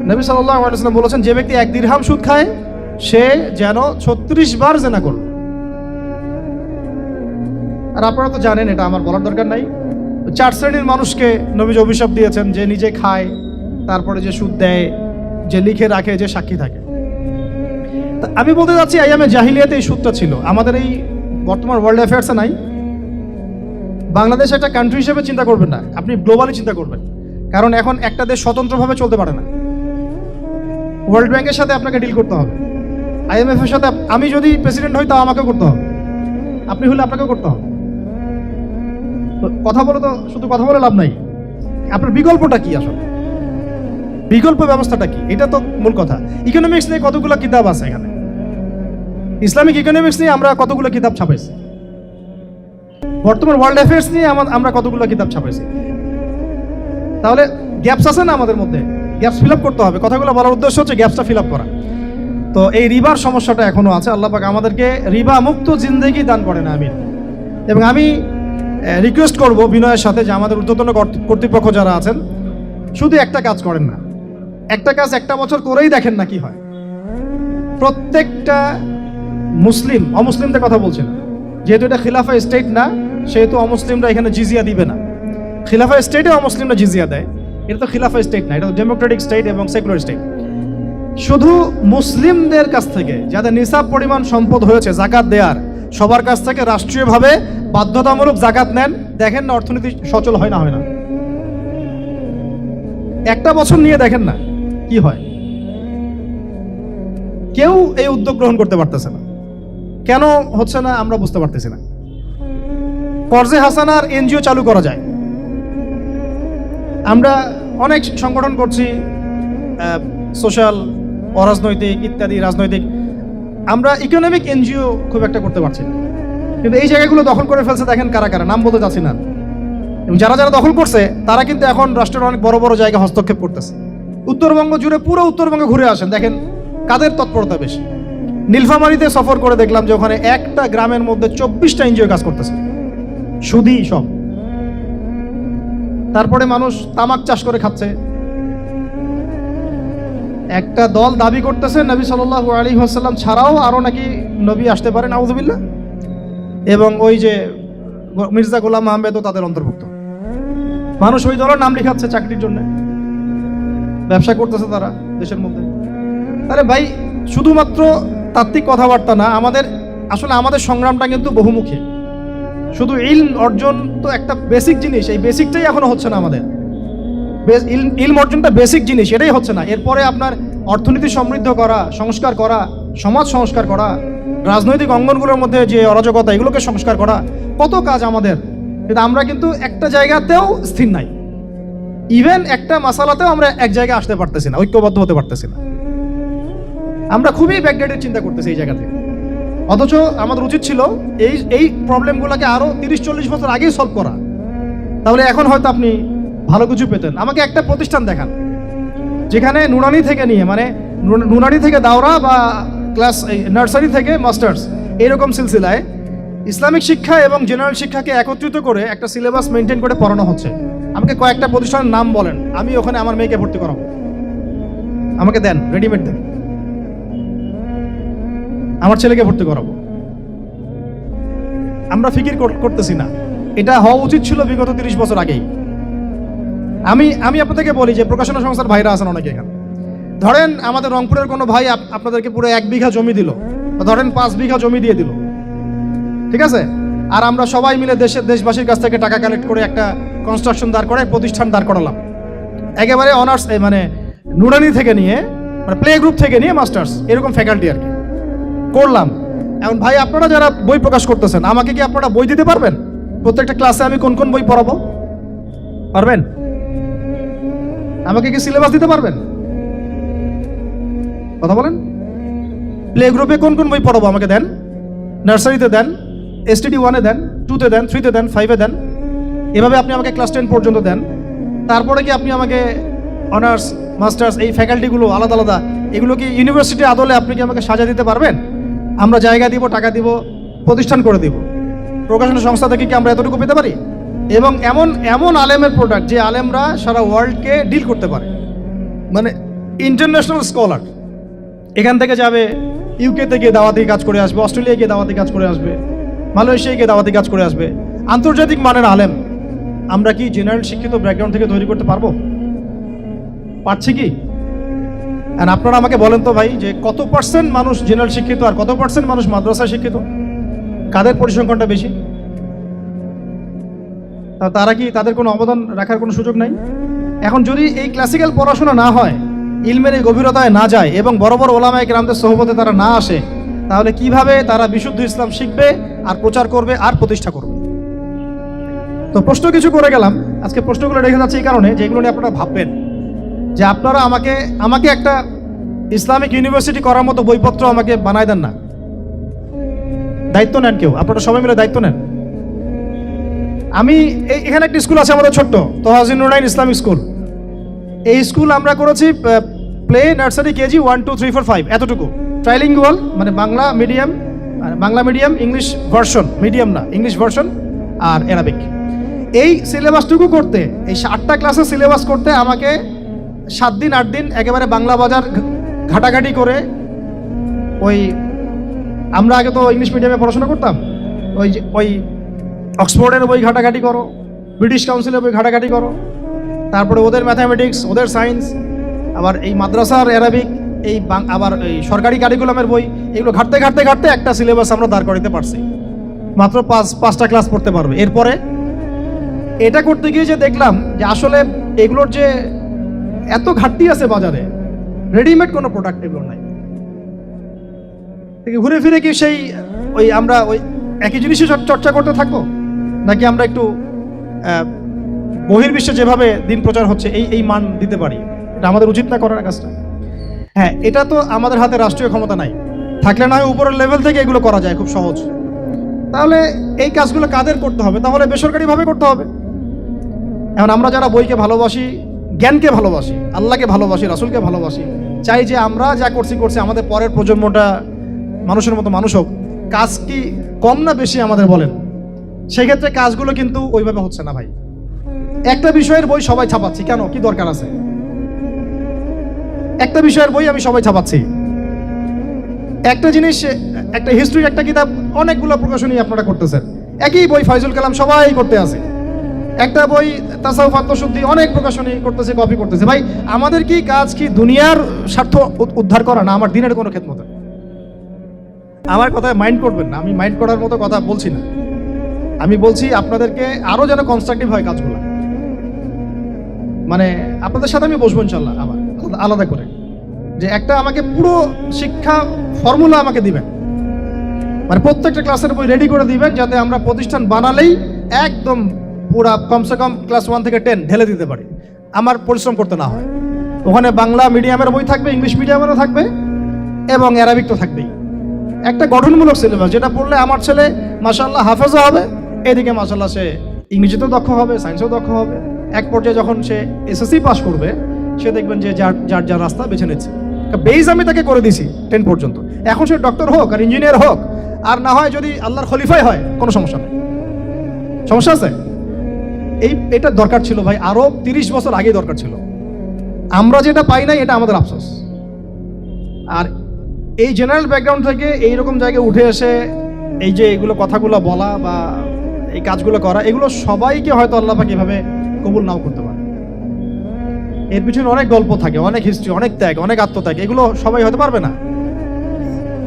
নবী সাল্লাল্লাহু আলাইহি ওয়াসাল্লাম বলেছেন, যে ব্যক্তি 1 দিরহাম সুদ খায় সে যেন 36 বার জিনা করল। আর আপনারা তো জানেন, এটা আমার বলার দরকার নাই, 4 শ্রেণীর মানুষকে নবীজি অভিশাপ দিয়েছেন, যে নিজে খায়, তারপরে যে সুদ দেয়, যে লিখে রাখে, যে সাক্ষী থাকে। আমি বলতে যাচ্ছি, আইয়ামে জাহিলিয়াতে এই সুদটা ছিল, আমাদের এই বর্তমান ওয়ার্ল্ড অ্যাফেয়ার্সে নাই। বাংলাদেশ একটা কান্ট্রি হিসেবে চিন্তা করবেন না, আপনি গ্লোবালি চিন্তা করবেন, কারণ এখন একটা দেশ স্বতন্ত্রভাবে চলতে পারে না। ওয়ার্ল্ড ব্যাংকের সাথে আপনাকে ডিল করতে হবে, IMF এর সাথে। আমি যদি প্রেসিডেন্ট হই তাও আমাকেও করতে হবে, আপনি হলে আপনাকেও করতে হবে। কথা বলে তো শুধু কথা বলে লাভ নাই, আপনার বিকল্পটা কি, আসলে বিকল্প ব্যবস্থাটা কি, এটা তো মূল কথা। ইকোনমিক্স নিয়ে কতগুলো কিতাব আছে এখানে, ইসলামিক ইকোনমিক্স নিয়ে আমরা কতগুলো কিতাব ছাপাইছি, বর্তমান ওয়ার্ল্ড অ্যাফেয়ার্স নিয়ে আমরা কতগুলো কিতাব ছাপাইছি। তাহলে গ্যাপস আছে না আমাদের মধ্যে, গ্যাপস ফিল আপ করতে হবে। কথাগুলো বলার উদ্দেশ্য হচ্ছে গ্যাপসটা ফিল আপ করা। তো এই রিবার সমস্যাটা এখনো আছে। আল্লাহ পাক আমাদেরকে রিবা মুক্ত জিন্দেগি দান করেন, আমিন। এবং আমি রিকোয়েস্ট করব বিনয়ের সাথে, যে আমাদের ঊর্ধ্বতন কর্তৃপক্ষ যারা আছেন, শুধু একটা কাজ করেন না, একটা কাজ একটা বছর করেই দেখেন না কি হয়। প্রত্যেকটা মুসলিম, অমুসলিমদের কথা বলছেন, যেহেতু এটা খিলাফা স্টেট না, সেহেতু অমুসলিমরা এখানে জিজিয়া দিবে না। খিলাফা স্টেটে অমুসলিমরা জিজিয়া দেয়, এটা তো খিলাফা স্টেট না, এটা ডেমোক্রেটিক স্টেট এবং সেকুলার স্টেট। শুধু মুসলিমদের কাছ থেকে যাদের নিসাব পরিমাণ সম্পদ হয়েছে জাকাত দেওয়ার, সবার কাছ থেকে রাষ্ট্রীয়ভাবে বাধ্যতামূলক জাকাত নেন, দেখেন না অর্থনীতি সচল হয় না হয় না। একটা বছর নিয়ে দেখেন না কি হয়। কেউ এই উদ্যোগ গ্রহণ করতে পারতেছে না, কেন হচ্ছে না আমরা বুঝতে পারতেছি না। কর্জে হাসানার এনজিও চালু করা যায়, আমরা অনেক সংগঠন করছি, সোশ্যাল, অরাজনৈতিক ইত্যাদি রাজনৈতিক, আমরা ইকোনমিক এনজিও খুব একটা করতে পারছি না। কিন্তু এই জায়গাগুলো দখল করে ফেলছে, দেখেন কারা কারা, নাম বলতে যাচ্ছি না। এবং যারা যারা দখল করছে তারা কিন্তু এখন রাষ্ট্রের অনেক বড় বড় জায়গা হস্তক্ষেপ করতেছে। উত্তরবঙ্গ জুড়ে, পুরো উত্তরবঙ্গে ঘুরে আসেন, দেখেন কাদের তৎপরতা বেশি। নীলফামারীতে সফর করে দেখলাম যে ওখানে একটা গ্রামের মধ্যে 24টা এনজিও কাজ করতেছে, সুদী সব। তারপরে মানুষ তামাক চাষ করে খাচ্ছে। একটা দল দাবি করতেছে নবী সাল্লাল্লাহু আলাইহি ওয়াসাল্লাম ছাড়াও আরো নাকি নবী আসতে পারেন, আউযুবিল্লাহ। এবং ওই যে মির্জা গোলাম আহমেদও তাদের অন্তর্ভুক্ত। মানুষ ওই দলের নাম লিখাচ্ছে চাকরির জন্য, ব্যবসা করতেছে তারা দেশের মধ্যে। আরে ভাই, শুধুমাত্র তাত্ত্বিক কথাবার্তা না, আমাদের সংগ্রামটা কিন্তু বহুমুখী। শুধু ইলম অর্জন তো একটা বেসিক জিনিস, এই বেসিকটাই এখনো হচ্ছে না আমাদের। ইলম অর্জনটা বেসিক জিনিস, এটাই হচ্ছে না। এরপরে আপনার অর্থনীতি সমৃদ্ধ করা, সংস্কার করা, সমাজ সংস্কার করা, রাজনৈতিক অঙ্গনগুলোর মধ্যে যে অরাজকতা, এগুলোকে সংস্কার করা, কত কাজ আমাদের। কিন্তু আমরা কিন্তু একটা জায়গাতেও স্থির নাই। ইভেন একটা মাসালাতেও আমরা এক জায়গায় আসতে পারতেছি না, ঐক্যবদ্ধ হতে পারতেছি না। আমরা খুবই ব্যাকডেটেড চিন্তা করতেছি এই জায়গা থেকে। অথচ আমাদের উচিত ছিল এই প্রবলেমগুলোকে আরো 30-40 বছর আগেই সলভ করা। তাহলে এখন হয়তো আপনি ভালো কিছু পেতেন। আমাকে একটা প্রতিষ্ঠান দেখান যেখানে নুরানি থেকে নিয়ে, মানে নুরানি থেকে দাওরা বা ক্লাস নার্সারি থেকে মাস্টার্স, এরকম সিলসিলায় ইসলামিক শিক্ষা এবং জেনারেল শিক্ষাকে একত্রিত করে একটা সিলেবাস মেনটেন করে পড়ানো হচ্ছে। আমাকে কয়েকটা প্রতিষ্ঠানের নাম বলেন, আমি ওখানে আমার মেয়েকে ভর্তি করাবো। আমাকে দেন, রেডিমেড দেন, আমার ছেলেকে ভর্তি করাবো। আমরা ফিকির করতেছি না, এটা হওয়া উচিত ছিল বিগত 30 বছর আগেই। আমি আপনাদেরকে বলি যে প্রকাশনা সংস্থার ভাইরা আছেন অনেকে এখানে। ধরেন আমাদের রংপুরের কোনো ভাই আপনাদেরকে পুরো 1 বিঘা জমি দিল, ধরেন 5 বিঘা জমি দিয়ে দিল, ঠিক আছে? আর আমরা সবাই মিলে দেশবাসীর কাছ থেকে টাকা কালেক্ট করে একটা কনস্ট্রাকশন দাঁড় করে প্রতিষ্ঠান দাঁড় করালাম, একেবারে অনার্স, মানে নুরানি থেকে নিয়ে, মানে প্লে গ্রুপ থেকে নিয়ে মাস্টার্স, এরকম ফ্যাকাল্টি আর কি করলাম। এখন ভাই, আপনারা যারা বই প্রকাশ করতেছেন, আমাকে কি আপনারা বই দিতে পারবেন? প্রত্যেকটা ক্লাসে আমি কোন কোন বই পড়াবো পারবেন? আমাকে কি সিলেবাস দিতে পারবেন? কথা বলেন। প্লে গ্রুপে কোন কোন বই পড়াবো আমাকে দেন, নার্সারিতে দেন, STD 1-এ দেন, 2-তে দেন, 3-তে দেন, 5-এ দেন, এভাবে আপনি আমাকে ক্লাস 10 পর্যন্ত দেন। তারপরে কি আপনি আমাকে অনার্স, মাস্টার্স, এই ফ্যাকাল্টিগুলো আলাদা আলাদা, এগুলো কি ইউনিভার্সিটি আদলে আপনি কি আমাকে সাজা দিতে পারবেন? আমরা জায়গা দিব, টাকা দিব, প্রতিষ্ঠান করে দিব। প্রকাশনা সংস্থা থেকে কি আমরা এতটুকু পেতে পারি? এবং এমন এমন আলেমের প্রোডাক্ট যে আলেমরা সারা ওয়ার্ল্ডকে ডিল করতে পারে, মানে ইন্টারন্যাশনাল স্কলার। এখান থেকে যাবে ইউকেতে গিয়ে দাওয়াতি কাজ করে আসবে, অস্ট্রেলিয়ায় গিয়ে দাওয়াতি কাজ করে আসবে, মালয়েশিয়ায় গিয়ে দাওয়াতি কাজ করে আসবে, আন্তর্জাতিক মানের আলেম। আমরা কি জেনারেল শিক্ষিত ব্যাকগ্রাউন্ড থেকে তৈরি করতে পারবো? পারছি কি? আর আপনারা আমাকে বলেন তো ভাই, যে কত পার্সেন্ট মানুষ জেনারেল শিক্ষিত আর কত পার্সেন্ট মানুষ মাদ্রাসায় শিক্ষিত? কাদের পরিসংখ্যানটা বেশি? তারা কি, তাদের কোনো অবদান রাখার কোনো সুযোগ নাই? এখন যদি এই ক্লাসিক্যাল পড়াশোনা না হয়, ইলমের এই গভীরতায় না যায় এবং বড় বড় ওলামায়ে কেরামদের সোহবতে তারা না আসে, তাহলে কিভাবে তারা বিশুদ্ধ ইসলাম শিখবে আর প্রচার করবে আর প্রতিষ্ঠা করবে? তো প্রশ্ন কিছু করে গেলাম, আজকে প্রশ্নগুলো রেখে যাচ্ছে এই কারণে যে এগুলো নিয়ে আপনারা ভাববেন, যে আপনারা আমাকে একটা ইসলামিক ইউনিভার্সিটি করার মতো বইপত্র আমাকে বানায় দেন না। দায়িত্ব নেন কেউ, আপনারা সবাই মিলে দায়িত্ব নেন। আমি এখানে একটা স্কুল আছে আমাদের ছোট্ট, তোহাজিন নুরাইন ইসলামিক স্কুল। এই স্কুল আমরা করেছি প্লে, নার্সারি, কেজি 1, 2, 3, 4, 5 এতটুকু, ট্রাইলিঙ্গুয়াল, মানে Bangla medium English version, medium না ইংলিশ ভার্সন আর অ্যারাবিক। এই সিলেবাসটুকু করতে, এই 8টা ক্লাসের সিলেবাস করতে আমাকে 7 দিন 8 দিন একেবারে বাংলা বাজার ঘাটাঘাটি করে, আমরা আগে তো ইংলিশ মিডিয়ামে পড়াশোনা করতাম, ওই অক্সফোর্ডের বই ঘাটাঘাটি করো, ব্রিটিশ কাউন্সিলের বই ঘাটাঘাটি করো, তারপরে ওদের ম্যাথামেটিক্স, ওদের সায়েন্স, আবার এই মাদ্রাসার অ্যারাবিক, আবার এই সরকারি কারিকুলামের বই, এগুলো ঘাটতে ঘাটতে ঘাটতে একটা সিলেবাস আমরা দাঁড় করাতে পারছি। মাত্র 5টা ক্লাস পড়তে পারবে। এরপরে এটা করতে গিয়ে যে দেখলাম যে আসলে এগুলোর যে এত ঘাটতি আছে বাজারে, রেডিমেড কোনো প্রোডাক্ট এগুলো নাই। ঘুরে ফিরে কি সেই আমরা একই জিনিসই চর্চা করতে থাকবো, নাকি আমরা একটু বহির্বিশ্বে যেভাবে দিন প্রচার হচ্ছে এই মান দিতে পারি? এটা আমাদের উচিত না করার কাজটা? হ্যাঁ, এটা তো আমাদের হাতে রাষ্ট্রীয় ক্ষমতা নাই, থাকলে না হয় উপরের লেভেল থেকে এগুলো করা যায় খুব সহজ। তাহলে এই কাজগুলো কাদের করতে হবে? তাহলে বেসরকারিভাবে করতে হবে। এখন আমরা যারা বইকে ভালোবাসি, জ্ঞানকে ভালোবাসি, আল্লাহকে ভালোবাসি, রাসূলকে ভালোবাসি, চাই যে আমরা যা করছি আমাদের পরের প্রজন্মটা মানুষের মতো মানুষ হোক। কাজ কি কম না বেশি আমাদের বলেন? সেক্ষেত্রে কাজগুলো কিন্তু ওইভাবে হচ্ছে না ভাই। একটা বিষয়ের বই সবাই ছাপাচ্ছি, কেন? কি দরকার আছে? একটা বিষয়ের বই আমি সবাই ছাপাচ্ছি। একটা জিনিস, একটা হিস্ট্রির একটা কিতাব অনেকগুলো প্রকাশনী আপনারা করতেছেন, একই বই ফাইজুল কালাম সবাই করতে আছে। একটা বই তাসাউফ আত্মশুদ্ধি অনেক প্রকাশনী করতেছে, কপি করতেছে। ভাই আমাদের কি কাজ কি দুনিয়ার স্বার্থ উদ্ধার করা, না আমার দিনের কোনো খেদমত? আমার কথায় মাইন্ড করবেন না, আমি মাইন্ড করার মতো কথা বলছি না। আমি বলছি আপনাদেরকে আরো যেন কনস্ট্রাকটিভ হয় কাজগুলো। মানে আপনাদের সাথে আমি বসবো ইনশাল্লাহ আবার আলাদা করে, যে একটা আমাকে পুরো শিক্ষা ফর্মুলা আমাকে দিবেন, মানে প্রত্যেকটা ক্লাসের বই রেডি করে দিবেন, যাতে আমরা প্রতিষ্ঠান বানালেই একদম পুরা কমসে কম ক্লাস 1 থেকে 10 ঢেলে দিতে পারি, আমার পরিশ্রম করতে না হয়। ওখানে বাংলা মিডিয়ামের বই থাকবে, ইংলিশ মিডিয়ামেরও থাকবে এবং অ্যারাবিক তো থাকবেই। একটা গঠনমূলক সিলেবাস, যেটা পড়লে আমার ছেলে মাশাআল্লাহ হাফেজও হবে, এদিকে মাশাআল্লাহ সে ইংরেজিতেও দক্ষ হবে, সায়েন্সেও দক্ষ হবে। এক পর্যায়ে যখন সে এসএসসি পাস করবে, সে দেখবেন যে যার রাস্তা বেছে নিচ্ছে। বেজ আমি তাকে করে দিছি 10 পর্যন্ত। এখন সে ডক্টর হোক আর ইঞ্জিনিয়ার হোক, আর না হয় যদি আল্লাহর খলিফাই হয়, কোনো সমস্যা নেই। সমস্যা আছে? এটা দরকার ছিল ভাই, আরো 30 বছর আগে দরকার ছিল। আমরা যেটা পাই নাই, এটা আমাদের আফসোস। আর এই জেনারেল ব্যাকগ্রাউন্ড থেকে এইরকম জায়গায় উঠে এসে এই যে এগুলো কথাগুলো বলা বা এই কাজগুলো করা, এগুলো সবাইকে হয়তো আল্লাহ পাক এভাবে কবুল নাও করতে পারে। এর পিছনে অনেক গল্প থাকে, অনেক হিস্ট্রি, অনেক ত্যাগ, অনেক আত্মত্যাগ, এগুলো সবাই হতে পারবে না।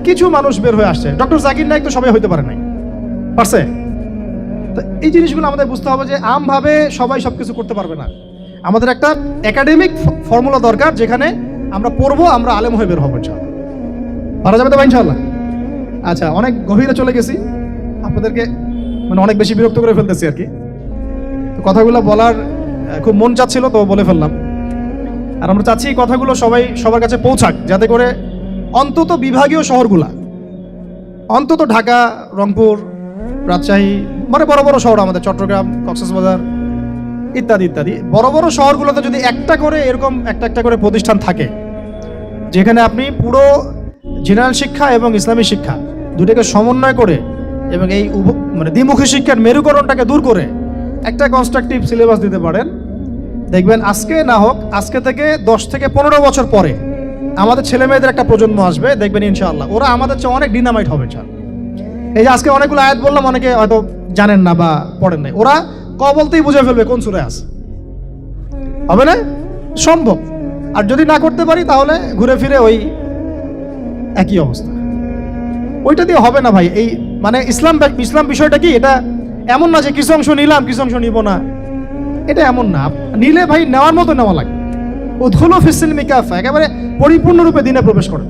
কিছু মানুষ বের হয়ে আসছে, ডক্টর জাকির নায়েক তো সবাই হইতে পারে নাই, পারছে? তো এই জিনিসগুলো আমাদের বুঝতে হবে যে আমভাবে সবাই সবকিছু করতে পারবে না। আমাদের একটা একাডেমিক ফর্মুলা দরকার, যেখানে আমরা পড়বো, আমরা আলেম হয়ে বের হবো। ইনশাআল্লাহ পারা যাবে তো ভাই ইনশাআল্লাহ? আচ্ছা, অনেক গভীরে চলে গেছি, আপনাদেরকে মানে অনেক বেশি বিরক্ত করে ফেলতেছি আর কি। তো কথাগুলো বলার খুব মন চাচ্ছিল, তো বলে ফেললাম। আর আমরা চাচ্ছি এই কথাগুলো সবার কাছে পৌঁছাক, যাতে করে অন্তত বিভাগীয় শহরগুলা, অন্তত ঢাকা, রংপুর, রাজশাহী, মানে বড় বড় শহর আমাদের, চট্টগ্রাম, কক্সবাজার ইত্যাদি ইত্যাদি বড় বড় শহরগুলোতে যদি একটা করে এরকম একটা করে প্রতিষ্ঠান থাকে, যেখানে আপনি পুরো জেনারেল শিক্ষা এবং ইসলামী শিক্ষা দুটোকে সমন্বয় করে এবং এই মানে দ্বিমুখী শিক্ষার মেরুকরণটাকে দূর করে একটা কনস্ট্রাকটিভ সিলেবাস দিতে পারেন, দেখবেন আজকে না হোক আজকে থেকে 10 থেকে 15 বছর পরে আমাদের ছেলে মেয়েদের একটা প্রজন্ম আসবে, দেখবেন ইনশাআল্লাহ ওরা আমাদের চেয়ে অনেক ডিনামাইট হবে। এই যে আজকে অনেকগুলো আয়াত বললাম, অনেকে হয়তো জানেন না বা পড়েন নাই, ওরা ক বলতেই বুঝে ফেলবে কোন সূরায় আছে। হবে না? সম্ভব। আর যদি না করতে পারি তাহলে ঘুরে ফিরে ওই একই অবস্থা। ওইটা দিয়ে হবে না ভাই। এই মানে ইসলাম বিষয়টা কি, এটা এমন না যে কিছু অংশ নিলাম কিছু অংশ নিব না, এটা এমন না। নিলে ভাই নেওয়ার মতো নেওয়া লাগে। উদখুলু ফিস-সিলমি কাফা, একেবারে পরিপূর্ণরূপে দিনে প্রবেশ করেন।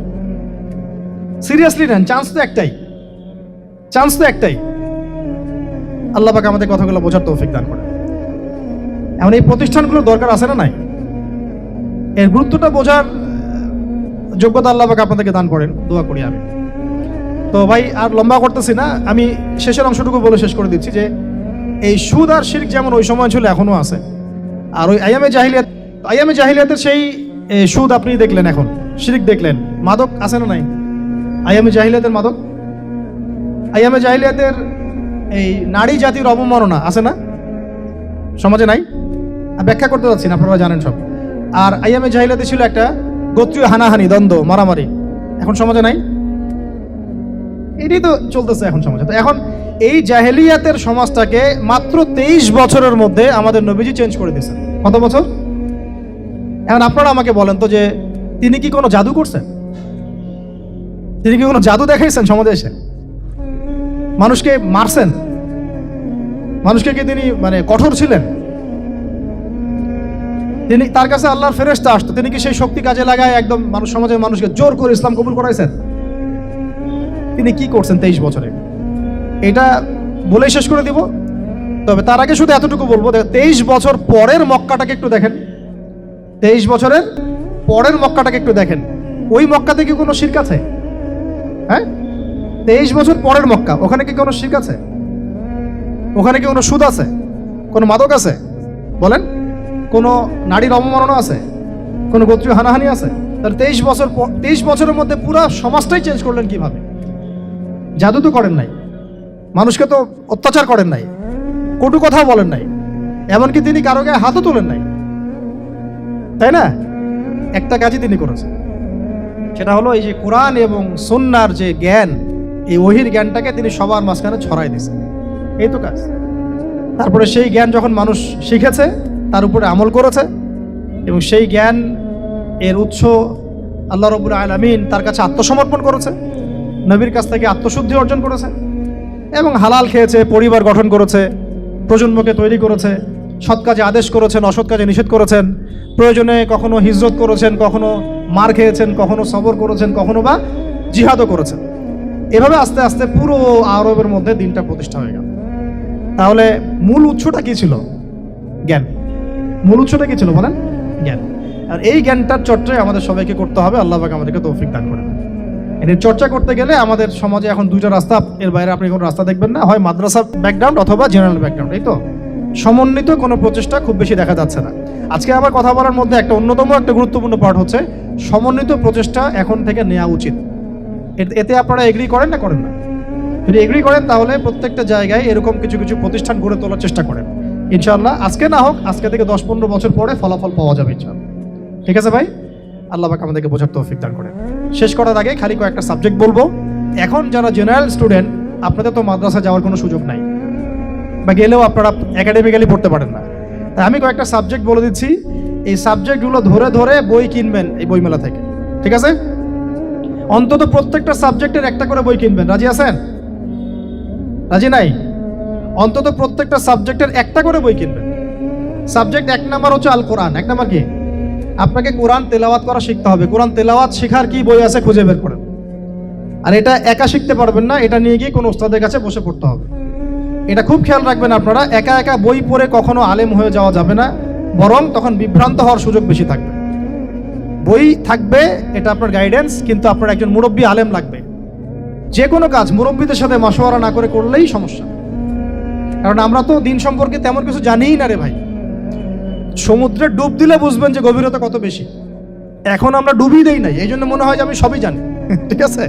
সিরিয়াসলি নেন, চান্স তো একটাই। আল্লাহ পাক আমাদের কথাগুলো বোঝার তৌফিক দান করেন। এখন এই প্রতিষ্ঠানগুলোর দরকার আছে না নাই? এর গুরুত্বটা বোঝার যোগ্যতা আল্লাহ পাক আপনাদেরকে দান করেন, দোয়া করি আমি। তো ভাই আর লম্বা করতেছি না, আমি শেষের অংশটুকু বলে শেষ করে দিচ্ছি যে এই সুদ আর শিরক যেমন ওই সময় ছিল এখনো আছে, আর ওই আইয়ামে জাহিলিয়াতের সেই সুদ আপনি দেখলেন, এখন শিরক দেখলেন। মাদক আছে না নাই? আইয়ামে জাহিলিয়াতের মাদক, আইয়ামে জাহিলিয়াতের এই নারী জাতির অবমাননা আছে না সমাজে? নাই? ব্যাখ্যা করতে যাচ্ছি না, আপনারা জানেন সব। আর আইয়ামে জাহিলিয়াতে ছিল একটা গোত্রীয় হানাহানি, দ্বন্দ্ব, মারামারি, এখন সমাজে নাই? এটাই তো চলতেছে এখন সমাজে। তো এখন এই জাহেলিয়াতের সমাজটাকে মাত্র 23 বছরের মধ্যে আমাদের নবীজি চেঞ্জ করে দিয়েছেন। কত বছর? এখন আপনারা আমাকে বলেন তো যে তিনি কি কোনো জাদু করছেন? তিনি কি কোনো জাদু দেখাইছেন সমাজে এসে? মানুষকে মারছেন? মানুষকে কি তিনি মানে কঠোর ছিলেন? তিনি তার কাছে আল্লাহর ফেরেশতা আসতো, তিনি কি সেই শক্তি কাজে লাগায় একদম সমাজের মানুষকে জোর করে ইসলাম কবুল করাইছেন? তিনি কি করছেন 23 বছরে? এটা বলে শেষ করে দিব। তবে তার আগে শুধু এতটুকু বলবো, 23 বছর পরের মক্কাটাকে একটু দেখেন। 23 বছরের পরের মক্কাটাকে একটু দেখেন। ওই মক্কাতে কি কোনো শিরক আছে? হ্যাঁ, 23 বছর পরের মক্কা, ওখানে কি কোনো শিরক আছে? ওখানে কি কোনো সুদ আছে? কোনো মাদক আছে? বলেন। কোনো নারীর অবমাননা আছে? কোনো গোত্রীয় হানাহানি আছে? তার 23 বছরের মধ্যে পুরো সমাজটাই চেঞ্জ করলেন কিভাবে? জাদু তো করেন নাই, মানুষকে তো অত্যাচার করেন নাই, কটু কথা বলেন নাই, এমনকি তিনি কারো গায়ে হাতও তোলেন নাই, তাই না? একটা কাজই তিনি করেছেন, সেটা হলো এই যে কোরআন এবং সুন্নাহর যে জ্ঞান, এই ওহীর জ্ঞানটাকে তিনি সবার মাঝখানে ছড়াই দিয়েছেন। এই তো কাজ। তারপরে সেই জ্ঞান যখন মানুষ শিখেছে, তার উপরে আমল করেছে, এবং সেই জ্ঞান এর উৎস আল্লাহ রাব্বুল আলামিন, তার কাছে আত্মসমর্পণ করেছে, নবীর কাছ থেকে আত্মশুদ্ধি অর্জন করেছে, এবং হালাল খেয়েছে, পরিবার গঠন করেছে, প্রজন্মকে তৈরি করেছে, সৎ কাজে আদেশ করেছেন, অসৎ কাজে নিষেধ করেছেন, প্রয়োজনে কখনো হিজরত করেছেন, কখনো মার খেয়েছেন, কখনো সবর করেছেন, কখনো বা জিহাদও করেছেন। এভাবে আস্তে আস্তে পুরো আরবের মধ্যে দিনটা প্রতিষ্ঠা হয়ে গেল। তাহলে মূল উৎসটা কি ছিল? জ্ঞান। মূল উৎসটা কি ছিল বলেন? জ্ঞান। আর এই জ্ঞানটার চর্চাই আমাদের সবাইকে করতে হবে। আল্লাহ পাক আমাদেরকে তৌফিক দান করেন। এর চর্চা করতে গেলে আমাদের সমাজে এখন দুইটা রাস্তা, এর বাইরে আপনি কোনো রাস্তা দেখবেন না, হয় মাদ্রাসা ব্যাকগ্রাউন্ড অথবা জেনারেল ব্যাকগ্রাউন্ড। এই তো সমন্বিত কোনো প্রচেষ্টা খুব বেশি দেখা যাচ্ছে না। আজকে আমার কথা বলার মধ্যে একটা অন্যতম একটা গুরুত্বপূর্ণ পার্ট হচ্ছে সমন্বিত প্রচেষ্টা এখন থেকে নেওয়া উচিত। এতে আপনারা এগ্রি করেন না করেন না? যদি এগ্রি করেন তাহলে প্রত্যেকটা জায়গায় এরকম কিছু কিছু প্রতিষ্ঠান গড়ে তোলার চেষ্টা করেন। ইনশাআল্লাহ আজকে না হোক আজকে থেকে 10-15 বছর পরে ফলাফল পাওয়া যাবে ইনশাআল্লাহ। ঠিক আছে ভাই? আল্লাহ পাক আমাদেরকে বোঝার তৌফিক দান করেন। শেষ করার আগে খালি কয়েকটা সাবজেক্ট বলবো। এখন যারা জেনারেল স্টুডেন্ট, আপনাদের তো মাদ্রাসা যাওয়ার কোনো সুযোগ নাই, বা গেলেও আপনারা একাডেমিক্যালি পড়তে পারেন না। তাই আমি কয়েকটা সাবজেক্ট বলে দিচ্ছি, এই সাবজেক্টগুলো ধরে ধরে বই কিনবেন এই বইমেলা থেকে। ঠিক আছে? অন্তত প্রত্যেকটা সাবজেক্টের একটা করে বই কিনবেন। রাজি আছেন? রাজি নাই? অন্তত প্রত্যেকটা সাবজেক্টের একটা করে বই কিনবেন। সাবজেক্ট 1 নাম্বার হচ্ছে আল কোরআন। 1 নাম্বার কি? আপনাকে কোরআন তেলাওয়াত করা শিখতে হবে। কোরআন তেলাওয়াত শেখার কি বই আছে খুঁজে বের করেন। আর এটা একা শিখতে পারবেন না, এটা নিয়ে গিয়ে কোনো ওস্তাদের কাছে বসে পড়তে হবে। এটা খুব খেয়াল রাখবেন আপনারা, একা একা বই পড়ে কখনো আলেম হয়ে যাওয়া যাবে না, বরং তখন বিভ্রান্ত হওয়ার সুযোগ বেশি থাকবে। বই থাকবে, এটা আপনার গাইডেন্স, কিন্তু আপনার একজন মুরব্বী আলেম লাগবে। যে কোনো কাজ মুরব্বীদের সাথে মাশওয়ারা না করে করলেই সমস্যা। কারণ আমরা তো দিন সম্পর্কে তেমন কিছু জানিই না রে ভাই। সমুদ্রে ডুব দিলে বুঝবেন যে গভীরতা কত বেশি। এখন আমরা ডুবই দেই নাই, এই জন্য মনে হয় যে আমি সবই জানি। ঠিক আছে?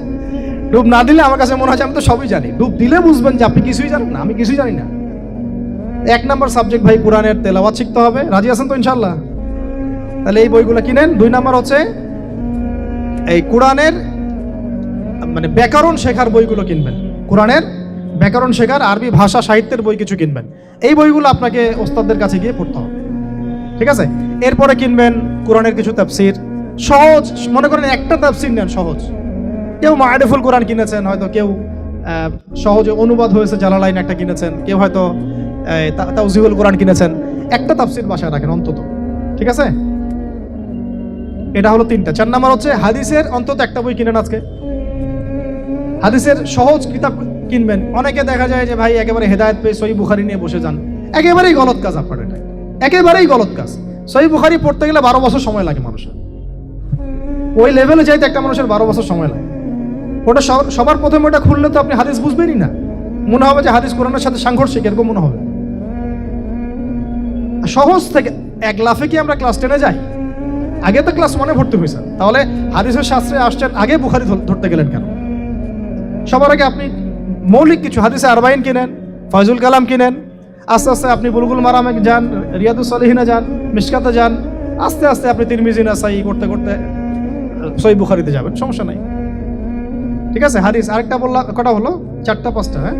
ডুব না দিলে আমার কাছে মনে হয় যে আমি তো সবই জানি। ডুব দিলে বুঝবেন যে আপনি কিছুই জানেন না, আমি কিছুই জানি না। 1 নম্বর সাবজেক্ট ভাই কোরআনের তেলাওয়াত শিখতে হবে। রাজি আছেন তো ইনশাআল্লাহ? তাহলে এই বইগুলো কিনেন। 2 নম্বর হচ্ছে এই কোরআনের মানে ব্যাকরণ শেখার বইগুলো কিনবেন। কোরআনের ব্যাকরণ শেখার আরবি ভাষা সাহিত্যের বই কিছু কিনবেন। এই বইগুলো আপনাকে ওস্তাদদের কাছে গিয়ে পড়তে হবে, ঠিক আছে? এরপরে কিনবেন কোরআনের কিছু তাফসির, সহজ, মনে করেন একটা তাফসির নেন সহজ। কেউ মারিফুল কোরআন কিনেছেন, হয়তো কেউ সহজে অনুবাদ হয়েছে জালালাইন একটা কিনেছেন, কেউ হয়তো তাওজিহুল কোরআন কিনেছেন। একটা তাফসির বাসায় রাখেন অন্তত, ঠিক আছে? এটা হলো 3টা। 4 নাম্বার হচ্ছে হাদিসের অন্তত একটা বই কিনেন আজকে। হাদিসের সহজ কিতাব কিনবেন। অনেকে দেখা যায় যে ভাই একেবারে হেদায়েত পেয়ে সহিহ বুখারী নিয়ে বসে যান, একেবারেই গলত কাজ আপনার, এটা একেবারেই গলত কাজ। সহিহ বুখারী পড়তে গেলে 12 বছর সময় লাগে মানুষের। ওই লেভেলে যাইতে একটা মানুষের 12 বছর সময় লাগে। ওটা সবার প্রথমে ওটা খুললে তো আপনি হাদিস বুঝবেনই না, মনে হবে যে হাদিস কোরআনের সাথে সাংঘর্ষিক, এরকম মনে হবে। সহজ থেকে 1 লাফে কি আমরা ক্লাস 10-এ যাই? আগে তো ক্লাস 1-এ ভর্তি হয়েছেন, তাহলে হাদিসের শাস্ত্রে আসছেন, আগে বুখারী ধরতে গেলেন কেন? সবার আগে আপনি মৌলিক কিছু হাদিসে আরবাইন কিনেন, ফয়জুল কালাম কিনেন, আস্তে আস্তে আপনি বুলুগুল মারামে যান, রিয়াদুস সালিহিনে যান, মিশকাতে যান, আস্তে আস্তে আপনি তিরমিজি নাসাই করতে করতে সহিহ বুখারীতে যাবেন, সমস্যা নাই, ঠিক আছে? হাদিস আরেকটা বললাম, কটা হলো? 4টা 5টা, হ্যাঁ?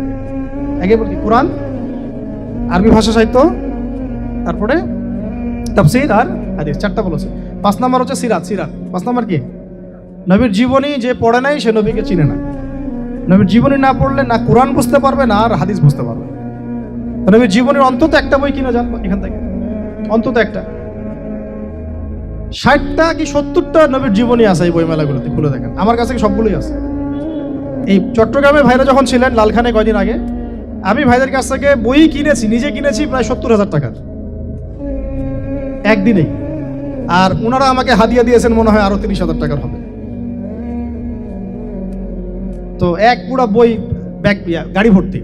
আগে বলি কোরআন, আরবি ভাষা সাহিত্য, তারপরে তাফসীর আর হাদিস, 4টা বলেছে। 5 নাম্বার হচ্ছে সিরাত। 5 নাম্বার কি? নবীর জীবনী যে পড়ে নাই সে নবীকে চিনে না। নবীর জীবনী না পড়লে না কোরআন বুঝতে পারবে না আর হাদিস বুঝতে পারবে। নবীর জীবনের অন্তত একটা বই কিনে যান এখান থেকে, অন্তত একটা। 60টা কি 70টা নবীর জীবনী আছে এই বইমেলাগুলোতে, খুলে দেখেন। আমার কাছে সবগুলোই আছে। এই চট্টগ্রামে ভাইরা যখন ছিলেন লালখানে কয়দিন আগে, আমি ভাইদের কাছ থেকে বই কিনেছি, নিজে কিনেছি প্রায় 70,000 টাকার একদিনেই। আর ওনারা আমাকে হাদিয়া দিয়েছেন মনে হয় আরো 30,000 টাকার হবে। তো এক পুরা বই ব্যাগ গাড়ি ভর্তি।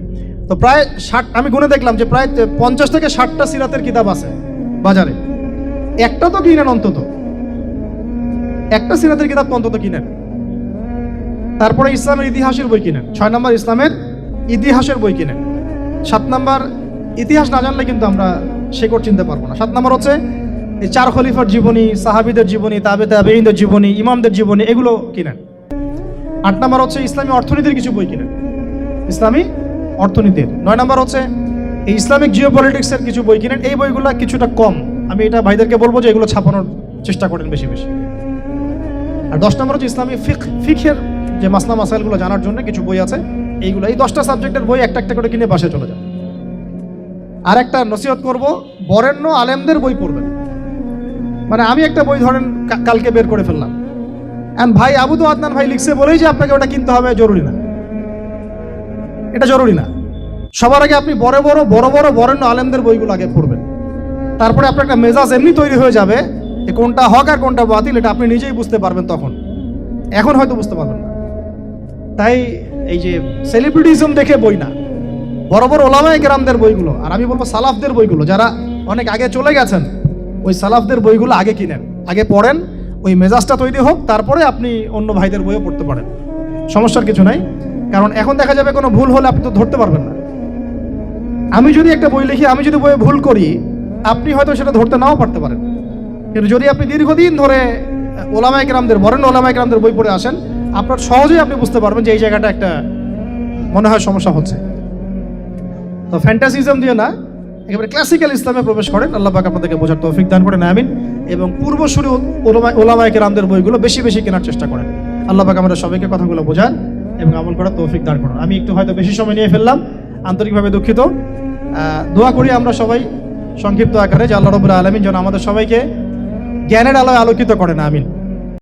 তো প্রায় 60, আমি গুনে দেখলাম যে প্রায় 50 থেকে 60টা সিরাতের কিতাব আছে বাজারে। একটা তো কিনেন অন্তত, একটা সিরাতের কিতাব তো অন্তত কিনেন। তারপরে ইসলামের ইতিহাসের বই কিনেন। 6 নম্বর ইসলামের ইতিহাসের বই কিনেন। 7 নম্বর ইতিহাস না জানলে কিন্তু আমরা শেকড় চিনতে পারবো না। 7 নম্বর হচ্ছে এই 4 খলিফার জীবনী, সাহাবীদের জীবনী, তাবেঈনদের জীবনী, ইমামদের জীবনী, এগুলো কিনেন। 8 নম্বর হচ্ছে ইসলামী অর্থনীতির কিছু বই কিনেন, ইসলামী অর্থনীতির। 9 নম্বর হচ্ছে এই ইসলামিক জিওপলিটিক্সের কিছু বই কিনেন। এই বইগুলো কিছুটা কম, আমি এটা ভাইদেরকে বলবো যে এগুলো ছাপানোর চেষ্টা করেন বেশি বেশি। আর 10 নম্বর হচ্ছে ইসলামী ফিকহের যে মাসলা মাসাইলগুলো জানার জন্য কিছু বই আছে, এইগুলো। এই 10টা সাবজেক্টের বই একটা একটা করে কিনে বাসায় চলে যান। আর একটা নসিহত করব, বরেণ্য আলেমদের বই পড়বেন। মানে আমি একটা বই ধরেন কালকে বের করে ফেললাম, ভাই আবুদু আদনান ভাই লিখছে বলেই যে আপনাকে ওটা কিনতে হবে জরুরি না, এটা জরুরি না। সবার আগে আপনি বড় বড় বরেণ্য আলেমদের বইগুলো আগে পড়বেন। তারপরে আপনার একটা মেজাজ এমনি তৈরি হয়ে যাবে যে কোনটা হক আর কোনটা বাতিল, এটা আপনি নিজেই বুঝতে পারবেন তখন। এখন হয়তো বুঝতে পারবেন না। তাই এই যে সেলিব্রিটিজম দেখে বই না, বড় বড় ওলামায়ে কেরামদের বইগুলো, আর আমি বলবো সালাফদের বইগুলো, যারা অনেক আগে চলে গেছেন, ওই সালাফদের বইগুলো আগে কিনেন, আগে পড়েন, ওই মেজাজটা তৈরি হোক, তারপরে আপনি অন্য ভাইদের বইও পড়তে পারেন, সমস্যার কিছু নাই। কারণ এখন দেখা যাবে কোনো ভুল হলে আপনি তো ধরতে পারবেন না। আমি যদি একটা বই লিখি, আমি যদি বইয়ে ভুল করি, আপনি হয়তো সেটা ধরতে নাও পারতে পারেন। কিন্তু যদি আপনি দীর্ঘদিন ধরে ওলামায়ে কেরামদের, বরেণ্য ওলামায়ে কেরামদের বই পড়ে আসেন, আপনার সহজেই আপনি বুঝতে পারবেন যে এই জায়গাটা একটা মনে হয় সমস্যা হচ্ছে। তো ফ্যান্টাসিজম দিয়ে না, একেবারে ক্লাসিক্যাল ইসলামে প্রবেশ করেন। আল্লাহ পাক আপনাদেরকে বোঝার তৌফিক দান করেন, আমিন। এবং পূর্বসূরি ওলামায়ে কেরামদের বইগুলো বেশি বেশি কেনার চেষ্টা করেন। আল্লাহ পাক আমাদের সবাইকে কথাগুলো বোঝান এবং আমল করার তৌফিক দান করেন। আমি একটু হয়তো বেশি সময় নিয়ে ফেললাম, আন্তরিকভাবে দুঃখিত। দোয়া করি আমরা সবাই সংক্ষিপ্ত আকারে যে আল্লাহ রাব্বুল আলামিন যেন আমাদের সবাইকে জ্ঞানের আলোয় আলোকিত করেন, আমিন।